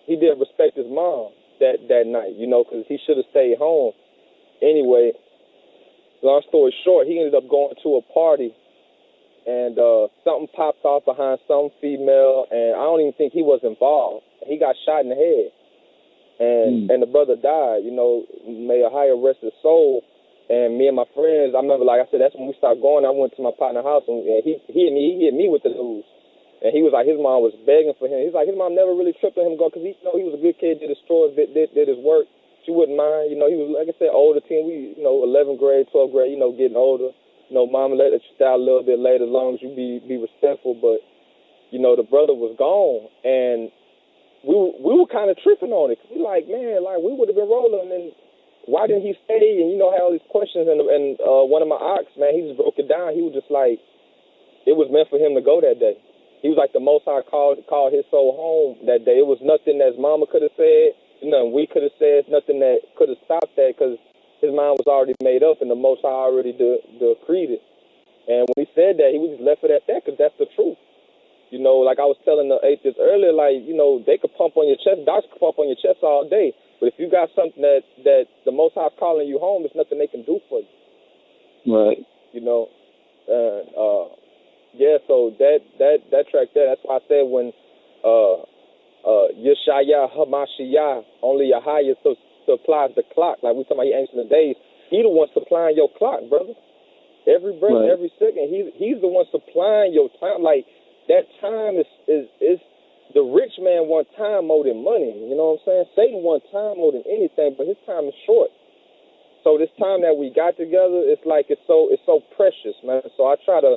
he did respect his mom that night, because he should have stayed home. Anyway, long story short, he ended up going to a party, and something popped off behind some female, and I don't even think he was involved. He got shot in the head, and the brother died. May a higher rest his soul. And me and my friends, I remember, like I said, that's when we started going. I went to my partner's house, and he hit me with the news. And he was like, his mom was begging for him. He's like, his mom never really tripped on him go because he was a good kid, did his chores, did his work. She wouldn't mind. He was, like I said, older teen. We, 11th grade, 12th grade, getting older. Mama let you stay a little bit later as long as you be respectful. But, the brother was gone. And we were kind of tripping on it. Cause we like, man, like we would have been rolling. And why didn't he stay? And, had all these questions. And one of my ox, man, he just broke it down. He was just like, it was meant for him to go that day. He was like the Most High called his soul home that day. It was nothing that his mama could have said, nothing we could have said, nothing that could have stopped that because his mind was already made up and the Most High already decreed it. And when he said that, he was just left it at that because that's the truth. Like I was telling the atheists earlier, like, they could pump on your chest, doctors could pump on your chest all day. But if you got something that the Most High is calling you home, there's nothing they can do for you. Right. Yeah, so that track there, that's why I said when Yeshaya Hamashiach, only Yahya supplies the clock, like we talking about he ancient days, he the one supplying your clock, brother. Every breath, every second, he's the one supplying your time. Like that time is the rich man want time more than money. You know what I'm saying? Satan wants time more than anything, but his time is short. So this time that we got together, it's like it's so precious, man. So I try to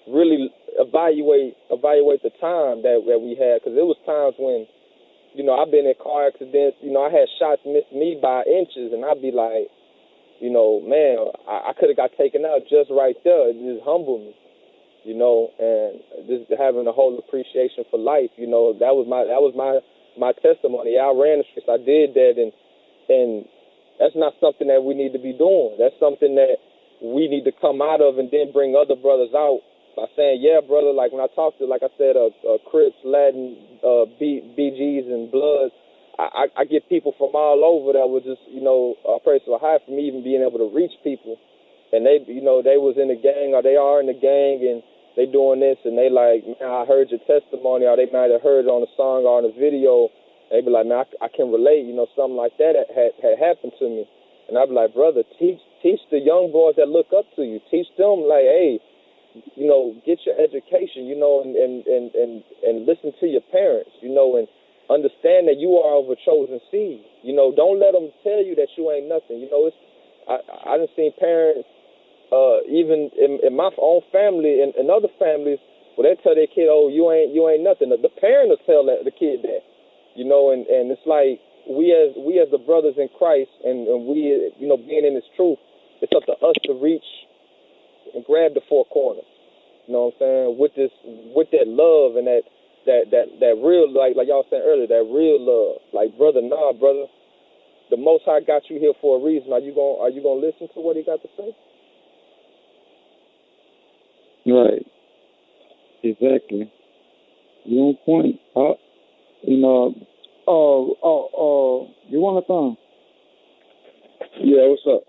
really evaluate the time that we had, because there was times when, I've been in car accidents, I had shots miss me by inches, and I'd be like, man, I could have got taken out just right there. It just humbled me, and just having a whole appreciation for life, that was my testimony. I ran the streets, I did that, and that's not something that we need to be doing. That's something that we need to come out of and then bring other brothers out. By saying, yeah, brother, like when I talk to, like I said, Crips, Latin, BGs, and Bloods, I get people from all over that was just, I praise the high for me even being able to reach people. And they, they was in the gang or they are in the gang and they doing this and they like, man, I heard your testimony, or they might have heard it on a song or on a video. They be like, man, I can relate, something like that had happened to me. And I'd be like, brother, teach the young boys that look up to you. Teach them like, hey, get your education, and listen to your parents, and understand that you are of a chosen seed. Don't let them tell you that you ain't nothing. I done seen parents, even in my own family and other families, where they tell their kid, oh, you ain't nothing. The parent will tell the kid that, and it's like we as the brothers in Christ and we, being in this truth, it's up to us to reach and grab the four corners. You know what I'm saying? With that love and that real, like y'all saying earlier, that real love. Like, brother, the Most High got you here for a reason. Are you gonna listen to what he got to say? Right. Exactly. You on point. You want to come? Yeah, what's up?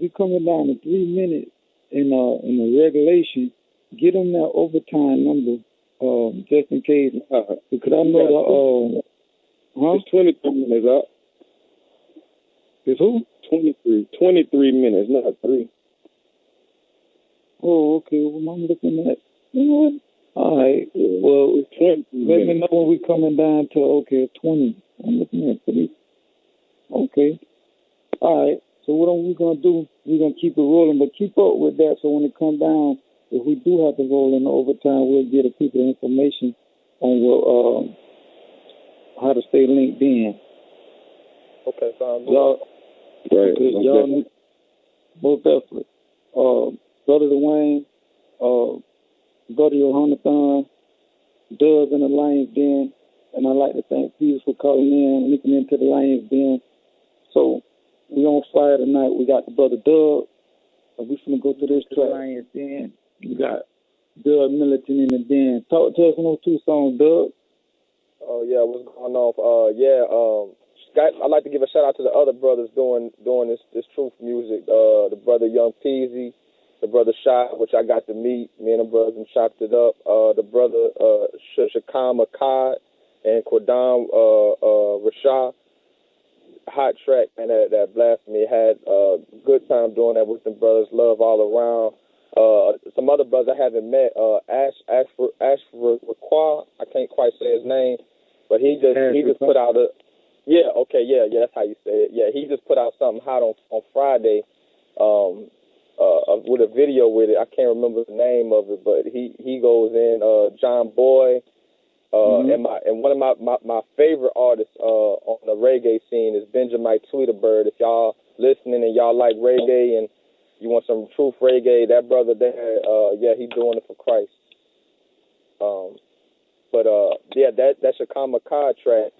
We coming down to 3 minutes in the regulation. Get them that overtime number, just in case. Because I know It's 23 minutes up. It's who? 23 minutes, not 3. Oh, okay. Well, I'm looking at. You know what? All right. Well, it's 20 let minutes. me know when we coming down to 20. I'm looking at 3. Okay. All right. So what are we gonna do? We're gonna keep it rolling, but keep up with that. So when it comes down, if we do have to roll in the overtime, we'll get the people information on what how to stay linked in. Okay, sounds y'all, right? Y'all, most definitely. Brother Dwayne, Brother Yohanathan, Doug in the Lions Den, and I'd like to thank Peter for calling in, linking into the Lions Den. So we on fire tonight. We got the Brother Doug, and we finna go through this track. Lions Den. We got Doug Militant in the Den. Talk to us on those 2 songs, Doug. Oh yeah, what's going on? Scott, I'd like to give a shout out to the other brothers doing this truth music. The brother Young Peasy, the brother Shot, which I got to meet. Me and the brothers and chopped it up. The brother Shakam Akkad and Quadam Rashad. Hot track, man. That blasphemy. Had a good time doing that with them brothers. Love all around. Some other brothers I haven't met. Ashford Raquan. I can't quite say his name, but he just put out a. Yeah, okay, yeah, that's how you say it. Yeah, he just put out something hot on Friday, with a video with it. I can't remember the name of it, but he goes in. John Boy, and one of my favorite artists on the reggae scene is Benjamin Tweeterbird. If y'all listening and y'all like reggae and you want some truth reggae, that brother there, he's doing it for Christ. That Shakama Akkad track.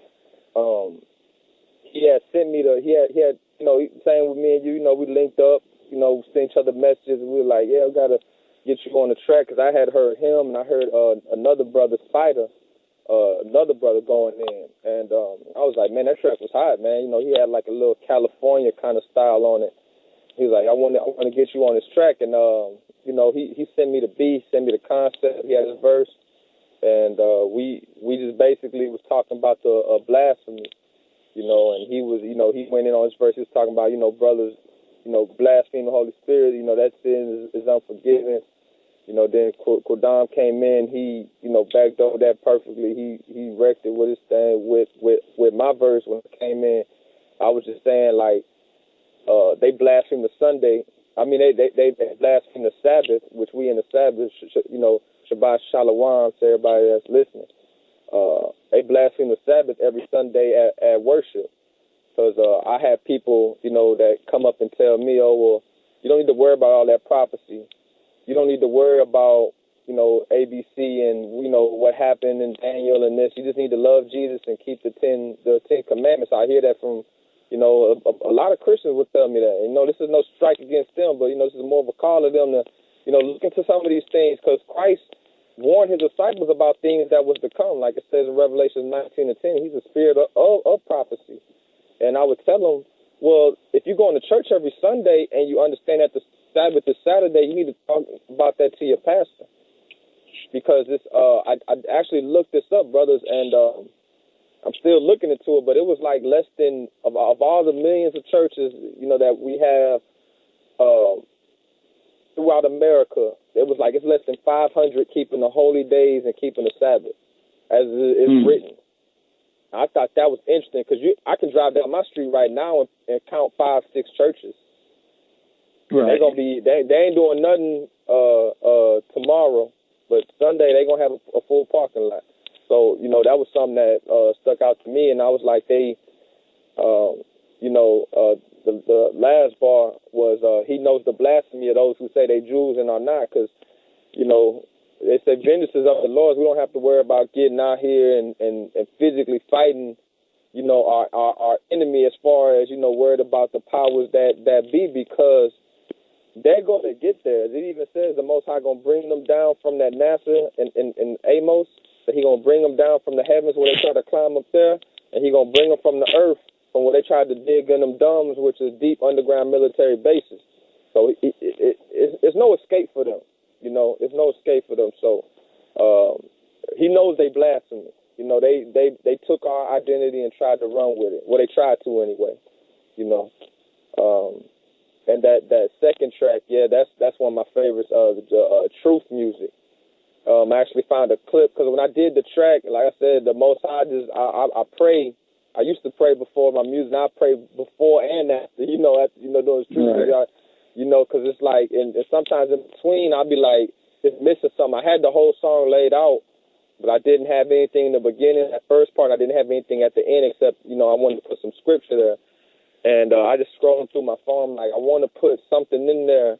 He had sent me same with me and you, we linked up, sent each other messages, and we were like, yeah, we got to get you on the track, because I had heard him, and I heard another brother, Spider, another brother going in, and I was like, man, that track was hot, man. He had like a little California kind of style on it. He was like, I want to get you on this track, and he sent me the beat, sent me the concept, he had his verse, and we just basically was talking about the blasphemy. And he was, he went in on his verse. He was talking about, brothers, blaspheme the Holy Spirit. That sin is unforgiven. Then Kodam came in. He, backdoored that perfectly. He wrecked it with his thing with my verse when it came in. I was just saying, like, they blaspheme the Sunday. I mean, they blaspheme the Sabbath, which we in the Sabbath, Shabbat Shalom to everybody that's listening. They blaspheme the Sabbath every Sunday at worship, because I have people, that come up and tell me, oh, well, you don't need to worry about all that prophecy. You don't need to worry about, ABC and, what happened in Daniel and this. You just need to love Jesus and keep the 10 commandments. I hear that from, a lot of Christians would tell me that. This is no strike against them, but, this is more of a call to them to, look into some of these things, because Christ warned his disciples about things that was to come. Like it says in Revelation 19:10, he's a spirit of prophecy. And I would tell them, well, if you're going to church every Sunday and you understand that the Sabbath is Saturday, you need to talk about that to your pastor. Because this, I actually looked this up, brothers, and I'm still looking into it, but it was like less than, of all the millions of churches, that we have throughout America, it was like it's less than 500 keeping the holy days and keeping the Sabbath, as it's written. I thought that was interesting, because I can drive down my street right now and count 5-6 churches. Right. They're gonna be they ain't doing nothing tomorrow, but Sunday they're gonna have a full parking lot. So that was something that stuck out to me, and I was like, the last bar was he knows the blasphemy of those who say they Jews and are not, because they say vengeance is of the Lord. We don't have to worry about getting out here and physically fighting you know, our enemy as far as, you know, worried about the powers that be, because they're going to get there. It even says the Most High going to bring them down from that NASA in Amos, that he going to bring them down from the heavens where they try to climb up there, and he going to bring them from the earth from where they tried to dig in them domes, which is deep underground military bases. So it's no escape for them. You know, it's no escape for them. So he knows they blasphemy. You know, they took our identity and tried to run with it. Well, they tried to anyway. You know, and that second track, yeah, that's one of my favorites. The Truth music. I actually found a clip because when I did the track, like I said, the Most High I pray. I used to pray before my music. Now I pray before and after. You know, doing Truth music. You know, because it's like, and sometimes in between, I'll be like, it's missing something. I had the whole song laid out, but I didn't have anything in the beginning. That first part, I didn't have anything at the end except, you know, I wanted to put some scripture there. And I just scrolling through my phone, like, I want to put something in there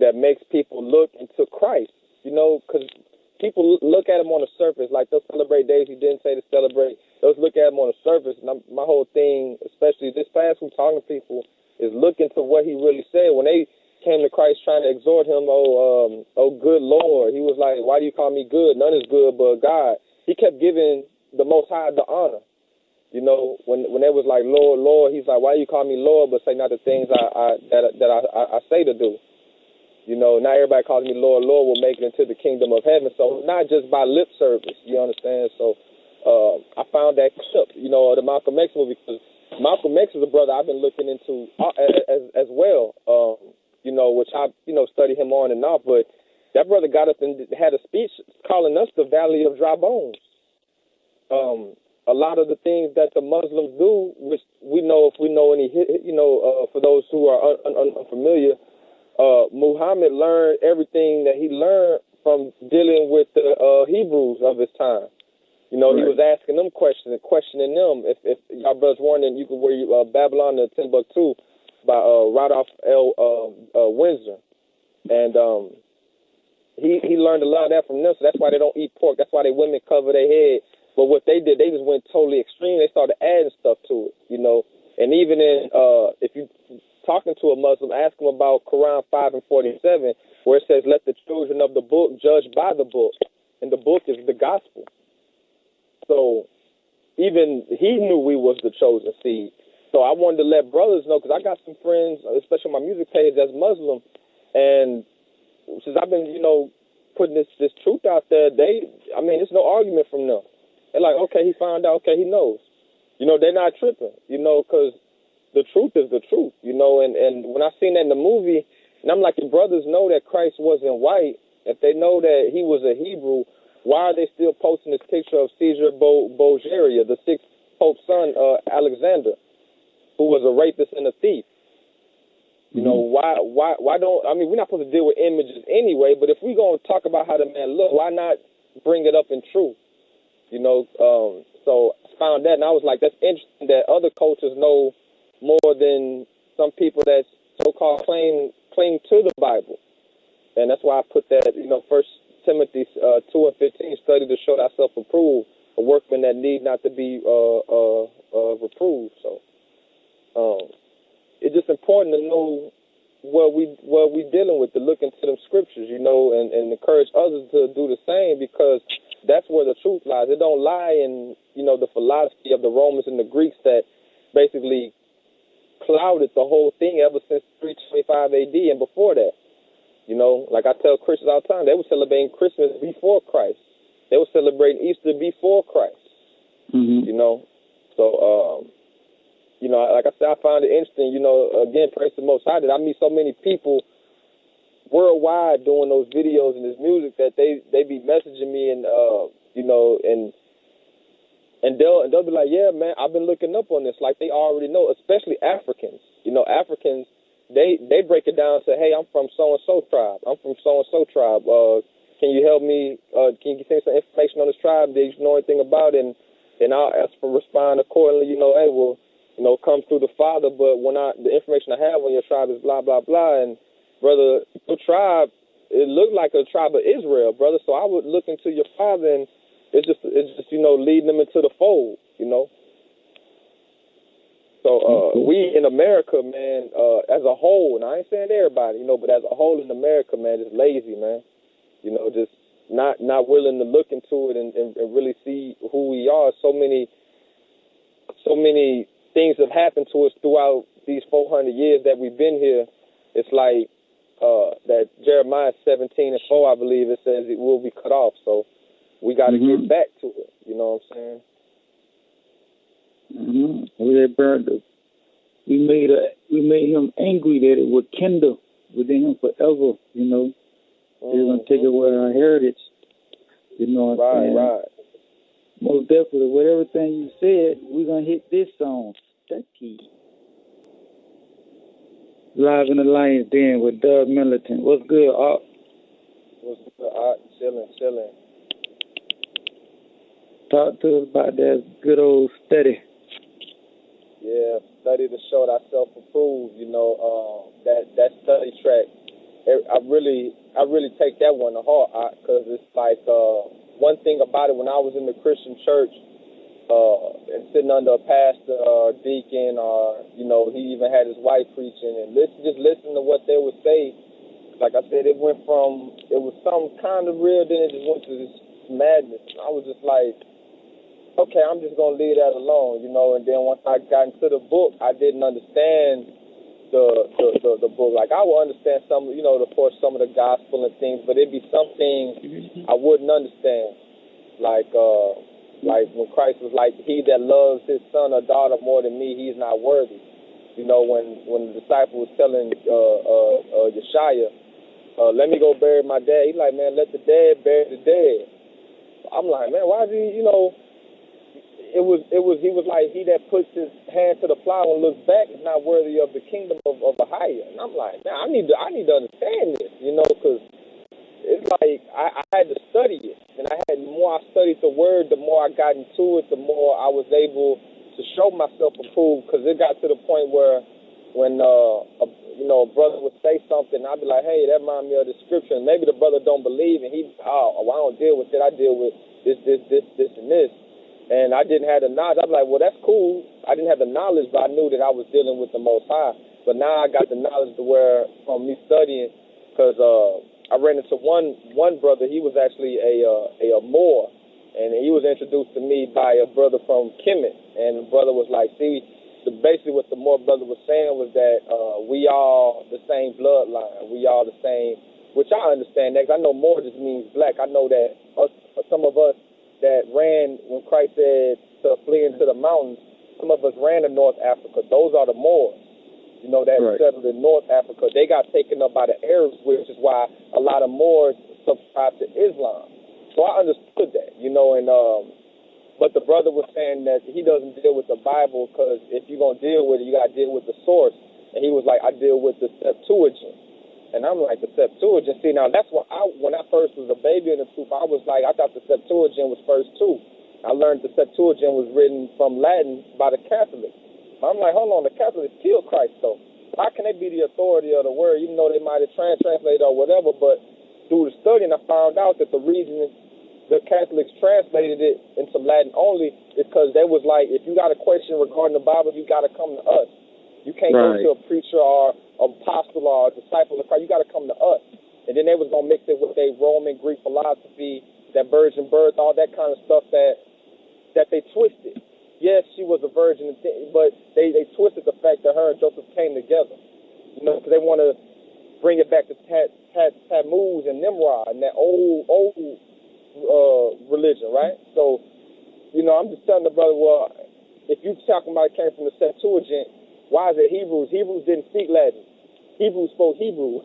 that makes people look into Christ, you know, because people look at him on the surface, like they'll celebrate days he didn't say to celebrate. They'll look at him on the surface. And my whole thing, especially this past week talking to people, is look into what he really said. When they came to Christ trying to exhort him, oh good Lord, he was like, why do you call me good? None is good but God. He kept giving the Most High the honor. You know, when they was like, Lord, Lord, he's like, why do you call me Lord but say not the things I say to do? You know, not everybody calls me Lord, Lord will make it into the kingdom of heaven. So not just by lip service, you understand? So I found that clip, you know, the Malcolm X movie, because Malcolm X is a brother I've been looking into as well, you know, which I, you know, study him on and off. But that brother got up and had a speech calling us the Valley of Dry Bones. A lot of the things that the Muslims do, which we know, if we know any, you know, for those who are unfamiliar, Muhammad learned everything that he learned from dealing with the Hebrews of his time. You know, He was asking them questions and questioning them. If y'all brothers wondering, you can read Babylon to Timbuktu by Rudolph L. Windsor. And he learned a lot of that from them, so that's why they don't eat pork. That's why their women cover their head. But what they did, they just went totally extreme. They started adding stuff to it, you know. And even in, if you talking to a Muslim, ask them about Quran 5:47, where it says, let the children of the book judge by the book. And the book is the gospel. So even he knew we was the chosen seed. So I wanted to let brothers know, because I got some friends, especially on my music page, that's Muslim. And since I've been, you know, putting this truth out there, there's no argument from them. They're like, okay, he found out, okay, he knows. You know, they're not tripping, you know, because the truth is the truth, you know. And when I seen that in the movie, and I'm like, the brothers know that Christ wasn't white. If they know that he was a Hebrew, why are they still posting this picture of Caesar Borgia, the sixth Pope's son, Alexander, who was a rapist and a thief? You know, why don't, I mean, we're not supposed to deal with images anyway, but if we're going to talk about how the man looked, why not bring it up in truth? You know, so I found that, and I was like, that's interesting that other cultures know more than some people that so-called cling to the Bible. And that's why I put that, you know, 1 Timothy 2:15, study to show thyself approved, a workman that need not to be reproved. So it's just important to know what we dealing with, to look into them scriptures, you know, and encourage others to do the same, because that's where the truth lies. It don't lie in, you know, the philosophy of the Romans and the Greeks that basically clouded the whole thing ever since 325 AD and before that. You know, like I tell Christians all the time, they were celebrating Christmas before Christ. They were celebrating Easter before Christ. You know, so, you know, like I said, I found it interesting, you know, again, praise the Most High, that I meet so many people worldwide doing those videos and this music that they be messaging me, and, you know, and they'll be like, yeah, man, I've been looking up on this. Like, they already know, especially Africans. You know, Africans, they break it down to, hey, I'm from so-and-so tribe. I'm from so-and-so tribe. Can you help me? Can you send some information on this tribe? Do you know anything about it? And I'll ask for respond accordingly. You know, hey, well, you know, come through the Father, but the information I have on your tribe is blah, blah, blah. And, brother, your tribe, it looked like a tribe of Israel, brother. So I would look into your father, and it's just you know, leading them into the fold, you know. So we in America, man, as a whole, and I ain't saying everybody, but as a whole in America, man, just lazy, man. Just not willing to look into it and really see who we are. So many things have happened to us throughout these 400 years that we've been here. It's like that Jeremiah 17:4, I believe it says it will be cut off. So we got to get back to it. You know what I'm saying? We burned it. We made him angry that it would kindle within him forever. They're gonna take away our heritage. Right. Most definitely, with everything you said, we're gonna hit this song. Stucky. Live in the Lion's Den with Doug Militant. What's good, Art? What's good, Art? Chilling. Talk to us about that good old study. Yeah, study to show thyself approved. That study track. I really take that one to heart, because it's like one thing about it. When I was in the Christian church and sitting under a pastor or deacon, or he even had his wife preaching, and just listen to what they would say. Like I said, it was some kind of real, then it just went to this madness. And I was just like, okay, I'm just gonna leave that alone, And then once I got into the book, I didn't understand the book. Like I would understand some, of course, some of the gospel and things, but it'd be something I wouldn't understand. Like when Christ was like, "He that loves his son or daughter more than me, he's not worthy." When the disciple was telling Yeshaya, "Let me go bury my dad," he's like, "Man, let the dead bury the dead." I'm like, man, why do you, He was like, he that puts his hand to the plow and looks back is not worthy of the kingdom of a higher. And I'm like, man, I need to understand this, because it's like I had to study it, and the more I studied the word, the more I got into it, the more I was able to show myself approved. Because it got to the point where when a brother would say something, I'd be like, hey, that reminds me of the scripture. And maybe the brother don't believe, and I don't deal with it. I deal with this, and this. And I didn't have the knowledge. I'm like, well, that's cool. I didn't have the knowledge, but I knew that I was dealing with the Most High. But now I got the knowledge to where, from me studying, because I ran into one brother. He was actually a Moor, and he was introduced to me by a brother from Kemet. And the brother was like, see, basically what the Moor brother was saying was that we all the same bloodline. We all the same, which I understand that, 'cause I know Moor just means black. I know that some of us that ran when Christ said to flee into the mountains, some of us ran to North Africa. Those are the Moors, that settled in North Africa. They got taken up by the Arabs, which is why a lot of Moors subscribe to Islam. So I understood that, but the brother was saying that he doesn't deal with the Bible, because if you're going to deal with it, you got to deal with the source. And he was like, I deal with the Septuagint. And I'm like, the Septuagint. See, now that's when I first was a baby in the truth, I thought the Septuagint was first too. I learned the Septuagint was written from Latin by the Catholics. I'm like, hold on, the Catholics killed Christ though. How can they be the authority of the word, even though they might have translated or whatever? But through the studying, I found out that the reason the Catholics translated it into Latin only is because they was like, if you got a question regarding the Bible, you got to come to us. You can't go to a preacher or apostle or a disciple of Christ. You got to come to us. And then they was going to mix it with their Roman Greek philosophy, that virgin birth, all that kind of stuff that they twisted. Yes, she was a virgin, but they twisted the fact that her and Joseph came together. Because they want to bring it back to Tammuz and Nimrod and that old religion, right? So, I'm just telling the brother, well, if you talking about it came from the Septuagint, why is it Hebrews? Hebrews didn't speak Latin. Hebrews spoke Hebrew.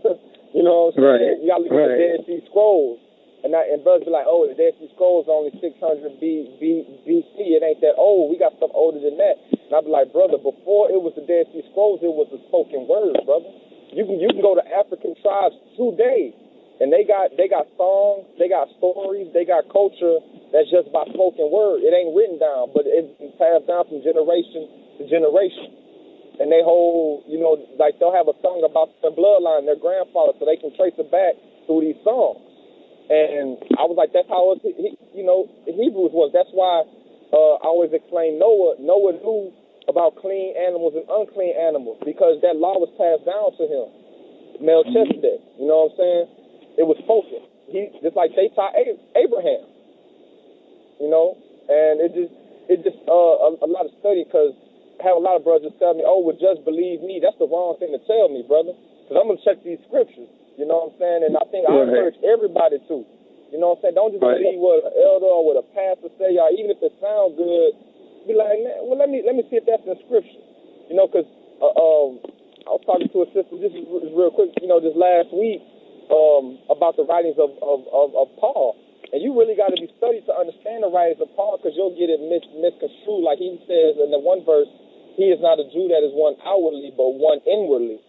You know what I'm saying? You got to look at the Dead Sea Scrolls. And brothers be like, oh, the Dead Sea Scrolls are only 600 BC. It ain't that old. We got stuff older than that. And I'd be like, brother, before it was the Dead Sea Scrolls, it was the spoken word, brother. You can go to African tribes today, and they got songs, they got stories, they got culture that's just by spoken word. It ain't written down, but it's passed down from generation to generation. And they hold, like they'll have a song about their bloodline, their grandfather, so they can trace it back through these songs. And I was like, that's how Hebrews was. That's why I always explain Noah. Noah knew about clean animals and unclean animals because that law was passed down to him. Melchizedek, you know what I'm saying? It was spoken. He just like they taught Abraham, you know, and it just a lot of study because I have a lot of brothers tell me, oh, well, just believe me. That's the wrong thing to tell me, brother, because I'm gonna check these scriptures. You know what I'm saying? And I think I encourage everybody to. You know what I'm saying? Don't just believe what an elder or what a pastor say, or even if it sounds good. Be like, man, well, let me see if that's in scripture. You know, because I was talking to a sister. This is real quick. You know, this last week about the writings of Paul, and you really got to be studied to understand the writings of Paul, because you'll get it misconstrued. Like he says in the one verse, he is not a Jew that is one outwardly, but one inwardly.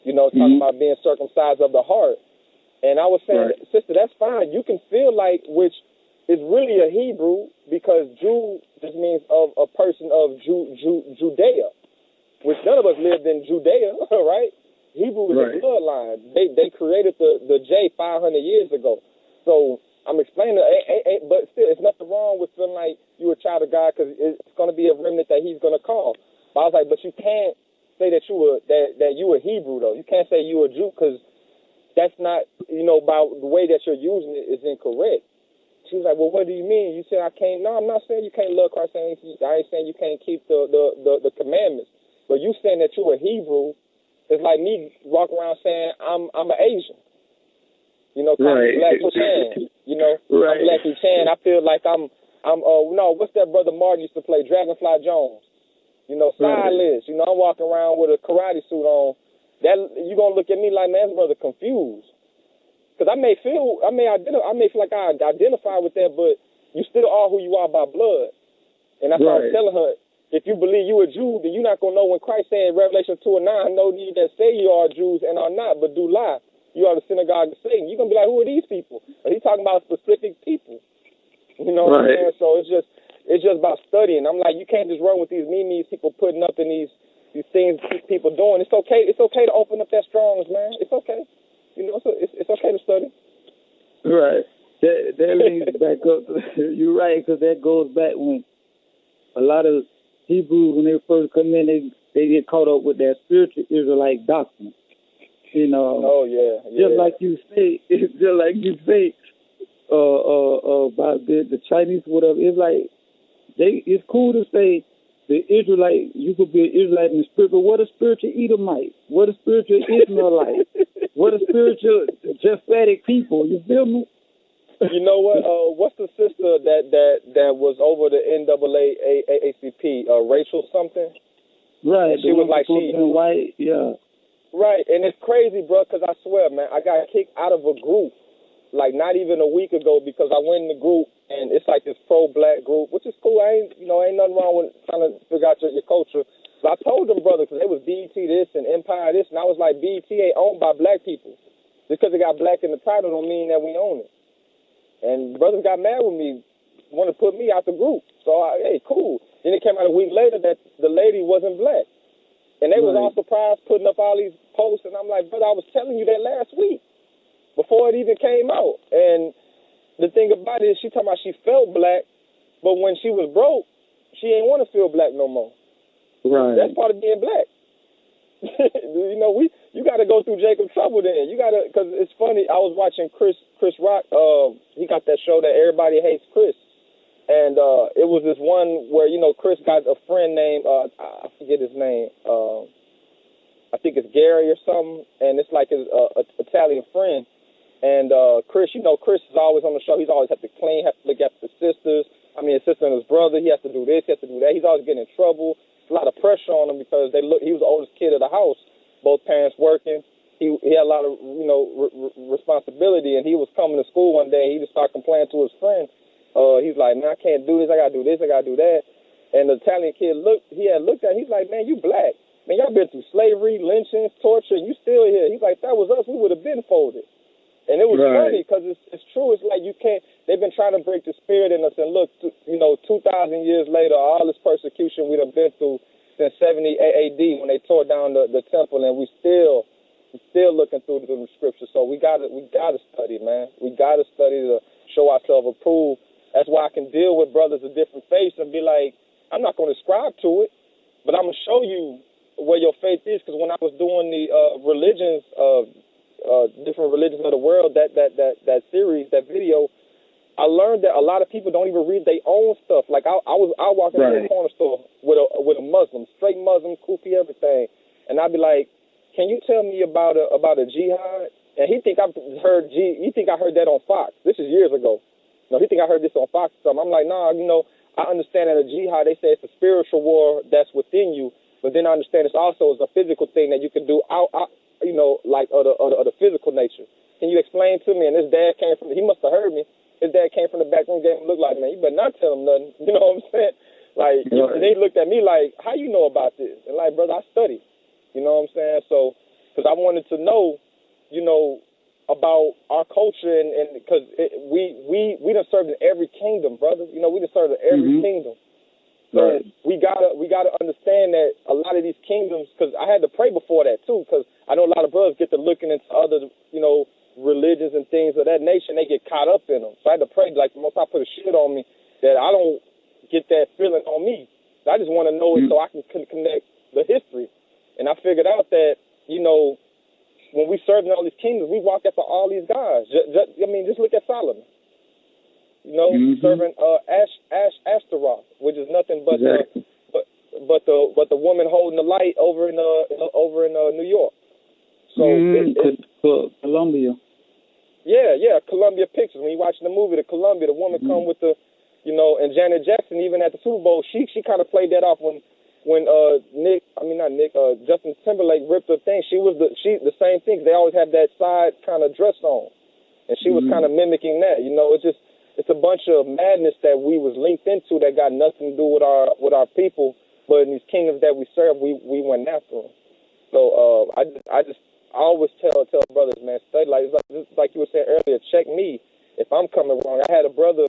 You know, talking about being circumcised of the heart. And I was saying, sister, that's fine. You can feel like, which is really a Hebrew, because Jew just means of a person of Judea, which none of us lived in Judea, right? Hebrew is a bloodline. They created the J 500 years ago. So I'm explaining, but still, it's nothing wrong with feeling like you're a child of God, because it's going to be a remnant that he's going to call. But I was like, but you can't say that you were Hebrew, though. You can't say you were a Jew, because that's not, you know, by the way that you're using it is incorrect. She was like, well, what do you mean? You said I can't. No, I'm not saying you can't love Christ. I ain't saying you can't keep the commandments. But you saying that you were Hebrew is like me walking around saying I'm an Asian. You know, Black Chan. You know, I'm Black Chan. I feel like I'm no, what's that brother Martin used to play? Dragonfly Jones. You know, stylist. You know, I'm walking around with a karate suit on. That you gonna look at me like, man, this brother confused. Because I may feel like I identify with that, but you still are who you are by blood. And that's why I was telling her, if you believe you a Jew, then you're not gonna know when Christ said in Revelation 2:9, know ye that say you are Jews and are not, but do lie. You are the synagogue of Satan. You're gonna be like, who are these people? And he's talking about specific people. You know what I'm saying? So it's just about studying. I'm like, you can't just run with these memes people putting up in these things people doing. It's okay to open up that Strong's, man. It's okay. You know, it's okay to study. Right. That leads back up. You're right, because that goes back when a lot of Hebrews, when they first come in, they get caught up with that spiritual Israelite doctrine. You know. Oh yeah. Just like you say, about the Chinese, whatever. It's like it's cool to say the Israelite. You could be an Israelite in the spirit, but what a spiritual Edomite? What a spiritual Ishmaelite? What a spiritual Japhetic people? You feel me? You know what? What's the sister that was over the NAACP? Rachel something. Right. She was like white. Yeah. Right, and it's crazy, bro. Because I swear, man, I got kicked out of a group like not even a week ago because I went in the group and it's like this pro-black group, which is cool. Ain't nothing wrong with trying to figure out your culture. So I told them, brother, because they was BET this and Empire this, and I was like, BET ain't owned by black people. Just because it got black in the title don't mean that we own it. And brothers got mad with me, wanted to put me out the group. So, hey, cool. Then it came out a week later that the lady wasn't black. And they was all surprised putting up all these posts. And I'm like, brother, I was telling you that last week before it even came out. And the thing about it is she talking about she felt black, but when she was broke, she ain't want to feel black no more. Right. That's part of being black. You know, you got to go through Jacob trouble then. You got to, because it's funny. I was watching Chris Rock. He got that show that Everybody Hates Chris. And it was this one where, you know, Chris got a friend named, I forget his name. I think it's Gary or something. And it's like his Italian friend. And Chris, you know, Chris is always on the show. He's always have to clean, have to look after the sisters. I mean, his sister and his brother. He has to do this, he has to do that. He's always getting in trouble. A lot of pressure on him because he was the oldest kid of the house. Both parents working. He had a lot of, you know, responsibility. And he was coming to school one day. And he just started complaining to his friend. He's like, man, I can't do this. I got to do this. I got to do that. And the Italian kid looked at him. He's like, man, you black. Man, y'all been through slavery, lynchings, torture. You still here. He's like, that was us. We would have been folded. And it was funny because it's true. It's like you can't. They've been trying to break the spirit in us. And look, you know, 2,000 years later, all this persecution we've been through since 70 AD when they tore down the temple, and we still looking through the scriptures. So we gotta study, man. We gotta study to show ourselves approved. That's why I can deal with brothers of different faiths and be like, I'm not going to ascribe to it, but I'm gonna show you where your faith is, because when I was doing the religions of different religions of the world, that series, that video, I learned that a lot of people don't even read their own stuff. Like I walk into a corner store with a Muslim, straight Muslim, kufi, everything, and I'd be like, "Can you tell me about a jihad?" And he think I heard that on Fox. This is years ago. No, he think I heard this on Fox or something. I'm like, nah, I understand that a jihad, they say it's a spiritual war that's within you, but then I understand it's also a physical thing that you can do out like of the physical nature. Can you explain to me? And his dad he must have heard me. His dad came from the back room, gave him a look like, man, you better not tell him nothing. You know what I'm saying? Like, and he looked at me like, how you know about this? And like, brother, I study. You know what I'm saying? So, because I wanted to know, about our culture, and because we done served in every kingdom, brother. We done served in every kingdom. So we gotta understand that a lot of these kingdoms, because I had to pray before that too, because I know a lot of brothers get to looking into other, religions and things of that nation, they get caught up in them. So I had to pray, like the Most High put a shit on me, that I don't get that feeling on me. I just want to know it so I can connect the history. And I figured out that, when we served in all these kingdoms, we walked after all these guys. Just look at Solomon. Serving Ashtaroth, which is nothing but the woman holding the light over in New York. So Columbia. Yeah, Columbia Pictures. When you watching the movie, the Columbia, the woman come with the, and Janet Jackson, even at the Super Bowl, she kind of played that off when Justin Timberlake ripped her thing. She the same thing. They always have that side kind of dress on, and she was kind of mimicking that. It's a bunch of madness that we was linked into that got nothing to do with our people, but in these kingdoms that we serve, we went after them. So I always tell brothers, man, study like you were saying earlier. Check me if I'm coming wrong. I had a brother,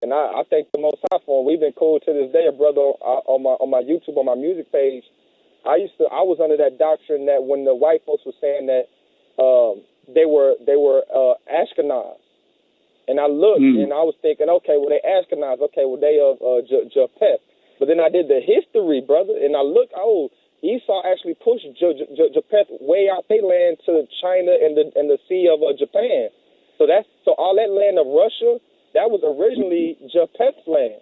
and I thank the Most High for him. We've been cool to this day. A brother on my YouTube, on my music page. I was under that doctrine that when the white folks were saying that they were Ashkenaz, and I looked and I was thinking, okay, well they Ashkenaz, okay, well they Japheth. But then I did the history, brother, and I looked. Esau actually pushed Japheth way out their land to China and the Sea of Japan. So all that land of Russia, that was originally Japheth's land.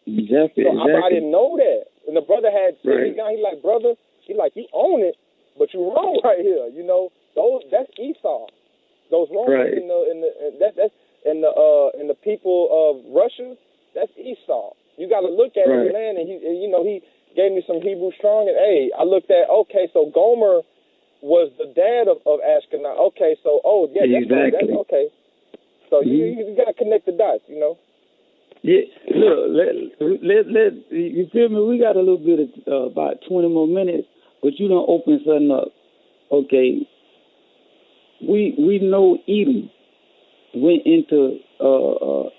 Exactly. I didn't know that. And the brother had sit me down. He like, brother, you own it, but you're wrong right here. That's Esau. Those Romans in the people of Russia, that's Esau. You got to look at it, man. And he gave me some Hebrew strong, and I looked at, okay, so Gomer was the dad of Ashkenaz. Okay, so that's right. That's okay. So you got to connect the dots, Yeah, look, let you feel me? We got a little bit of about 20 more minutes, but you don't open something up. Okay, we know Edom went into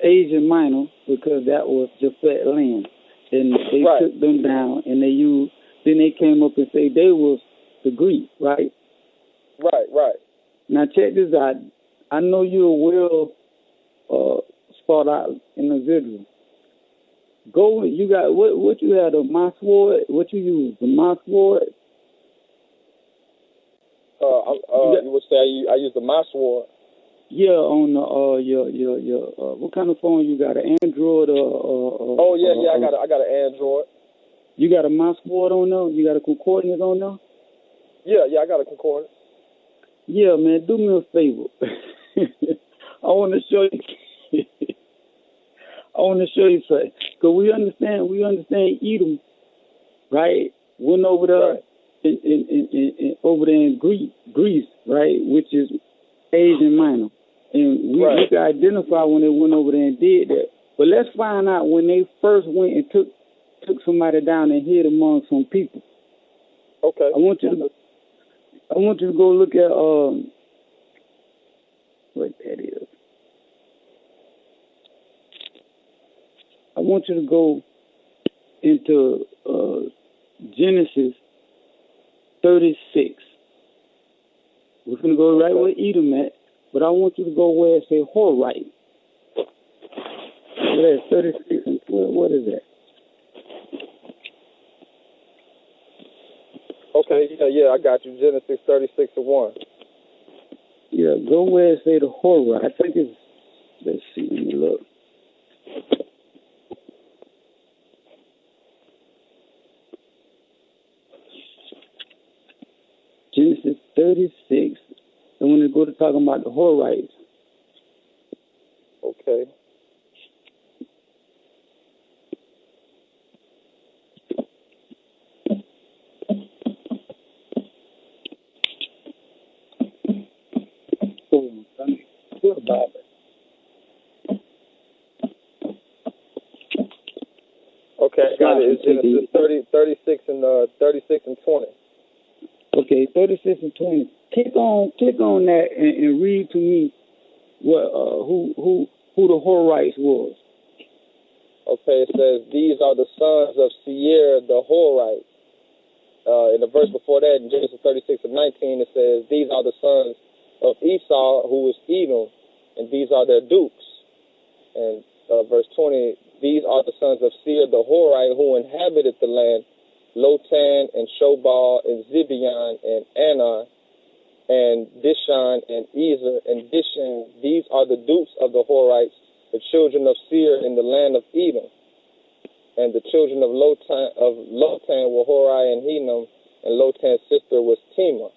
Asia Minor because that was Japhet land. And they took them down, and then they came up and said they was the Greek, right? Right. Now check this out. I know you're well spot out individual. Go, you got what you had, a my sword? What you use, the my sword? You would say I use the my sword. Yeah, on your what kind of phone you got? An Android or? I got an Android. You got a mouse board on there? You got a concordance on there? Yeah, I got a concordance. Yeah, man, do me a favor. I want to show you. I want to show you something, because we understand Edom, right? Went over there in Greece, right, which is Asian Minor. And we can identify when they went over there and did that. But let's find out when they first went and took somebody down and hid among some people. Okay. I want you to go look at what that is. I want you to go into Genesis 36. We're going to go right where Edom at, but I want you to go where it says Horite. That's 36 and 12. What is that? Okay, yeah, I got you. Genesis 36:1. Yeah, go where it say the horror. I think it's, let's see, let me look. Genesis 36, and when they go to talking about the Horites. Okay. Okay, I got it. It's Genesis 36 and 20. Okay, 36 and 20. Click on that and read to me what who the Horites was. Okay, it says these are the sons of Seir the Horite. In the verse before that, in Genesis 36 and 19, it says these are the sons of Esau, who is Edom, and these are their dukes. And verse 20, these are the sons of Seir the Horite, who inhabited the land, Lotan and Shobal and Zibeon and Anah and Dishon and Ezer and Dishan. These are the dukes of the Horites, the children of Seir in the land of Edom. And the children of Lotan were Hori and Hinnom, and Lotan's sister was Timna.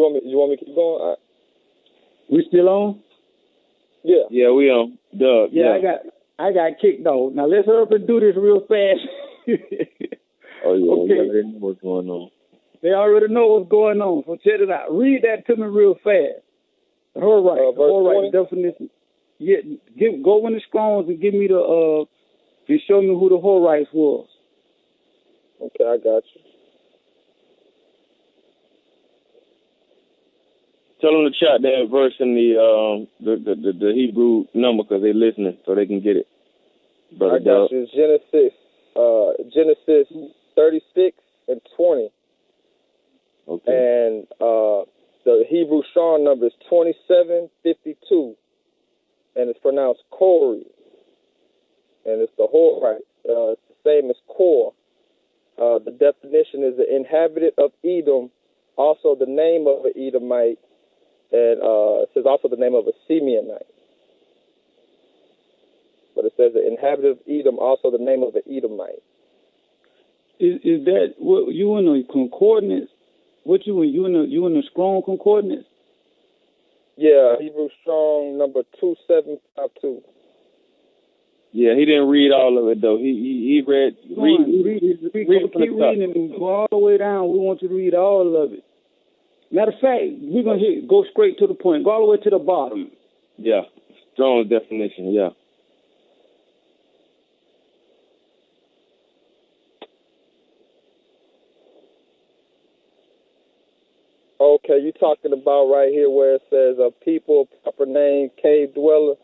You want me to keep going? We still on? Yeah. Yeah, we on. Doug. Yeah, I got kicked off. Now let's hurry up and do this real fast. Oh yeah, okay. We already know what's going on. They already know what's going on, so check it out. Read that to me real fast. All right, definition. Yeah, go in the Strong's and give me and show me who the Horites was. Okay, I got you. Tell them to chat that verse in the Hebrew number because they're listening, so they can get it. Brother I got you. Genesis 36 and 20. Okay. And the Hebrew Strong number is 2752, and it's pronounced Kori, and it's the Horite. It's the same as Kor. The definition is the inhabitant of Edom, also the name of an Edomite, and it says also the name of a Simeonite. But it says the inhabitant of Edom, also the name of an Edomite. Is that what you in the concordance? What you in the Strong concordance? Yeah, Hebrew Strong number 2752. Yeah, he didn't read all of it though. He read. Keep reading and go all the way down. We want you to read all of it. Matter of fact, we're gonna go straight to the point. Go all the way to the bottom. Yeah, Strong definition. Yeah. Okay, you talking about right here where it says a people, proper name, cave dweller,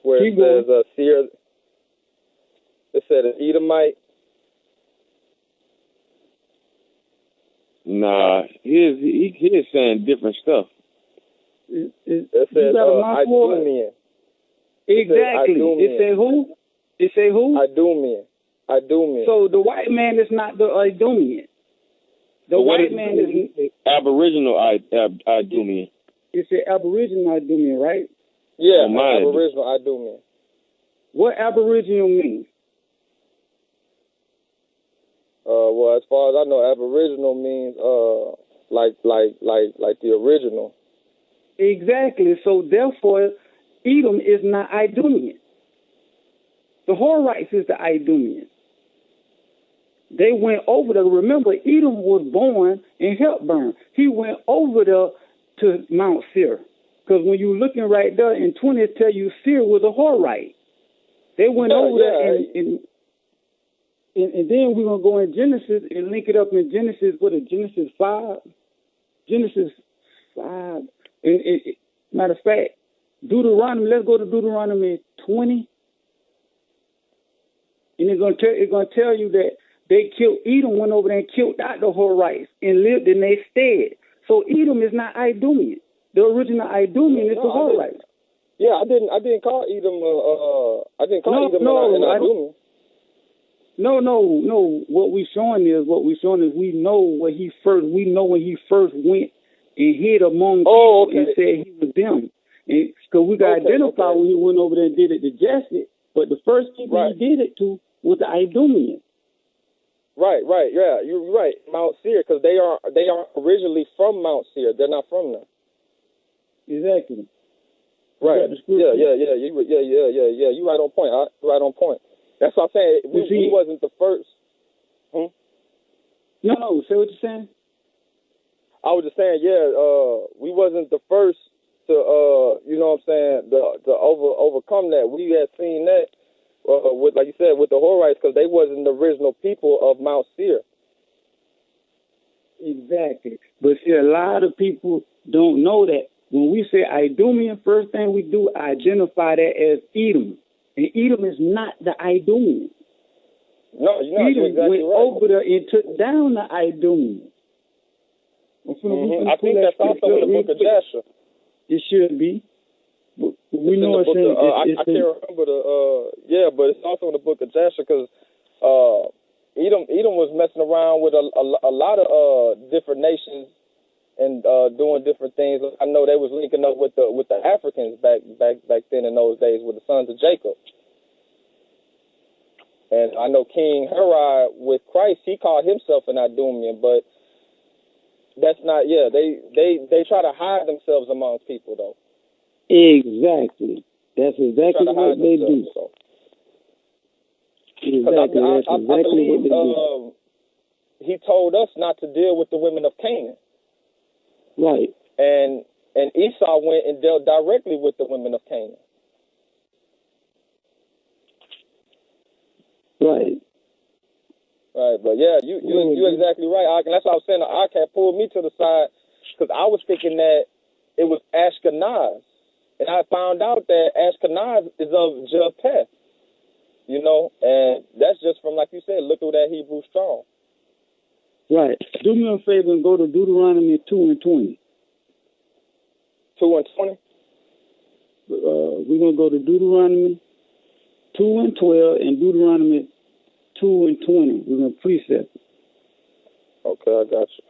where it says Seir. It said an Edomite. Nah, he is saying different stuff. It says Idumean. Exactly. It say who? It say who? Idumean. So the white man is not the Idumean. The white man is Aboriginal Idumean. It's an Aboriginal Idumean, right? Yeah, Aboriginal Idumean. What Aboriginal means? Well, as far as I know, Aboriginal means like the original. Exactly. So therefore, Edom is not Idumean. The Horites is the Idumean. They went over there. Remember, Edom was born in Hepburn. He went over there to Mount Seir. Because when you're looking right there in 20, it tell you Seir was a Horite. They went over there and then we're going to go in Genesis and link it up in Genesis, Genesis 5? Genesis 5. Matter of fact, Deuteronomy, let's go to Deuteronomy 20. And it's going to tell you that they killed Edom, went over there and killed out the Horites and lived in their stead. So Edom is not Idumean. The original Idumean is the Horites. Yeah, I didn't call Edom. I didn't call Edom an Idumean. No. What we're showing is we know when he first went and hid among people and said he was them. Because we got identified when he went over there and did it to Jesse. But the first people he did it to was the Idumean. Right, yeah, you're right. Mount Seir, because they are originally from Mount Seir. They're not from there. Exactly. Right. Yeah. You right on point. Right on point. That's what I'm saying. We wasn't the first. No. Say what you're saying. I was just saying, we wasn't the first to, you know what I'm saying, to overcome that. We had seen that, with, like you said, with the Horites, because they wasn't the original people of Mount Seir. Exactly. But see, a lot of people don't know that. When we say Idumean, first thing we do, identify that as Edom. And Edom is not the Idumean. No, you're Edom exactly went right. over there and took down the Idumean. I think that's also in the book of Jasher. It should be. We know it's in the book I can't remember but it's also in the book of Jasher, because Edom was messing around with a lot of different nations and doing different things. I know they was linking up with the Africans back then in those days with the sons of Jacob. And I know King Herod with Christ, he called himself an Idumean, but that's not. Yeah, they try to hide themselves among people though. Exactly. That's exactly what they do. So. Exactly. That's exactly what they do. He told us not to deal with the women of Canaan. Right. And Esau went and dealt directly with the women of Canaan. Right. Right, but yeah, you exactly right, Ak, and that's what I was saying. The Ak had pulled me to the side because I was thinking that it was Ashkenaz, and I found out that Ashkenaz is of Japheth, you know, and that's just from, like you said, look at that Hebrew strong. Right. Do me a favor and go to Deuteronomy 2:20. 2:20? We're going to go to Deuteronomy 2:12 and Deuteronomy 2:20. We're going to precept it. Okay, I got you.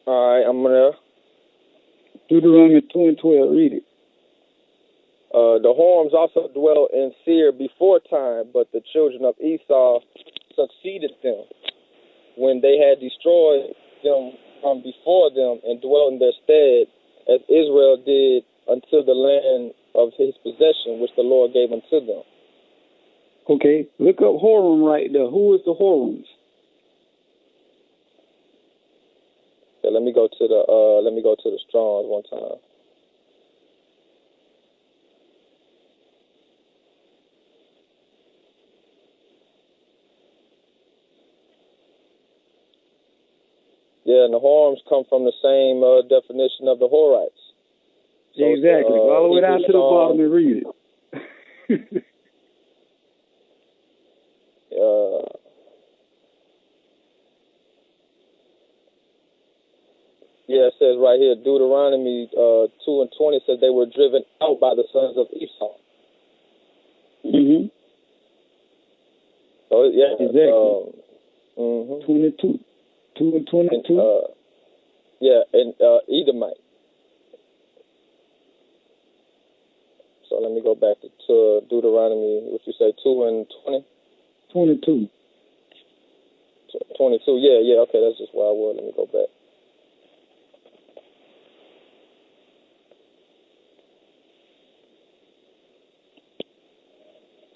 All right, I'm going to... Deuteronomy 2:12, read it. The Horites also dwelt in Seir before time, but the children of Esau succeeded them when they had destroyed them from before them and dwelt in their stead, as Israel did until the land of his possession, which the Lord gave unto them. Okay, look up Horim right there. Who is the Horims? Okay, let me go to the Strongs one time. Yeah, and the Horims come from the same definition of the Horites. So exactly. Go all the way down to the bottom and read it. Yeah, it says right here, Deuteronomy 2:20 says they were driven out by the sons of Esau. Mm-hmm. So, yeah. Exactly. 22. 2:22. And Edomite. So let me go back to Deuteronomy, what you say, 2:20? 22. 22, yeah, okay, that's just where I was. Let me go back.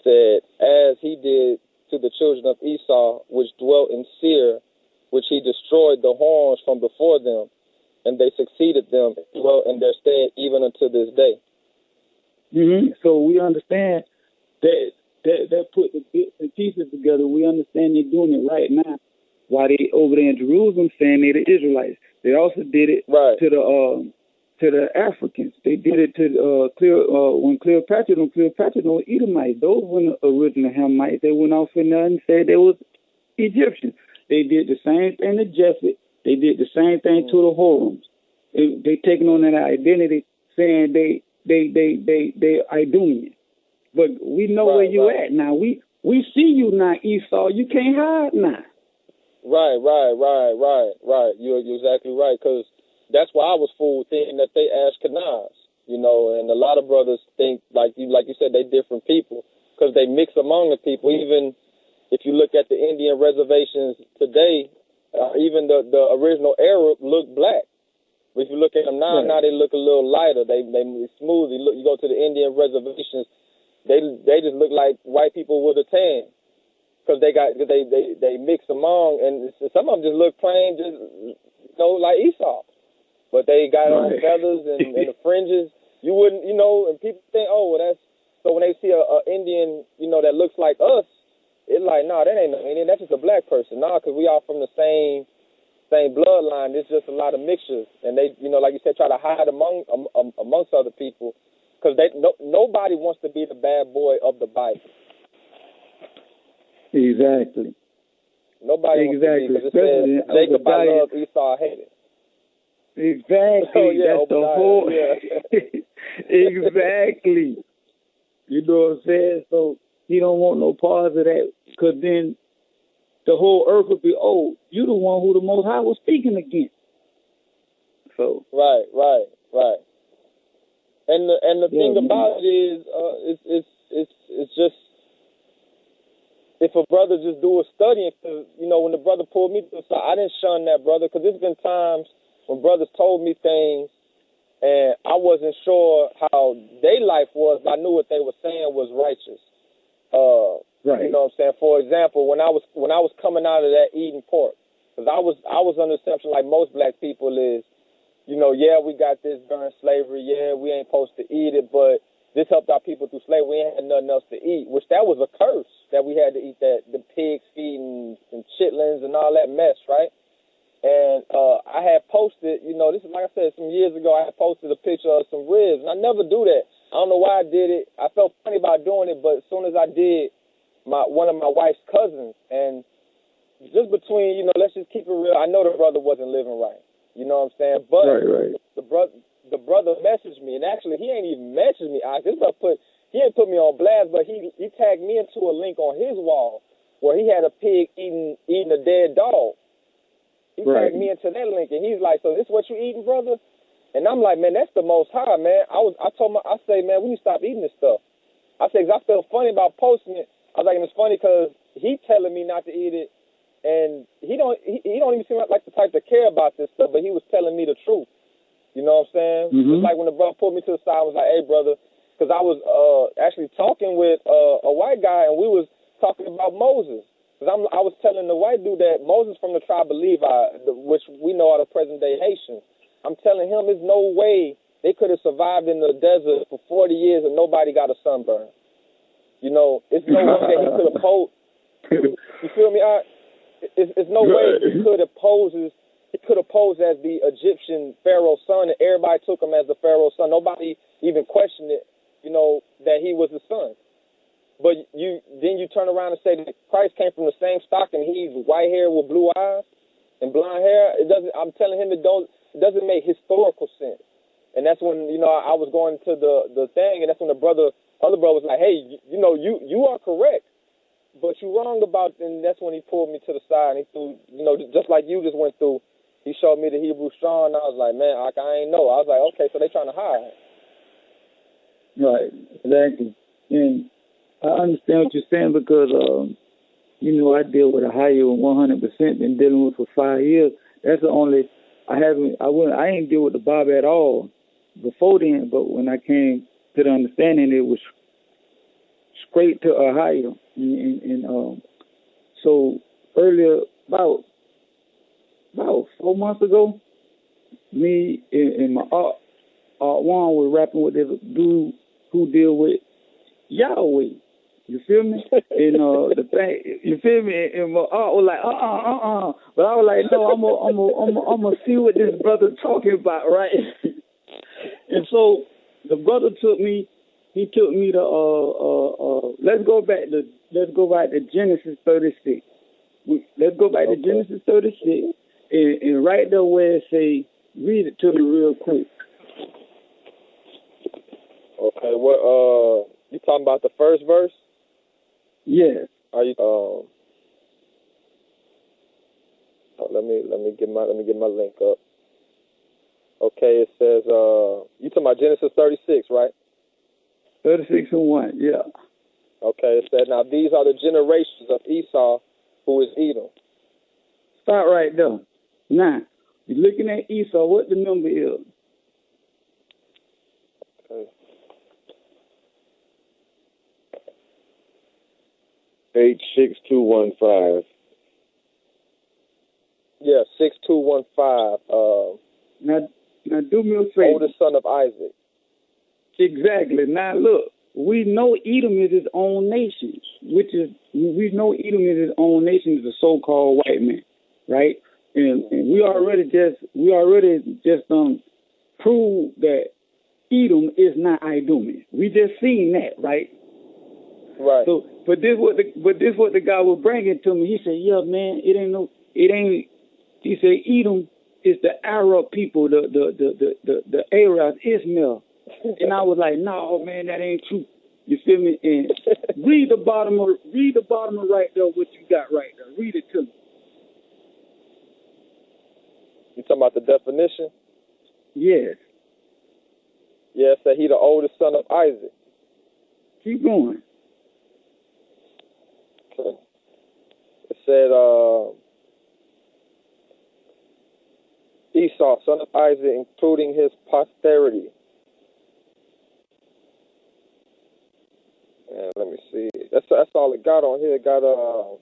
Said, as he did to the children of Esau, which dwelt in Seir, which he destroyed the horns from before them, and they succeeded them, and dwelt in their stead even unto this day. Mm-hmm. So we understand that put the bits and pieces together. We understand they're doing it right now. while they over there in Jerusalem saying they're the Israelites. They also did it to the Africans. They did it to when Cleopatra no Edomites. Those weren't original Hamites. They went off in there and said they was Egyptians. They did the same thing to Japhet. They did the same thing to the Hurons. They taking on that identity, saying they Idumean. But we know where you at now. We see you now, Esau. You can't hide now. Right. You're exactly right, because that's why I was fooled thinking that they Ashkenaz, and a lot of brothers think, like you said, they different people because they mix among the people. Even if you look at the Indian reservations today, even the original Arab look black. If you look at them now they look a little lighter. They smooth. You go to the Indian reservations, they just look like white people with a tan. Because they mix among, and some of them just look plain, just like Esau, but they got on feathers and the fringes. You wouldn't, and people think, oh, well, that's so. When they see a Indian, that looks like us, it's like, nah, that ain't no Indian. That's just a black person. Nah, because we all from the same bloodline. There's just a lot of mixtures, and they, like you said, try to hide amongst other people, because nobody wants to be the bad boy of the Bible. Exactly. Nobody wants to be, because it says Jacob I love, Esau I hated. Exactly. Oh, yeah, that's the whole. Exactly. You know what I'm saying? So he don't want no parts of that, because then the whole earth would be, oh, you the one who the Most High was speaking against. So. Right. And the thing about it is, it's just, if a brother just do a studying, because, when the brother pulled me to the side, I didn't shun that brother, because there's been times when brothers told me things and I wasn't sure how their life was, but I knew what they were saying was righteous. Right. You know what I'm saying? For example, when I was coming out of that eating pork, because I was under the assumption, like most black people is, yeah, we got this during slavery, yeah, we ain't supposed to eat it, but this helped our people through slavery. We ain't had nothing else to eat, which that was a curse, that we had to eat the pig's feet and chitlins and all that mess, right? And I had posted, this is, like I said, some years ago, I had posted a picture of some ribs, and I never do that. I don't know why I did it. I felt funny about doing it, but as soon as I did, one of my wife's cousins, and just between, let's just keep it real, I know the brother wasn't living right. You know what I'm saying? But the brother messaged me, and actually he ain't even messaged me. He didn't put me on blast, but he tagged me into a link on his wall where he had a pig eating a dead dog. He tagged me into that link, and he's like, "So this what you eating, brother?" And I'm like, "Man, that's the Most High, man." I say, "Man, we need to stop eating this stuff." I say, 'cause I felt funny about posting it. I was like, it's funny because he telling me not to eat it, and he don't even seem like the type to care about this stuff, but he was telling me the truth. You know what I'm saying? Mm-hmm. It's like when the brother pulled me to the side, I was like, "Hey, brother," because I was actually talking with a white guy, and we was talking about Moses. Because I was telling the white dude that Moses from the tribe of Levi, which we know are the present-day Haitians, I'm telling him there's no way they could have survived in the desert for 40 years and nobody got a sunburn. It's no way that he could have posed. You feel me? It's no way he could have posed as the Egyptian Pharaoh's son, and everybody took him as the Pharaoh's son. Nobody even questioned it, that he was the son. But you turn around and say that Christ came from the same stock and he's white hair with blue eyes and blonde hair. It doesn't. I'm telling him it doesn't make historical sense. And that's when I was going to the thing, and that's when other brother was like, "Hey, you are correct, but you're wrong about." And that's when he pulled me to the side and he threw, just like you just went through. He showed me the Hebrew strong, and I was like, "Man, I ain't know." I was like, "Okay, so they trying to hide." Right. Exactly. And I understand what you're saying, because, I deal with a higher 100%, been dealing with for 5 years. That's the only, I ain't deal with the Bob at all before then, but when I came to the understanding, it was straight to a higher. And so earlier, about 4 months ago, me and my Art One were rapping with this dude who deal with Yahweh. You feel me? And the thing, you feel me? And my aunt was like, but I was like, no, I'm gonna see what this brother talking about, right? And so the brother took me. He took me to let's go back to Genesis 36. Let's go back to Genesis 36 and right there where it say, read it to me real quick. Okay, what you talking about the first verse? Yeah. Are you let me get my link up. Okay, it says you talking about Genesis 36, right? 36 and 1, yeah. Okay, it said, now these are the generations of Esau, who is Edom. Start right there. Now, you're looking at Esau, what the number is? Okay. 86215. Yeah, 6215. Now do me a favor. Oldest son of Isaac. Exactly. Now look, we know Edom is his own nation, we know Edom is his own nation is a so-called white man, right? And we already just proved that Edom is not Idumean. We just seen that, right? Right. So, but this what the guy was bringing to me. He said, "Yeah, man, it ain't." He said, "Edom is the Arab people, the Arabs, Ishmael." And I was like, "No, man, that ain't true." You feel me? And read the bottom of right there. What you got right there? Read it to me. You talking about the definition? Yes. Yeah, it said he the oldest son of Isaac. Keep going. Okay. It said Esau, son of Isaac, including his posterity. And let me see. That's all it got on here. It got it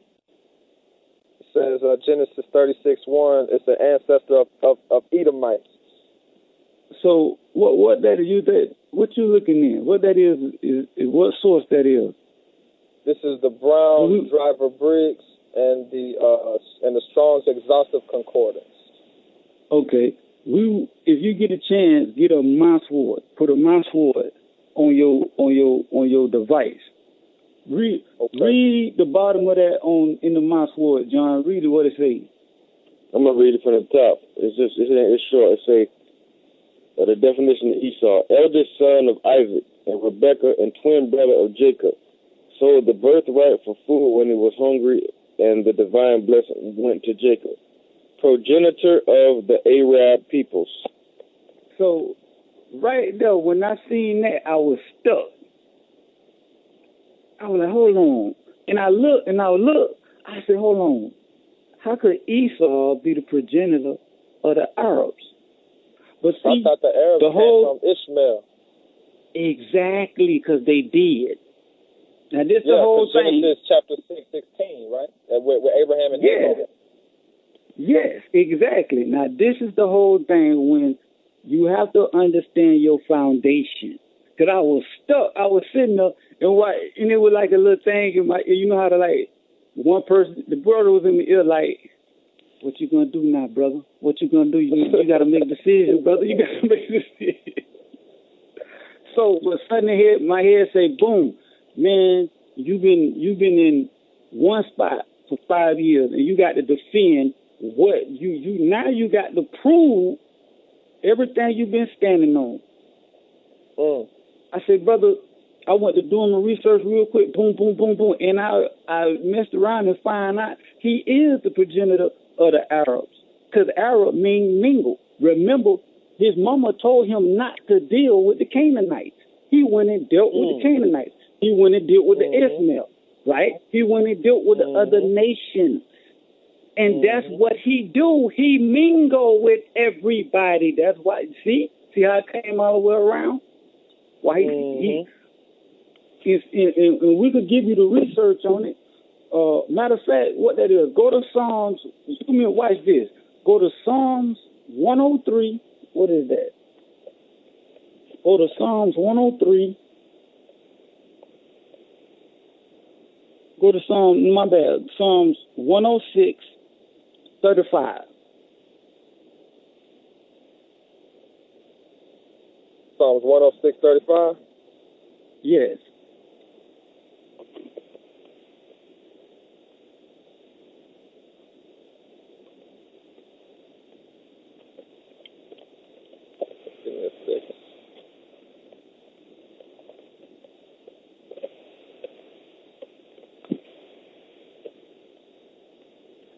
says Genesis 36:1. It's the ancestor of Edomites. So what that is? What you looking in? What that is what source that is? This is the Brown Driver Briggs and the Strong's Exhaustive Concordance. Okay. If you get a chance, get a mouse ward. Put a mouse ward on your device. Read the bottom of that in the mouse ward, John. Read it, what it says. I'm gonna read it from the top. It's short. It say the definition of Esau, eldest son of Isaac and Rebekah and twin brother of Jacob, sold the birthright for food when he was hungry, and the divine blessing went to Jacob, progenitor of the Arab peoples. So right there, when I seen that, I was stuck. I was like, hold on. And I looked. I said, hold on. How could Esau be the progenitor of the Arabs? But see, I thought the Arabs came from Ishmael. Exactly, because they did. Now, this the whole thing. Genesis chapter 6:16, right? Where Abraham and Hagar. Yes, exactly. Now, this is the whole thing when you have to understand your foundation. Because I was stuck. I was sitting there, and it was like a little thing in my ear. You know how to, like, one person, the brother was in the ear, like, what you going to do now, brother? What you going to do? You got to make a decision, brother. You got to make a decision. So, but suddenly my head say, boom, man, you've been in one spot for 5 years, and you got to defend what now you got to prove everything you've been standing on. I said, brother, I went to doing my research real quick, boom, boom, boom, boom, and I messed around and find out he is the progenitor of the Arabs, because Arab means mingle. Remember, his mama told him not to deal with the Canaanites. He went and dealt with the Canaanites. He went and dealt with the Ishmael, right? He went and dealt with the other nations. And that's what he do. He mingle with everybody. That's why, see how it came all the way around? Why and we could give you the research on it. Matter of fact, what that is, go to Psalms, zoom in, watch this. Go to Psalms 103. What is that? Go to Psalms 103. Go to Psalms 106:35. Psalms 106:35? Yes. Give me a second.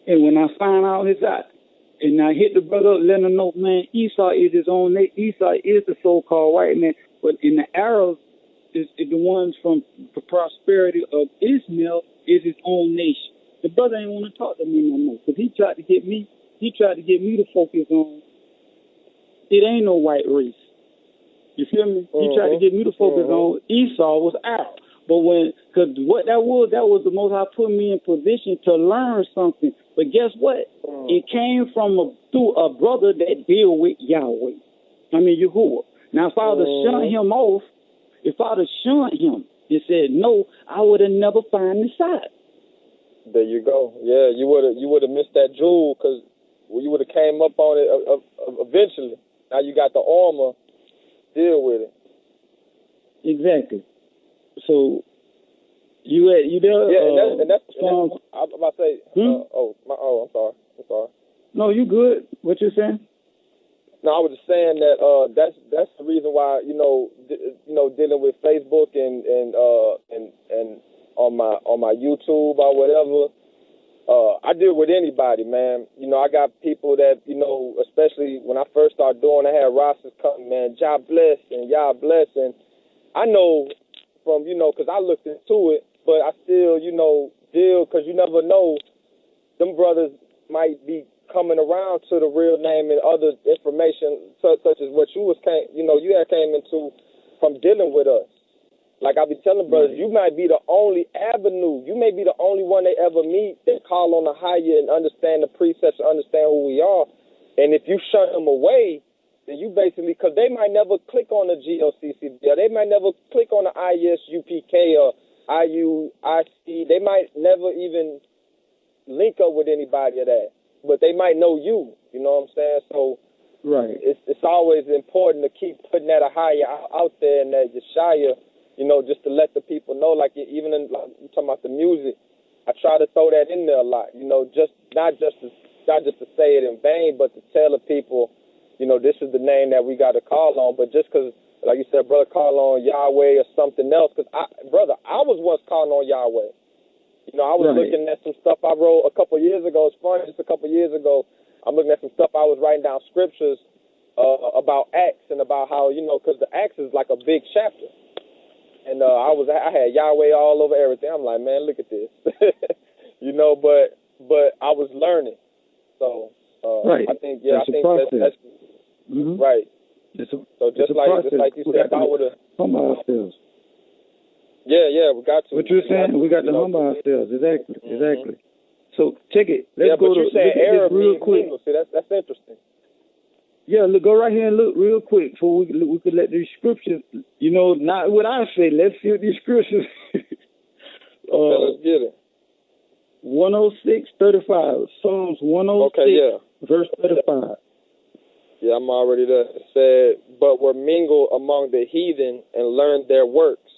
And when I find out his out, and I hit the brother up, let him know, man, Esau is his own nation. Esau is the so-called white man. But in the Arabs, is the ones from the prosperity of Ishmael is his own nation. The brother ain't want to talk to me no more because he tried to get me to focus on it ain't no white race. You feel me? He tried to get me to focus on Esau was Arab. But because what that was the Most High put me in position to learn something. But guess what? It came through a brother that deal with Yahweh. I mean, Yahuwah. Now, if I would have shunned him off, if I would have shunned him and said no, I would have never found the side. There you go. Yeah, you would have missed that jewel because you would have came up on it eventually. Now you got the armor. Deal with it. Exactly. So you there? Yeah, and that's I'm about to say. I'm sorry. No, you good. What you saying? No, I was just saying that that's the reason why dealing with Facebook and on my YouTube or whatever. I deal with anybody, man. I got people that, especially when I first started doing, I had rosters coming, man, God bless and y'all bless. And I know from, because I looked into it, but I still, deal, because you never know, them brothers might be coming around to the real name and other information such as what you had came into from dealing with us. Like I be telling brothers, you might be the only avenue. You may be the only one they ever meet that call on the higher and understand the precepts and understand who we are. And if you shut them away, then you basically, because they might never click on the GLCC, they might never click on the ISUPK or IUIC. They might never even link up with anybody of that, but they might know you. You know what I'm saying? So right, it's always important to keep putting that higher out there and that Yeshaya. Just to let the people know, like even in you talking about the music, I try to throw that in there a lot. Just not just to say it in vain, but to tell the people, this is the name that we got to call on. But just because, like you said, brother, call on Yahweh or something else. Because I was once calling on Yahweh. I was looking at some stuff I wrote a couple years ago. It's funny, just a couple years ago, I'm looking at some stuff I was writing down scriptures about Acts and about how because the Acts is like a big chapter. And I had Yahweh all over everything. I'm like, man, look at this, But I was learning, so right. I think that's right. So just like you said, I would have humble ourselves. Yeah, we got to. What you're saying, we got to humble ourselves. Exactly. So check it. Let's go to Arab real quick. See, that's interesting. Yeah, go right here and look real quick before we could let these scriptures, not what I say. Let's see what these scriptures. Let's get it. 106:35, Psalms 106, verse 35. Yeah, I'm already there. It said, but were mingled among the heathen and learned their works.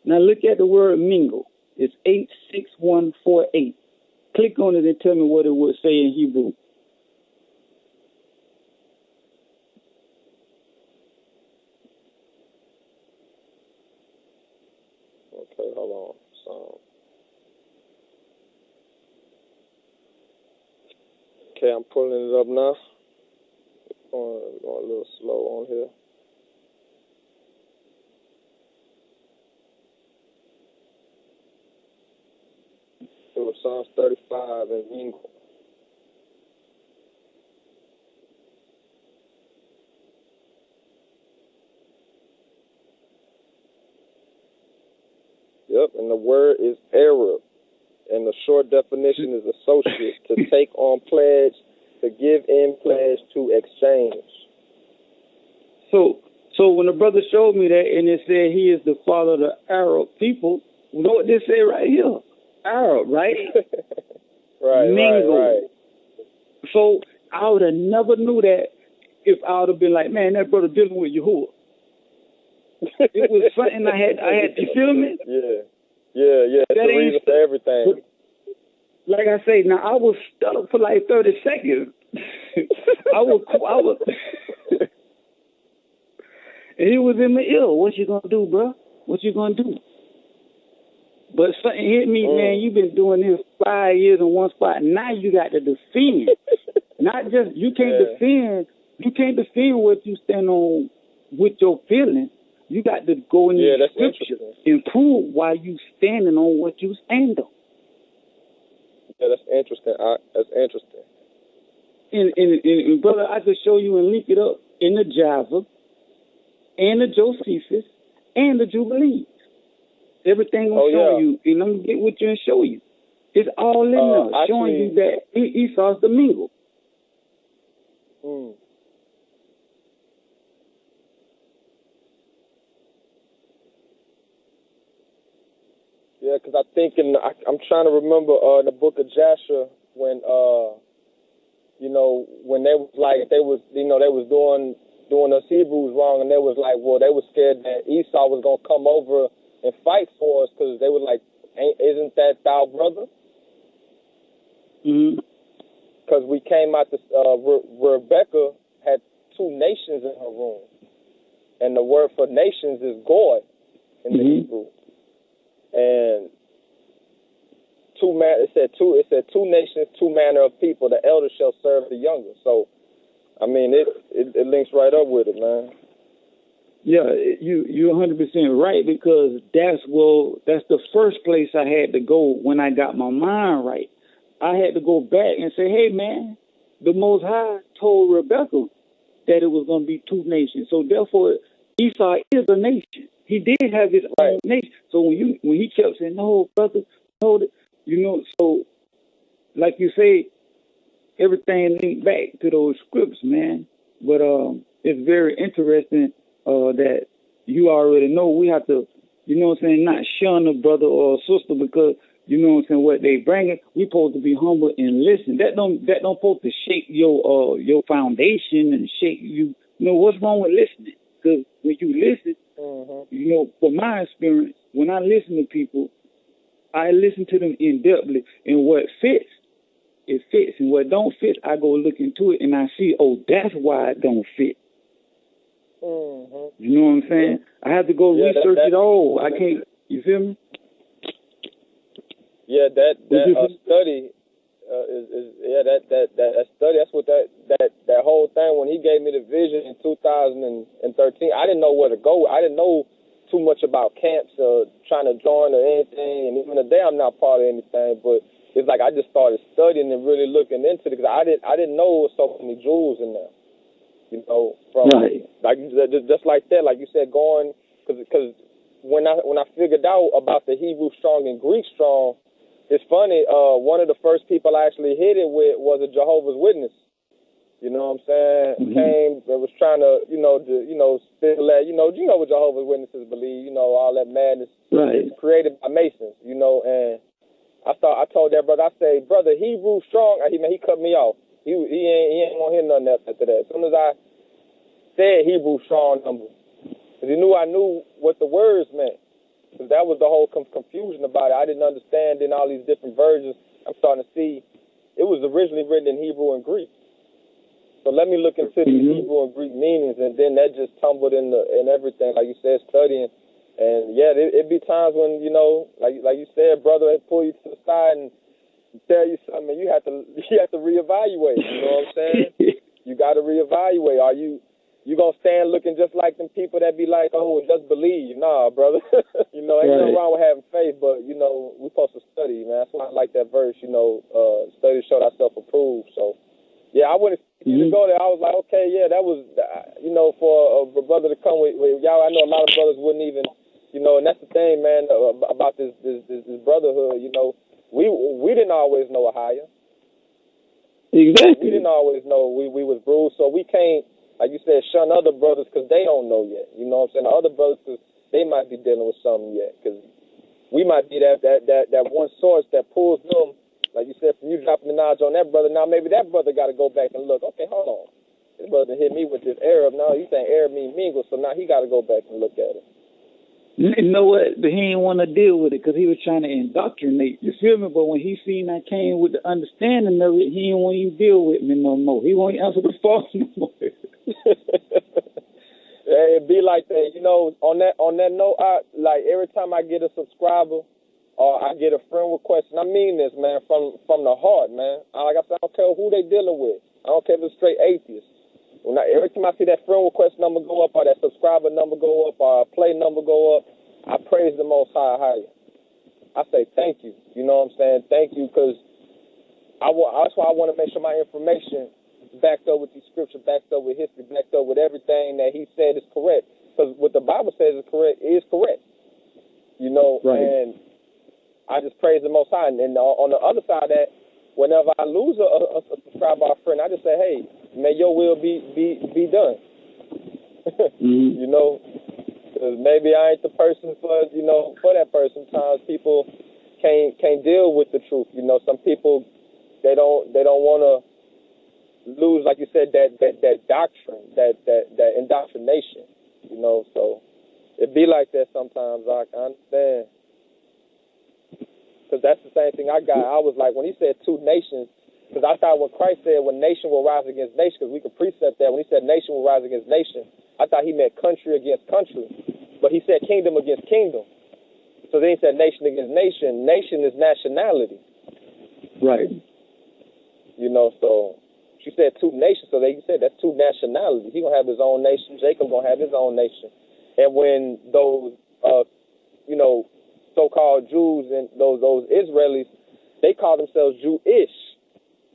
Now look at the word mingle. It's 86148. Click on it and tell me what it would say in Hebrew. Okay, hold on. Okay, I'm pulling it up now. Going a little slow on here. It was Psalms 35 and mingle. Yep, and the word is Arab. And the short definition is associate, to take on pledge, to give in pledge, to exchange. So when the brother showed me that and it said he is the father of the Arab people, you know what this say right here? Arab, right? Mingle. Right. So I would have never knew that if I would have been like, man, that brother dealing with Yahuwah. It was something I had. You feel me? Yeah. It's the reason for everything. Like I say, now I was stuck for like 30 seconds. I was. And he was in my ear. What you gonna do, bro? What you gonna do? But something hit me, man. You've been doing this 5 years in one spot. Now you got to defend. Not just you can't defend. You can't defend what you stand on with your feelings. You got to go in the scripture and prove why you standing on what you stand on. Yeah, that's interesting. That's interesting. And brother, I could show you and link it up in the Java, and the Josephus, and the Jubilees. Everything I'm showing you, and I'm gonna get with you and show you. It's all in there, showing you that Esau's the mingle. Yeah, because I think I'm trying to remember in the book of Jasher when when they was doing us Hebrews wrong, and they was like, well, they were scared that Esau was gonna come over and fight for us because they were like, isn't that thou brother? Because we came out to Rebecca had two nations in her room, and the word for nations is goy in the Hebrew. And it said two nations, two manner of people. The elder shall serve the younger. So, I mean, it links right up with it, man. Yeah, you're 100% right, because that's the first place I had to go when I got my mind right. I had to go back and say, hey, man, the Most High told Rebecca that it was going to be two nations. So therefore, Esau is a nation. He did have his own nation. So when he kept saying, no, brother, no, so like you say, everything linked back to those scripts, man. But it's very interesting that you already know we have to, not shun a brother or a sister because, what they bringing. We supposed to be humble and listen. That don't supposed to shake your foundation and shake you. What's wrong with listening? Because when you listen, from my experience, when I listen to people, I listen to them in-depthly, and what fits, it fits, and what don't fit, I go look into it, and I see, that's why it don't fit. You know what I'm saying? I have to go research it all. I can't, you feel me? Yeah, that study that study, that's what that whole thing, when he gave me the vision in 2013, I didn't know where to go. I didn't know too much about camps or trying to join or anything, and even today I'm not part of anything, but it's like I just started studying and really looking into it because I didn't know there was so many jewels in there. From like just like that, like you said, going because when I figured out about the Hebrew strong and Greek strong, it's funny. One of the first people I actually hit it with was a Jehovah's Witness. You know what I'm saying? Came, that was trying to, still let, you know what Jehovah's Witnesses believe, all that madness. Right. It's created by Masons, and I told that brother, I say, brother, Hebrew strong. He cut me off. He ain't want to hear nothing else after that. As soon as I said Hebrew strong number, because he knew I knew what the words meant. Because that was the whole confusion about it. I didn't understand in all these different versions. I'm starting to see it was originally written in Hebrew and Greek. So let me look into the Hebrew and Greek meanings, and then that just tumbled in everything, like you said, studying. And yeah, it be times when like you said, brother, they pull you to the side and tell you something, and you have to reevaluate. You know what I'm saying? You got to reevaluate. Are you gonna stand looking just like them people that be like, oh, just believe? Nah, brother. Ain't nothing wrong with having faith, but we supposed to study, man. That's why I like that verse. Study to show thyself approved. So. Yeah, I wouldn't to go there. I was like, okay, yeah, that was, for a brother to come with y'all. I know a lot of brothers wouldn't even, and that's the thing, man, about this brotherhood. We didn't always know a higher. Exactly. We didn't always know we was bruised, so we can't, like you said, shun other brothers because they don't know yet. You know what I'm saying? The other brothers, cause they might be dealing with something yet. Because we might be that one source that pulls them, like you said, from you dropping the knowledge on that brother. Now maybe that brother got to go back and look. Okay, hold on. This brother hit me with this Arab. Now he's saying Arab mean mingle, so now he got to go back and look at it. You know what? But he didn't want to deal with it because he was trying to indoctrinate. You feel me? But when he seen I came with the understanding of it, he didn't want you to deal with me no more. He won't answer the phone no more. It be like that, you know. On that note, like every time I get a subscriber or I get a friend request, and I mean this, man, from the heart, man. Like I said, I don't care who they dealing with. I don't care if it's straight atheists. Every time I see that friend request number go up or that subscriber number go up or play number go up, I praise the Most High higher. I say thank you. You know what I'm saying? Thank you, because that's why I want to make sure my information is backed up with these scriptures, backed up with history, backed up with everything that he said is correct. Because what the Bible says is correct. You know, right. And I just praise the Most High. And on the other side of that, whenever I lose a subscriber or a friend, I just say, hey, may your will be done. Mm-hmm. You know, because maybe I ain't the person for that person. Sometimes people can't deal with the truth. You know, some people they don't want to lose, like you said, that doctrine, that indoctrination. You know, so it be like that sometimes. I understand. Because that's the same thing I got. I was like, when he said two nations, because I thought when Christ said when nation will rise against nation, because we could precept that, when he said nation will rise against nation, I thought he meant country against country. But he said kingdom against kingdom. So then he said nation against nation. Nation is nationality. Right. You know, so she said two nations, so they said that's two nationalities. He going to have his own nation. Jacob going to have his own nation. And when those, so-called Jews and those Israelis, they call themselves Jewish.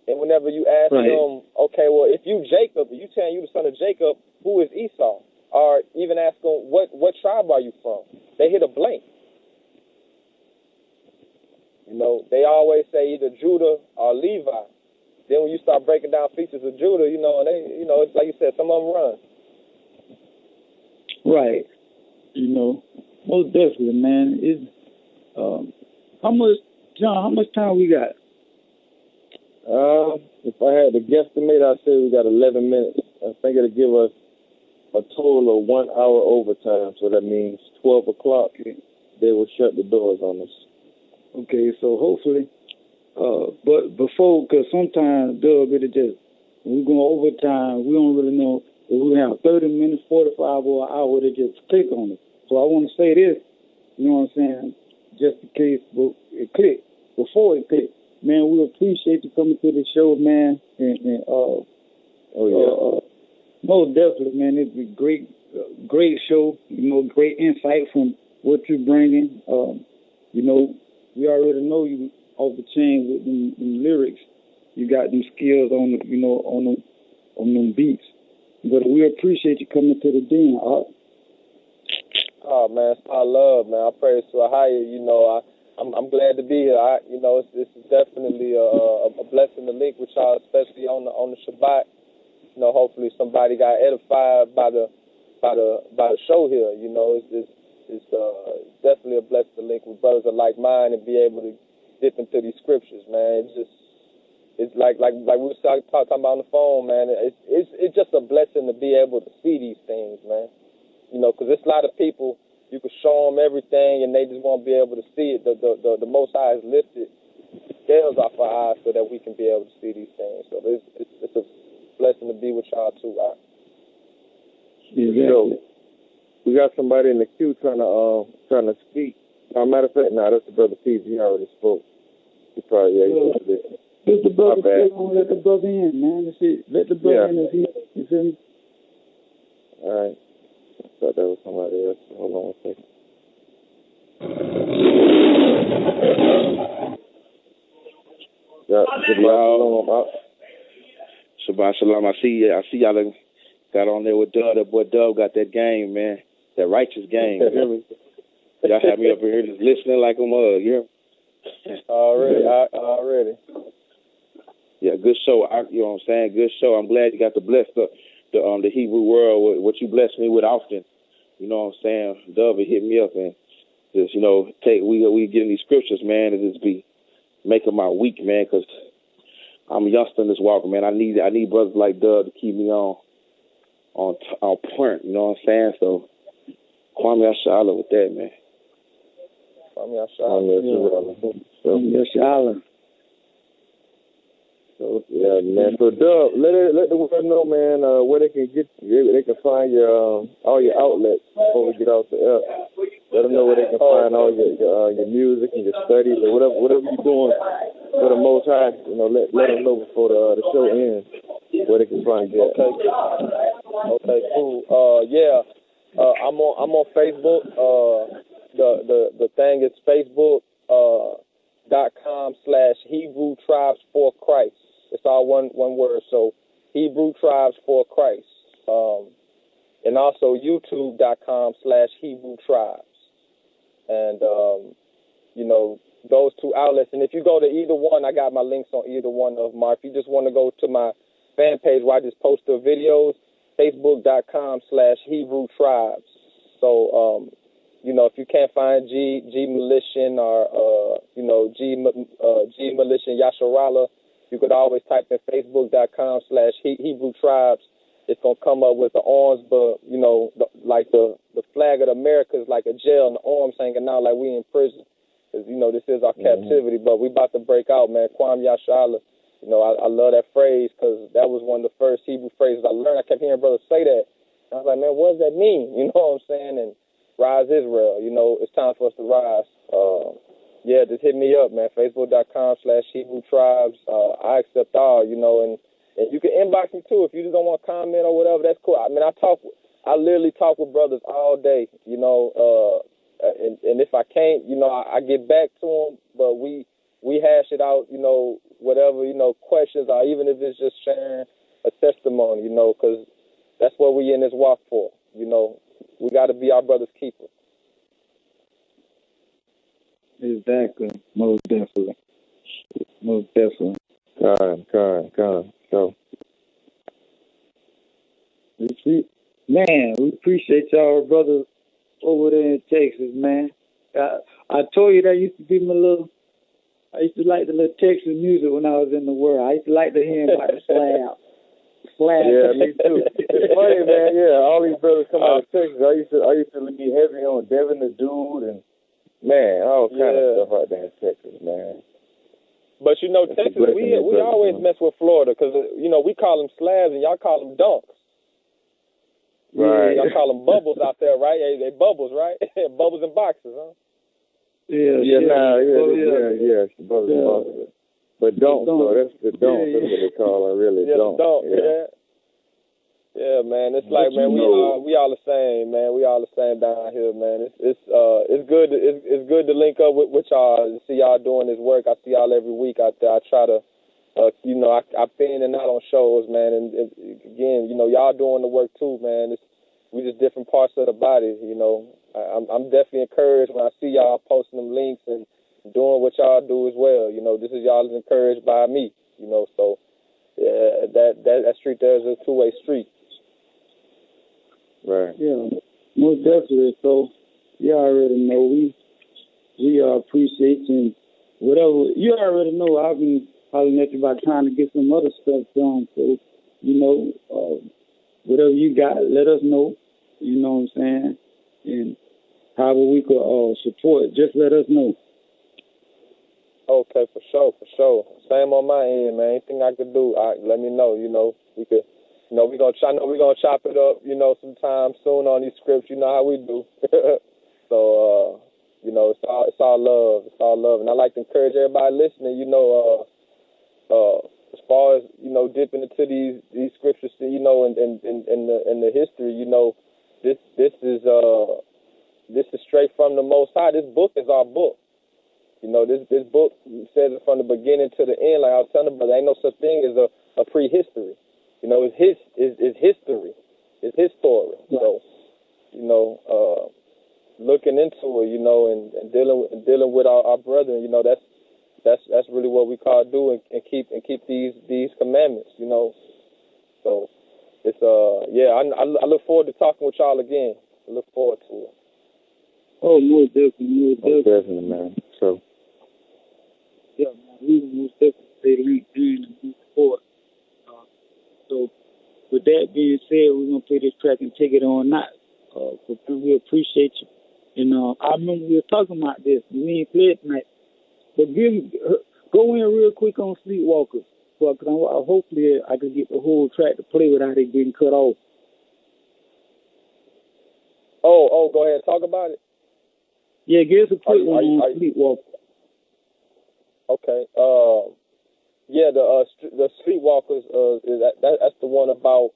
And whenever you ask them, okay, well, if you Jacob, you saying you the son of Jacob, who is Esau? Or even ask them, what tribe are you from? They hit a blank. You know, they always say either Judah or Levi. Then when you start breaking down features of Judah, and it's like you said, some of them run. Right. You know, most definitely, man. It's how much time we got? If I had to guesstimate, I'd say we got 11 minutes. I think it'll give us a total of 1 hour overtime. So that means 12 o'clock, they will shut the doors on us. Okay, so hopefully, but before, because sometimes when we go overtime, we don't really know if we have 30 minutes, 45 or an hour to just click on it. So I want to say this, you know what I'm saying, just in case it click, before it click. Man, we appreciate you coming to the show, man. Most definitely, man. It's a great show. You know, great insight from what you're bringing. You know, we already know you off the chain with them lyrics. You got them skills on them beats. But we appreciate you coming to the den. Oh man, it's my love, man. I praise to a higher. You know, I'm glad to be here. This is definitely a blessing to link with y'all, especially on the Shabbat. You know, hopefully somebody got edified by the show here. You know, it's definitely a blessing to link with brothers of like mind and be able to dip into these scriptures, man. It's like we were talking about on the phone, man. It's just a blessing to be able to see these things, man. You know, because there's a lot of people. You can show them everything, and they just won't be able to see it. The Most High has lifted scales off our eyes so that we can be able to see these things. So it's a blessing to be with y'all too. Exactly. We got somebody in the queue trying to speak. Matter of fact, that's the brother Peace. He already spoke. He probably Let the brother let the brother in, man. That's it. Let the brother in. You feel me? All right. I thought that was somebody else. Hold on 1 second. Shabbat Shalom. I see y'all got on there with Dub. That boy Dub got that game, man. That righteous game. You hear me? Y'all have me up in here just listening like a mug. You hear me? Already. Yeah, good show. You know what I'm saying? Good show. I'm glad you got to bless the Hebrew world with what you bless me with often. You know what I'm saying? Dub hit me up and just we getting these scriptures, man, and just be making my week, man, because I'm a youngster in this walk, man. I need brothers like Doug to keep me on point. You know what I'm saying? So Kwame Ashala with that, man. Kwame Ashala. Ashala. So yeah, man. So Doug, let the world know, man, where they can find your all your outlets before we get off the air. Let them know where they can find all your music and your studies or whatever you're doing for the Most High. Let them know before the show ends where they can find you. Okay, cool. I'm on Facebook. The thing is Facebook.com/Hebrew Tribes for Christ. It's all one word. So Hebrew Tribes for Christ. And also YouTube.com/Hebrew Tribes. And those two outlets. And if you go to either one, I got my links on either one of them. If you just want to go to my fan page where I just post the videos, Facebook.com/Hebrew Tribes. So if you can't find G Militian or G Militian Yasharala, you could always type in Facebook.com/Hebrew Tribes. It's gonna come up with the arms, but like the flag of America is like a jail, and the arms hanging out like we in prison. Because this is our captivity, but we about to break out, man. Kwame Yashala. I love that phrase because that was one of the first Hebrew phrases I learned. I kept hearing brothers say that. And I was like, man, what does that mean? You know what I'm saying? And rise Israel. It's time for us to rise. Just hit me up, man. Facebook.com/Hebrew Tribes. I accept all, and you can inbox me too if you just don't want to comment or whatever. That's cool. I mean, I literally talk with brothers all day, and if I can't, I get back to them, but we hash it out, whatever, questions, or even if it's just sharing a testimony, because that's what we in this walk for. We got to be our brother's keeper. Exactly. Most definitely. Con. So. Man, we appreciate y'all brothers over there in Texas, man. I told you that used to be I used to like the little Texas music when I was in the world. I used to like to hear about the slab. Yeah, me too. It's funny, man. Yeah, all these brothers come out of Texas. I used to be heavy on Devin the Dude and man, all kind of stuff out there in Texas, man. But Texas, we always mess with Florida because we call them slabs and y'all call them dunks. Right. Y'all call them bubbles out there, right? They bubbles, right? Bubbles and boxes, huh? Yeah. Bubbles and boxes. But don't, though. That's the don't. That's what they call it, really. Don't. Yeah, man. It's like, man, we all the same, man. We all the same down here, man. It's good. It's good to link up with y'all and see y'all doing this work. I see y'all every week out there. I try to, I pin and out on shows, man. And again, y'all doing the work too, man. We just different parts of the body, I'm definitely encouraged when I see y'all posting them links and doing what y'all do as well. This is y'all is encouraged by me, so yeah, that street there is a two-way street. Right. Yeah, most definitely. So you already know we appreciate you. Whatever you already know, I've been hollering at you about trying to get some other stuff done. So whatever you got, let us know. You know what I'm saying? And however we could support, just let us know. Okay, for sure. Same on my end, man. Anything I could do, let me know. We could. We're gonna chop it up. Sometime soon on these scripts. You know how we do. So it's all love. It's all love, and I like to encourage everybody listening. As far as dipping into these scriptures, and the history, this is straight from the Most High. This book is our book. This book says it from the beginning to the end. Like I was telling you, but there ain't no such thing as a prehistory. It's history. It's his story. So, looking into it, and dealing with our brethren, that's really what we call do and keep these commandments, So it's I look forward to talking with y'all again. I look forward to it. Oh, most definitely. Most definitely, man. So. Yeah, man, we will most definitely stay linked in and move forward. So, with that being said, we're going to play this track and take it on out. We appreciate you. And I remember we were talking about this. We ain't played tonight. But go in real quick on Sleepwalkers. Because hopefully I can get the whole track to play without it getting cut off. Oh, go ahead. Talk about it. Yeah, give us a quick one on Sleepwalkers. Okay. Yeah, the Streetwalkers. That's the one about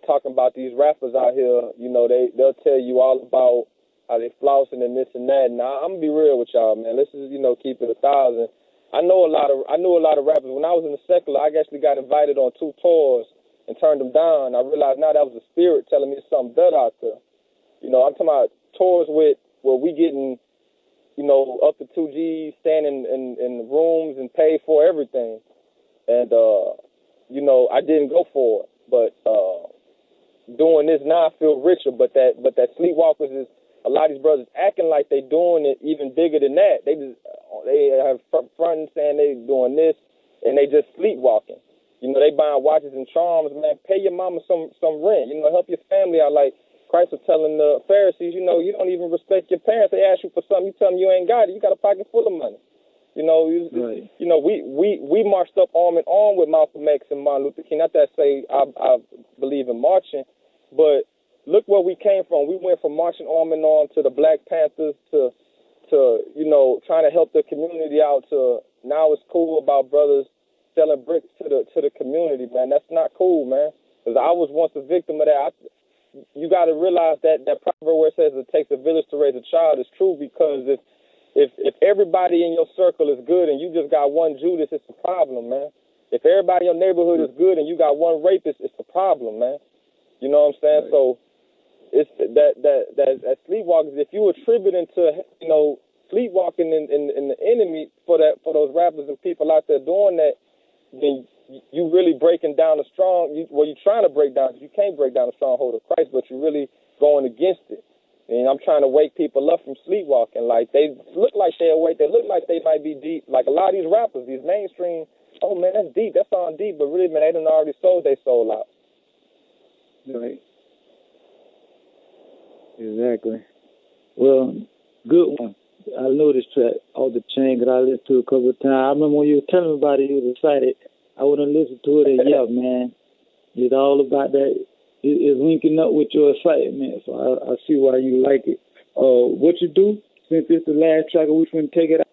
talking about these rappers out here. They'll tell you all about how they flossing and this and that. Now I'm gonna be real with y'all, man. Let's just keep it 1,000. I know a lot of rappers. When I was in the secular, I actually got invited on 2 tours and turned them down. I realized now that was the spirit telling me something better out there. I'm talking about tours where we getting up to 2 G's, staying in rooms and pay for everything. And, I didn't go for it. But doing this now, I feel richer. But that Sleepwalkers is, a lot of these brothers acting like they doing it even bigger than that. They have front saying they doing this, and they just sleepwalking. They buying watches and charms, man. Pay your mama some rent. Help your family out. Like Christ was telling the Pharisees, you don't even respect your parents. They ask you for something, you tell them you ain't got it. You got a pocket full of money. Right. We marched up arm in arm with Malcolm X and Martin Luther King. Not that I say I believe in marching, but look where we came from. We went from marching arm in arm to the Black Panthers to trying to help the community out to now it's cool about brothers selling bricks to the community, man. That's not cool, man. Because I was once a victim of that. You got to realize that proverb where it says it takes a village to raise a child is true, because if everybody in your circle is good and you just got one Judas, it's a problem, man. If everybody in your neighborhood is good and you got one rapist, it's a problem, man. You know what I'm saying? Right. So it's that sleepwalkers. If you attributing to sleepwalking in the enemy for those rappers and people out there doing that, then you really breaking down the strong. You're trying to break down. You can't break down the stronghold of Christ, but you're really going against it. And I'm trying to wake people up from sleepwalking. Like, they look like they're awake. They look like they might be deep. Like a lot of these rappers, these mainstream. Oh man, that's deep. That sounds deep, but really, man, they done already sold their soul out. Right. Exactly. Well, good one. I know this track off the chain because I listened to it a couple of times. I remember when you were telling me about it, you was excited. I wouldn't listen to it and yeah, man. It's all about that. It's linking up with your excitement. So I see why you like it. What you do, since it's the last track, we finna take it out.